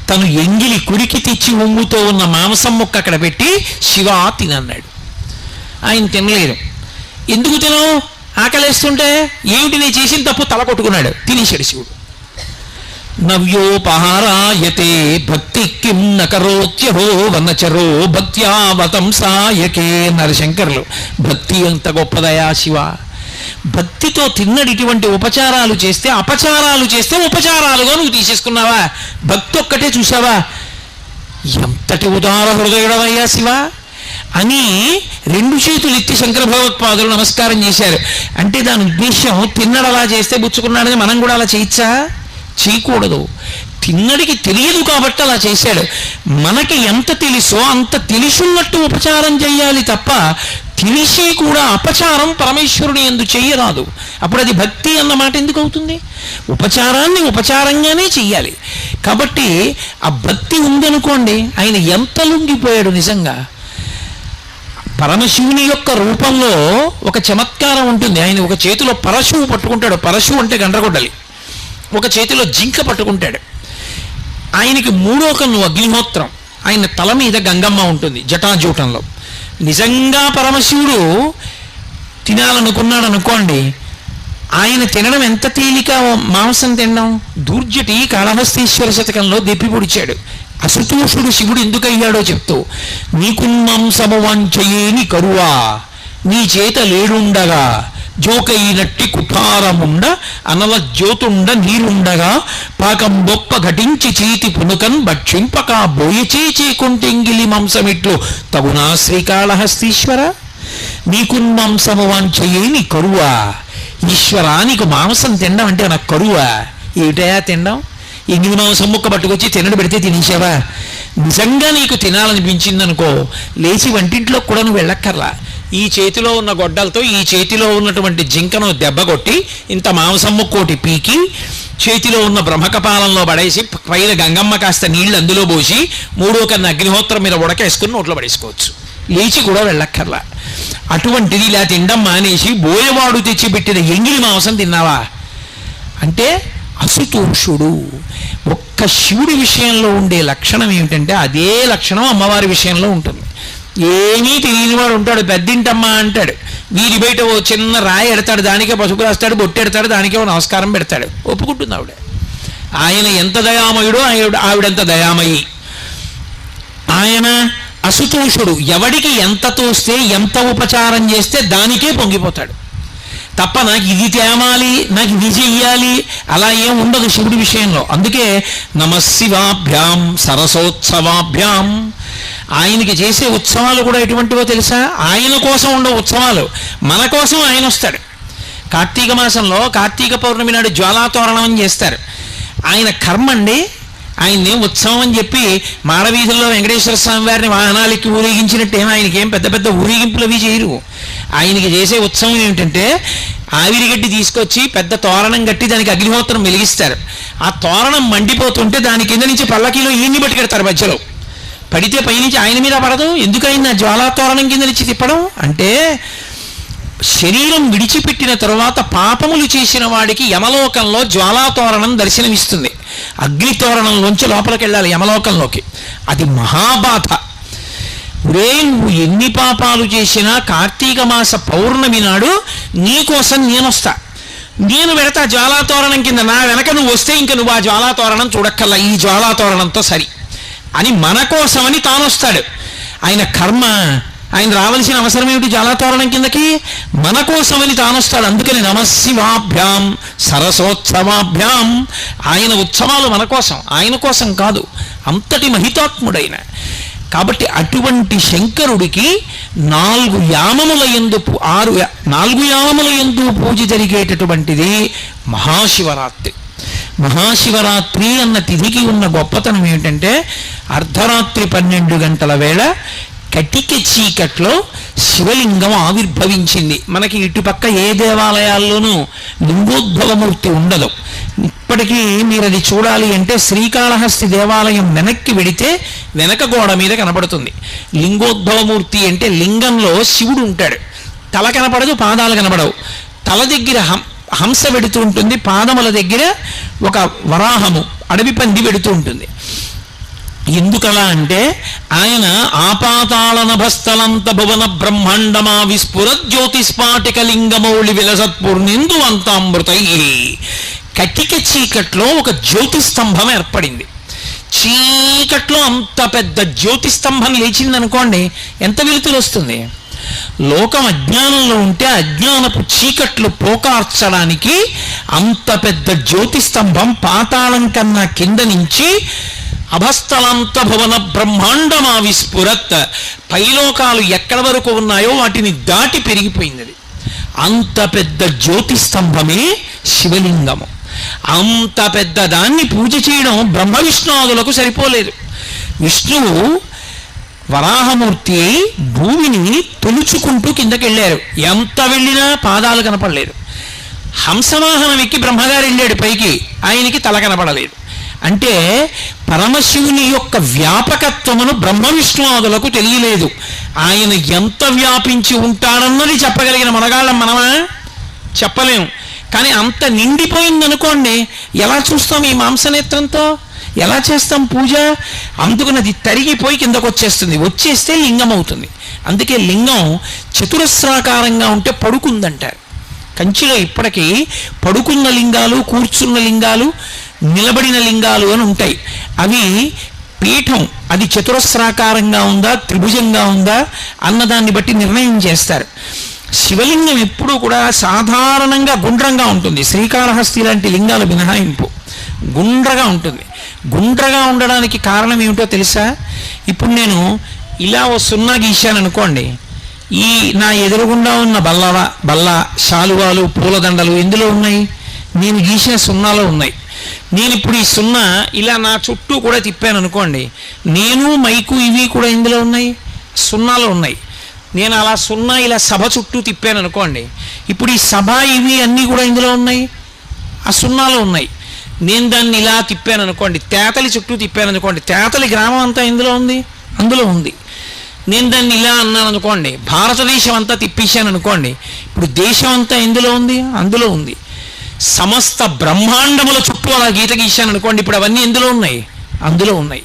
తను ఎంగిలి కురికి తెచ్చి ఉమ్ముతో ఉన్న మాంసం ముక్క అక్కడ పెట్టి శివ తినన్నాడు. ఆయన తినలేరు. ఎందుకు తినవు? ఆకలేస్తుంటే. ఏమిటి నేను చేసిన తప్పు? తల కొట్టుకున్నాడు. తినేశాడు శివుడు. నవ్యోపహారాయతే భక్తి కిం నకరోత్యహో వనచరో భక్త్యావతంసాయకే. నరశంకర్లు భక్తి ఎంత గొప్పదయా శివ. భక్తితో తిన్నడు ఇటువంటి ఉపచారాలు చేస్తే, అపచారాలు చేస్తే ఉపచారాలుగా నువ్వు తీసేసుకున్నావా? భక్తి ఒక్కటే చూసావా? ఎంతటి ఉదార హృదయుడవయ్యా శివ అని రెండు చేతులు ఎత్తి శంకర భగవత్పాదులు నమస్కారం చేశారు. అంటే దాని ఉద్దేశం తిన్నడు అలా చేస్తే పుచ్చుకున్నాడని మనం కూడా అలా చేయొచ్చా? చేయకూడదు. తిన్నడికి తెలియదు కాబట్టి అలా చేశాడు. మనకి ఎంత తెలుసో అంత తెలుసున్నట్టు ఉపచారం చేయాలి తప్ప తెలిసి కూడా అపచారం పరమేశ్వరుని యందు చెయ్యరాదు. అప్పుడు అది భక్తి అన్న మాట ఎందుకు అవుతుంది? ఉపచారాన్ని ఉపచారంగానే చెయ్యాలి. కాబట్టి ఆ భక్తి ఉందనుకోండి, ఆయన ఎంత లొంగిపోయాడు నిజంగా. పరమశివుని యొక్క రూపంలో ఒక చమత్కారం ఉంటుంది. ఆయన ఒక చేతిలో పరశువు పట్టుకుంటాడు. పరశువు అంటే గండ్రగొడ్డలి. ఒక చేతిలో జింక పట్టుకుంటాడు. ఆయనకి మూడో కన్ను అగ్నిహోత్రం. ఆయన తల మీద గంగమ్మ ఉంటుంది జటాజూటంలో. నిజంగా పరమశివుడు తినాలనుకున్నాడు అనుకోండి, ఆయన తినడం ఎంత తేలిక. మాంసం తినడం దూర్జటి కాళహస్తీశ్వర శతకంలో దెప్పి పొడిచాడు. అసుతోషుడు శివుడు ఎందుకయ్యాడో చెప్తూ, నీకు మాంసము వంచయేని కరువా నీ చేత లేడుండగా జోకైనట్టి కుఠారముండ అనల జ్యోతుండ నీరుండగా పాకం బొప్ప ఘటించి చేతి పునుకన్ భక్షింపక బోయచే చేకుంటెంగిలి మాంసమిట్లు తగునా శ్రీకాళహస్తీశ్వర. నీకు మాంసము వాంఛయేని కరువా. ఈశ్వరా, నీకు మాంసం తినడం అంటే నాకు కరువా? ఏమిటయా తినడం? ఎంగిలి మాంసం ముక్క పట్టుకొచ్చి తినడు పెడితే తినేసావా? నిజంగా నీకు తినాలనిపించిందనుకో, లేచి వంటింట్లో కూడా నువ్వు వెళ్ళక్కర్లా. ఈ చేతిలో ఉన్న గొడ్డలతో ఈ చేతిలో ఉన్నటువంటి జింకను దెబ్బ కొట్టి ఇంత మాంసం ముక్కోటి పీకి చేతిలో ఉన్న బ్రహ్మకపాలంలో పడేసి పైన గంగమ్మ కాస్త నీళ్లు అందులో పోసి మూడో కన్నా అగ్నిహోత్రం మీద ఉడకేసుకుని నోట్లో పడేసుకోవచ్చు. లేచి కూడా వెళ్ళక్కర్లా. అటువంటిది ఇలా తినడం మానేసి బోయవాడు తెచ్చిపెట్టిన ఎంగిలి మాంసం తిన్నావా అంటే అసుతోషుడు. ఒక్క శివుడి విషయంలో ఉండే లక్షణం ఏమిటంటే అదే లక్షణం అమ్మవారి విషయంలో ఉంటుంది. ఏమీ తెలియని వాడు ఉంటాడు, పెద్దింటమ్మా అంటాడు. వీరి బయట ఓ చిన్న రాయి ఎడతాడు, దానికే పసుపు రాస్తాడు, బొట్టెడతాడు, దానికే ఓ నమస్కారం పెడతాడు. ఒప్పుకుంటుంది ఆవిడ. ఆయన ఎంత దయామయుడో ఆవిడంత దయామయి. ఆయన అసుతోషుడు. ఎవడికి ఎంత తోస్తే ఎంత ఉపచారం చేస్తే దానికే పొంగిపోతాడు తప్ప నాకు ఇది తేమాలి, నాకు ఇది చెయ్యాలి అలా ఏం ఉండదు శివుడి విషయంలో. అందుకే నమశివాభ్యాం సరసోత్సవాభ్యాం. ఆయనకి చేసే ఉత్సవాలు కూడా ఎటువంటివో తెలుసా? ఆయన కోసం ఉండవు ఉత్సవాలు, మన కోసం ఆయన వస్తాడు. కార్తీక మాసంలో కార్తీక పౌర్ణమి నాడు జ్వాలాతోరణం అని చేస్తారు. ఆయన కర్మ అండి. ఆయన్ని ఉత్సవం అని చెప్పి మాడవీధుల్లో వెంకటేశ్వర స్వామి వారిని వాహనాలకి ఊరేగించినట్టు ఆయనకేం పెద్ద పెద్ద ఊరేగింపులు అవి చేయరు. ఆయనకి చేసే ఉత్సవం ఏమిటంటే ఆవిరిగడ్డి తీసుకొచ్చి పెద్ద తోరణం కట్టి దానికి అగ్నిహోత్రం వెలిగిస్తారు. ఆ తోరణం మండిపోతుంటే దాని కింద నుంచి పల్లకీలో ఈయన్ని పట్టుకెడతారు. మధ్యలో పడితే పైనుంచి ఆయన మీద పడదు. ఎందుకైనా జ్వాలా తోరణం కింద నుంచి తిప్పడం అంటే శరీరం విడిచిపెట్టిన తరువాత పాపములు చేసిన వాడికి యమలోకంలో జ్వాలాతోరణం దర్శనమిస్తుంది. అగ్నితోరణంలోంచి లోపలికి వెళ్ళాలి యమలోకంలోకి. అది మహాబాధ. రే నువ్వు ఎన్ని పాపాలు చేసినా కార్తీక మాస పౌర్ణమి నాడు నీకోసం నేనొస్తా, నేను పెడతా జ్వాలాతోరణం కింద. నా వెనక నువ్వు వస్తే ఇంక నువ్వు ఆ జ్వాలాతోరణం చూడక్కల్లా, ఈ జ్వాలాతోరణంతో సరి అని మన కోసమని తానొస్తాడు. ఆయన కర్మ. ఆయన రావాల్సిన అవసరం ఏమిటి జ్వాలాతోరణం కిందకి? మన కోసమని తానొస్తాడు. అందుకని నమశివాభ్యాం సరసోత్సవాభ్యాం. ఆయన ఉత్సవాలు మన కోసం, ఆయన కోసం కాదు. అంతటి మహితాత్ముడైన. కాబట్టి అటువంటి శంకరుడికి 4 యామముల యందు పూజ జరిగేటటువంటిది మహాశివరాత్రి. మహాశివరాత్రి అన్న తిథికి ఉన్న గొప్పతనం ఏమిటంటే అర్ధరాత్రి 12 గంటల వేళ కటిక చీకట్లో శివలింగం ఆవిర్భవించింది. మనకి ఇటుపక్క ఏ దేవాలయాల్లోనూ లింగోద్భవమూర్తి ఉండదు. ఇప్పటికీ మీరు అది చూడాలి అంటే శ్రీకాళహస్తి దేవాలయం వెనక్కి వెడితే వెనక గోడ మీద కనపడుతుంది లింగోద్భవమూర్తి. అంటే లింగంలో శివుడు ఉంటాడు. తల కనపడదు, పాదాలు కనపడవు. తల దగ్గర హంస వెడుతూ ఉంటుంది, పాదముల దగ్గర ఒక వరాహము అడవి పంది వెడుతూ ఉంటుంది. ఎందుకలా అంటే ఆయన ఆపాతాళ నభస్థలంత భువన బ్రహ్మాండమా విస్ఫుర జ్యోతిస్పాటిక లింగమౌళి విలసత్పూర్ణిందు అంతామృతై. కటిక చీకట్లో ఒక జ్యోతిస్తంభం ఏర్పడింది. చీకట్లో అంత పెద్ద జ్యోతిస్తంభం లేచిందనుకోండి, ఎంత వెలుతురు వస్తుంది? లోకం అజ్ఞానంలో ఉంటే అజ్ఞానపు చీకట్లు పోకార్చడానికి అంత పెద్ద జ్యోతిస్తంభం పాతాళం కన్నా కింద నుంచి అభస్థలంత భువన బ్రహ్మాండమా విస్ఫురత్, పైలోకాలు ఎక్కడి వరకు ఉన్నాయో వాటిని దాటి పెరిగిపోయింది. అది అంత పెద్ద జ్యోతిస్తంభమే శివలింగము. అంత పెద్ద దాన్ని పూజ చేయడం బ్రహ్మ విష్ణువులకు సరిపోలేదు. విష్ణువు వరాహమూర్తి భూమిని తొలుచుకుంటూ కిందకి వెళ్ళారు. ఎంత వెళ్ళినా పాదాలు కనపడలేదు. హంసవాహనం ఎక్కి బ్రహ్మగారు వెళ్ళాడు పైకి, ఆయనకి తల కనపడలేదు. అంటే పరమశివుని యొక్క వ్యాపకత్వమును బ్రహ్మ విష్ణువులకు తెలియలేదు. ఆయన ఎంత వ్యాపించి ఉంటాడన్నది చెప్పగలిగిన మనగాళ్ళం మనమా? చెప్పలేము. కానీ అంత నిండిపోయిందనుకోండి, ఎలా చూస్తాం ఈ మాంసనేత్రంతో? ఎలా చేస్తాం పూజ? అందుకని అది తరిగిపోయి కిందకు వచ్చేస్తే లింగం అవుతుంది. అందుకే లింగం చతురస్రాకారంగా ఉంటే పడుకుందంటారు. కంచిలో ఇప్పటికీ పడుకున్న లింగాలు, కూర్చున్న లింగాలు, నిలబడిన లింగాలు అని ఉంటాయి. అవి పీఠం అది చతురస్రాకారంగా ఉందా, త్రిభుజంగా ఉందా అన్నదాన్ని బట్టి నిర్ణయం చేస్తారు. శివలింగం ఎప్పుడూ కూడా సాధారణంగా గుండ్రంగా ఉంటుంది. శ్రీకాళహస్తి లాంటి లింగాలు మినహాయింపు గుండ్రగా ఉంటుంది. గుండ్రగా ఉండడానికి కారణం ఏమిటో తెలుసా? ఇప్పుడు నేను ఇలా ఓ సున్నా గీశాను అనుకోండి, ఈ నా ఎదురుగుండా ఉన్న బల్ల శాలువాలు పూలదండలు ఎందులో ఉన్నాయి? నేను గీసిన సున్నాలో ఉన్నాయి. నేను ఇప్పుడు ఈ సున్నా ఇలా నా చుట్టూ కూడా తిప్పాను అనుకోండి, నేను మైకు ఇవి కూడా ఇందులో ఉన్నాయి, సున్నాలో ఉన్నాయి. నేను అలా సున్నా ఇలా సభ చుట్టూ తిప్పాను అనుకోండి, ఇప్పుడు ఈ సభ ఇవి అన్నీ కూడా ఇందులో ఉన్నాయి, ఆ సున్నాలో ఉన్నాయి. నేను దాన్ని ఇలా తిప్పాను అనుకోండి, తేతలి చుట్టూ తిప్పాను అనుకోండి, తేతలి గ్రామం అంతా ఇందులో ఉంది, అందులో ఉంది. నేను దాన్ని ఇలా అన్నాను అనుకోండి, భారతదేశం అంతా తిప్పేశాను అనుకోండి, ఇప్పుడు దేశం అంతా ఎందులో ఉంది, అందులో ఉంది. సమస్త బ్రహ్మాండముల చుట్టూ అలా గీత గీశాను అనుకోండి, ఇప్పుడు అవన్నీ ఎందులో ఉన్నాయి, అందులో ఉన్నాయి.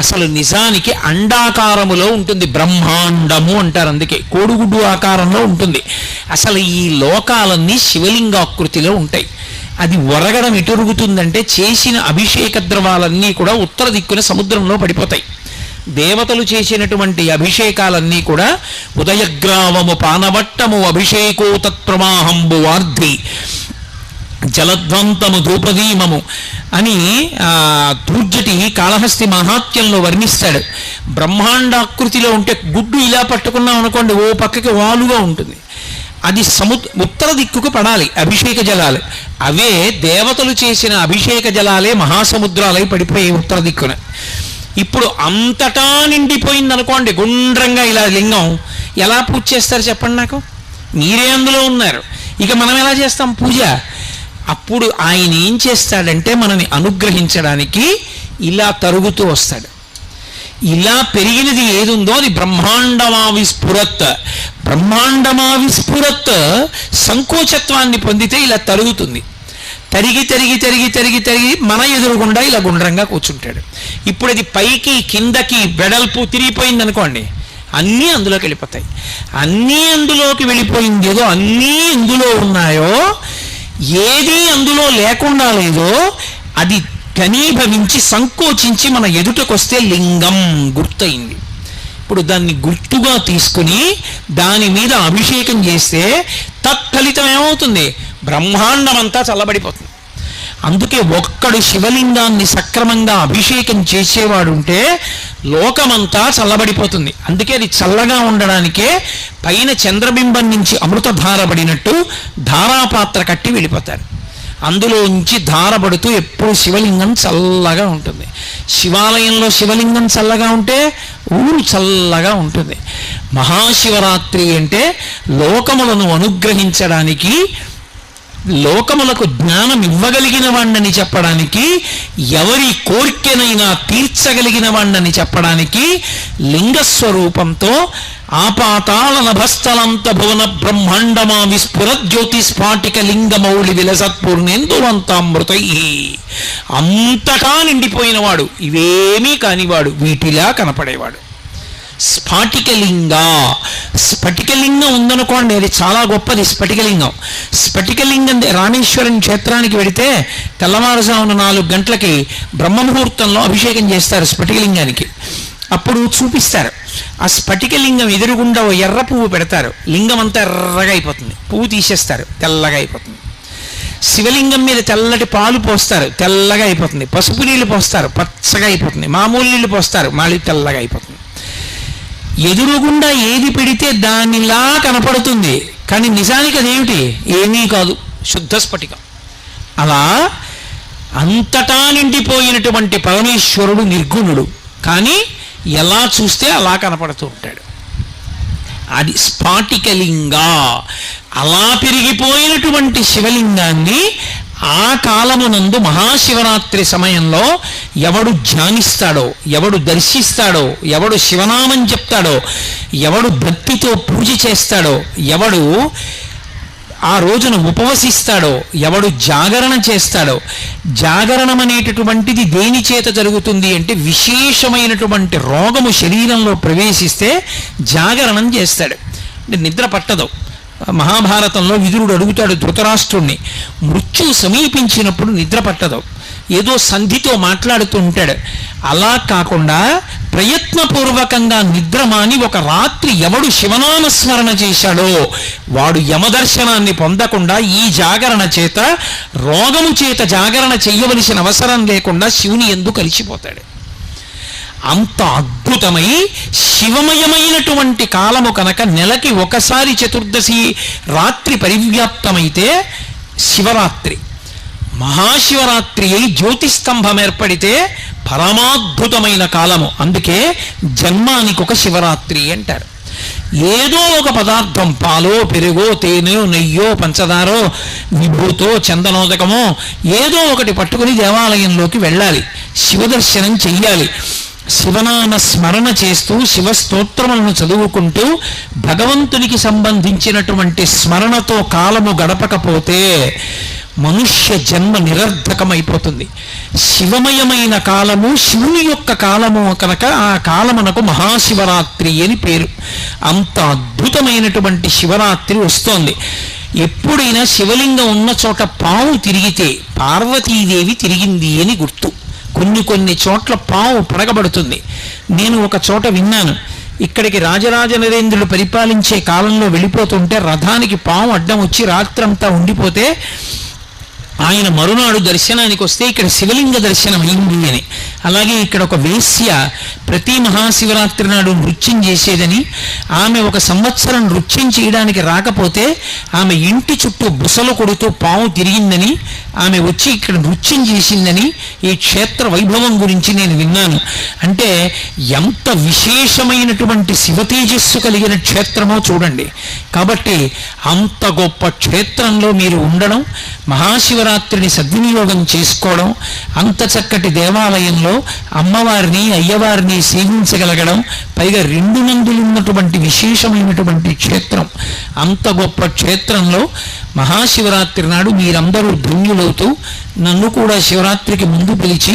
అసలు నిజానికి అండాకారములో ఉంటుంది బ్రహ్మాండము అంటారు. అందుకే కోడిగుడ్డు ఆకారంలో ఉంటుంది. అసలు ఈ లోకాలన్నీ శివలింగాకృతిలో ఉంటాయి. అది ఒరగడం ఎటురుగుతుందంటే చేసిన అభిషేక ద్రవాలన్నీ కూడా ఉత్తర దిక్కున సముద్రంలో పడిపోతాయి. దేవతలు చేసినటువంటి అభిషేకాలన్నీ కూడా ఉదయగ్రావము పానవట్టము అభిషేకో తత్ప్రవాహంబు వార్ధి జలధ్వంతము ధూపదీమము అని దూర్జటి కాళహస్తి మహాత్యంలో వర్ణిస్తాడు. బ్రహ్మాండాకృతిలో ఉంటే గుడ్డు ఇలా పట్టుకున్నాం అనుకోండి, ఓ పక్కకి వాలుగా ఉంటుంది. అది ఉత్తర దిక్కుకు పడాలి అభిషేక జలాలు. అవే దేవతలు చేసిన అభిషేక జలాలే మహాసముద్రాలై పడిపోయి ఉత్తర దిక్కున. ఇప్పుడు అంతటా నిండిపోయింది అనుకోండి గుండ్రంగా ఇలా లింగం, ఎలా పూజ చేస్తారు చెప్పండి నాకు? మీరే అందులో ఉన్నారు. ఇక మనం ఎలా చేస్తాం పూజ? అప్పుడు ఆయన ఏం చేస్తాడంటే మనని అనుగ్రహించడానికి ఇలా తరుగుతూ వస్తాడు. ఇలా పెరిగినది ఏదుందో అది బ్రహ్మాండమా విస్ఫురత్. బ్రహ్మాండమా విస్ఫురత్ సంకోచత్వాన్ని పొందితే ఇలా తరుగుతుంది. తరిగి తరిగి తరిగి తరిగి తరిగి మన ఎదురుగుండా ఇలా గుండ్రంగా కూర్చుంటాడు. ఇప్పుడు అది పైకి కిందకి వెడల్పు తిరిగిపోయింది అనుకోండి, అన్నీ అందులోకి వెళ్ళిపోతాయి. అన్నీ అందులోకి వెళ్ళిపోయింది ఏదో అన్నీ ఇందులో ఉన్నాయో, ఏది అందులో లేకుండా లేదో అది ఘనీభవించి సంకోచించి మన ఎదుటకొస్తే లింగం గుర్తయింది. ఇప్పుడు దాన్ని గుర్తుగా తీసుకుని దాని మీద అభిషేకం చేస్తే తత్ఫలితం ఏమవుతుంది? బ్రహ్మాండం అంతా చల్లబడిపోతుంది. అందుకే ఒక్కడు శివలింగాన్ని సక్రమంగా అభిషేకం చేసేవాడుంటే లోకమంతా చల్లబడిపోతుంది. అందుకే అది చల్లగా ఉండడానికే పైన చంద్రబింబం నుంచి అమృతధారబడినట్టు ధారాపాత్ర కట్టి వెళ్ళిపోతారు. అందులో నుంచి ధారబడుతూ ఎప్పుడు శివలింగం చల్లగా ఉంటుంది. శివాలయంలో శివలింగం చల్లగా ఉంటే ఊరు చల్లగా ఉంటుంది. మహాశివరాత్రి అంటే లోకములను అనుగ్రహించడానికి లోకములకు జ్ఞానం ఇవ్వగలిగిన వాణ్ణని చెప్పడానికి, ఎవరి కోరికనైనా తీర్చగలిగిన వాణ్ణని చెప్పడానికి లింగస్వరూపంతో ఆపాతాళ నభస్థలంత భువన బ్రహ్మాండమా విస్ఫుర జ్యోతిస్ఫాటిక లింగమౌళి విలసత్పూర్ణేందువంతామృతై, అంతటా నిండిపోయినవాడు, ఇవేమీ కానివాడు, వీటిలా కనపడేవాడు. స్ఫాటికలింగ, స్ఫటికలింగం ఉందనుకోండి, అది చాలా గొప్పది. స్ఫటికలింగం, స్ఫటికలింగం రామేశ్వరం క్షేత్రానికి వెడితే తెల్లవారుజామున 4 గంటలకి బ్రహ్మముహూర్తంలో అభిషేకం చేస్తారు స్ఫటికలింగానికి. అప్పుడు చూపిస్తారు. ఆ స్ఫటికలింగం ఎదురుగుండా ఓ ఎర్ర పువ్వు పెడతారు, లింగం అంతా ఎర్రగా అయిపోతుంది, పువ్వు తీసేస్తారు, తెల్లగా అయిపోతుంది. శివలింగం మీద తెల్లటి పాలు పోస్తారు, తెల్లగా అయిపోతుంది. పసుపు నీళ్లు పోస్తారు, పచ్చగా అయిపోతుంది. మామూలు నీళ్లు పోస్తారు, మళ్ళీ తెల్లగా అయిపోతుంది. ఎదురుగుండా ఏది పెడితే దానిలా కనపడుతుంది, కానీ నిజానికి అదేమిటి? ఏమీ కాదు, శుద్ధ స్ఫటికం. అలా అంతటా నిండిపోయినటువంటి పరమేశ్వరుడు నిర్గుణుడు, కానీ ఎలా చూస్తే అలా కనపడుతూ ఉంటాడు. అది స్ఫాటికలింగ. అలా పెరిగిపోయినటువంటి శివలింగాన్ని ఆ కాలమునందు మహాశివరాత్రి సమయంలో ఎవడు ధ్యానిస్తాడో, ఎవడు దర్శిస్తాడో, ఎవడు శివనామం చెప్తాడో, ఎవడు భక్తితో పూజ చేస్తాడో, ఎవడు ఆ రోజున ఉపవసిస్తాడో, ఎవడు జాగరణ చేస్తాడో. జాగరణం అనేటటువంటిది దేని చేత జరుగుతుంది అంటే, విశేషమైనటువంటి రోగము శరీరంలో ప్రవేశిస్తే జాగరణం చేస్తాడు. అంటే నిద్ర పట్టదు. మహాభారతంలో విదురుడు అడుగుతాడు ధృతరాష్ట్రుణ్ణి, మృత్యువు సమీపించినప్పుడు నిద్ర పట్టదు, ఏదో సంధితో మాట్లాడుతూ ఉంటాడు. అలా కాకుండా ప్రయత్నపూర్వకంగా నిద్రమాని ఒక రాత్రి ఎవడు శివనామస్మరణ చేశాడో వాడు యమదర్శనాన్ని పొందకుండా ఈ జాగరణ చేత, రోగము చేత జాగరణ చెయ్యవలసిన అవసరం లేకుండా శివుని యందు కలిసిపోతాడు. అంత అద్భుతమై శివమయమైనటువంటి కాలము కనుక నెలకి ఒకసారి చతుర్దశి రాత్రి పరివ్యాప్తమైతే శివరాత్రి, మహాశివరాత్రి అయి జ్యోతిస్తంభం ఏర్పడితే పరమాద్భుతమైన కాలము. అందుకే జన్మానికి ఒక శివరాత్రి అంటారు. ఏదో ఒక పదార్థం, పాలో పెరుగో తేనెో నెయ్యో పంచదారో విభూతో చందనోదకమో ఏదో ఒకటి పట్టుకుని దేవాలయంలోకి వెళ్ళాలి, శివదర్శనం చెయ్యాలి. శివనామ స్మరణ చేస్తూ శివస్తోత్రములను చదువుకుంటూ భగవంతునికి సంబంధించినటువంటి స్మరణతో కాలము గడపకపోతే మనుష్య జన్మ నిరర్ధకమైపోతుంది. శివమయమైన కాలము, శివుని యొక్క కాలము కనుక ఆ కాలమునకు మహాశివరాత్రి అని పేరు. అంత అద్భుతమైనటువంటి శివరాత్రి వస్తోంది. ఎప్పుడైనా శివలింగం ఉన్న చోట పాము తిరిగితే పార్వతీదేవి తిరిగింది అని గుర్తు. కొన్ని చోట్ల పాము పడగబడుతుంది. నేను ఒక చోట విన్నాను, ఇక్కడికి రాజరాజ నరేంద్రుడు పరిపాలించే కాలంలో వెళ్ళిపోతుంటే రథానికి పాము అడ్డం వచ్చి రాత్రంతా ఉండిపోతే ఆయన మరునాడు దర్శనానికి వస్తే ఇక్కడ శివలింగ దర్శనం అయింది అని. అలాగే ఇక్కడ ఒక వేశ్య ప్రతి మహాశివరాత్రి నాడు నృత్యం చేసేదని, ఆమె ఒక సంవత్సరం నృత్యం చేయడానికి రాకపోతే ఆమె ఇంటి చుట్టూ బుసలు కొడుతూ పాము తిరిగిందని, ఆమె వచ్చి ఇక్కడ నృత్యం చేసిందని ఈ క్షేత్ర వైభవం గురించి నేను విన్నాను. అంటే ఎంత విశేషమైనటువంటి శివతేజస్సు కలిగిన క్షేత్రమో చూడండి. కాబట్టి అంత గొప్ప క్షేత్రంలో మీరు ఉండడం, మహాశివరాత్రిని సద్వినియోగం చేసుకోవడం, అంత చక్కటి దేవాలయంలో అమ్మవారిని అయ్యవారిని సేవించగలగడం, పైగా 2 నందులు ఉన్నటువంటి విశేషమైనటువంటి క్షేత్రం, అంత గొప్ప క్షేత్రంలో మహాశివరాత్రి నాడు మీరందరూ ధన్యులవుతూ నన్ను కూడా శివరాత్రికి ముందు పిలిచి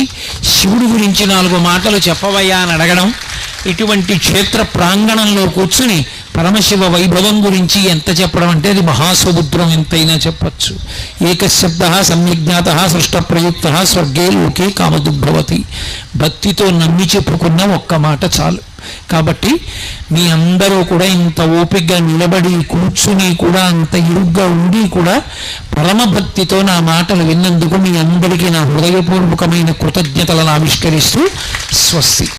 శివుడి గురించి 4 మాటలు చెప్పవయ్యా అని అడగడం, ఇటువంటి క్షేత్ర ప్రాంగణంలో కూర్చుని పరమశివ వైభవం గురించి ఎంత చెప్పడం అంటే అది మహాసముద్రం ఎంతైనా చెప్పచ్చు. ఏకశబ్ద సమ్యజ్ఞాత సృష్ట ప్రయుక్త స్వర్గే లోకే కామదుర్భవతి. భక్తితో నమ్మి చెప్పుకున్న ఒక్క మాట చాలు. కాబట్టి మీ అందరూ కూడా ఇంత ఓపికగా నిలబడి కూర్చుని కూడా అంత ఇరుగ్గా ఉండి కూడా పరమభక్తితో నా మాటలు విన్నందుకు మీ అందరికీ నా హృదయపూర్వకమైన కృతజ్ఞతలను ఆవిష్కరిస్తూ స్వస్తి.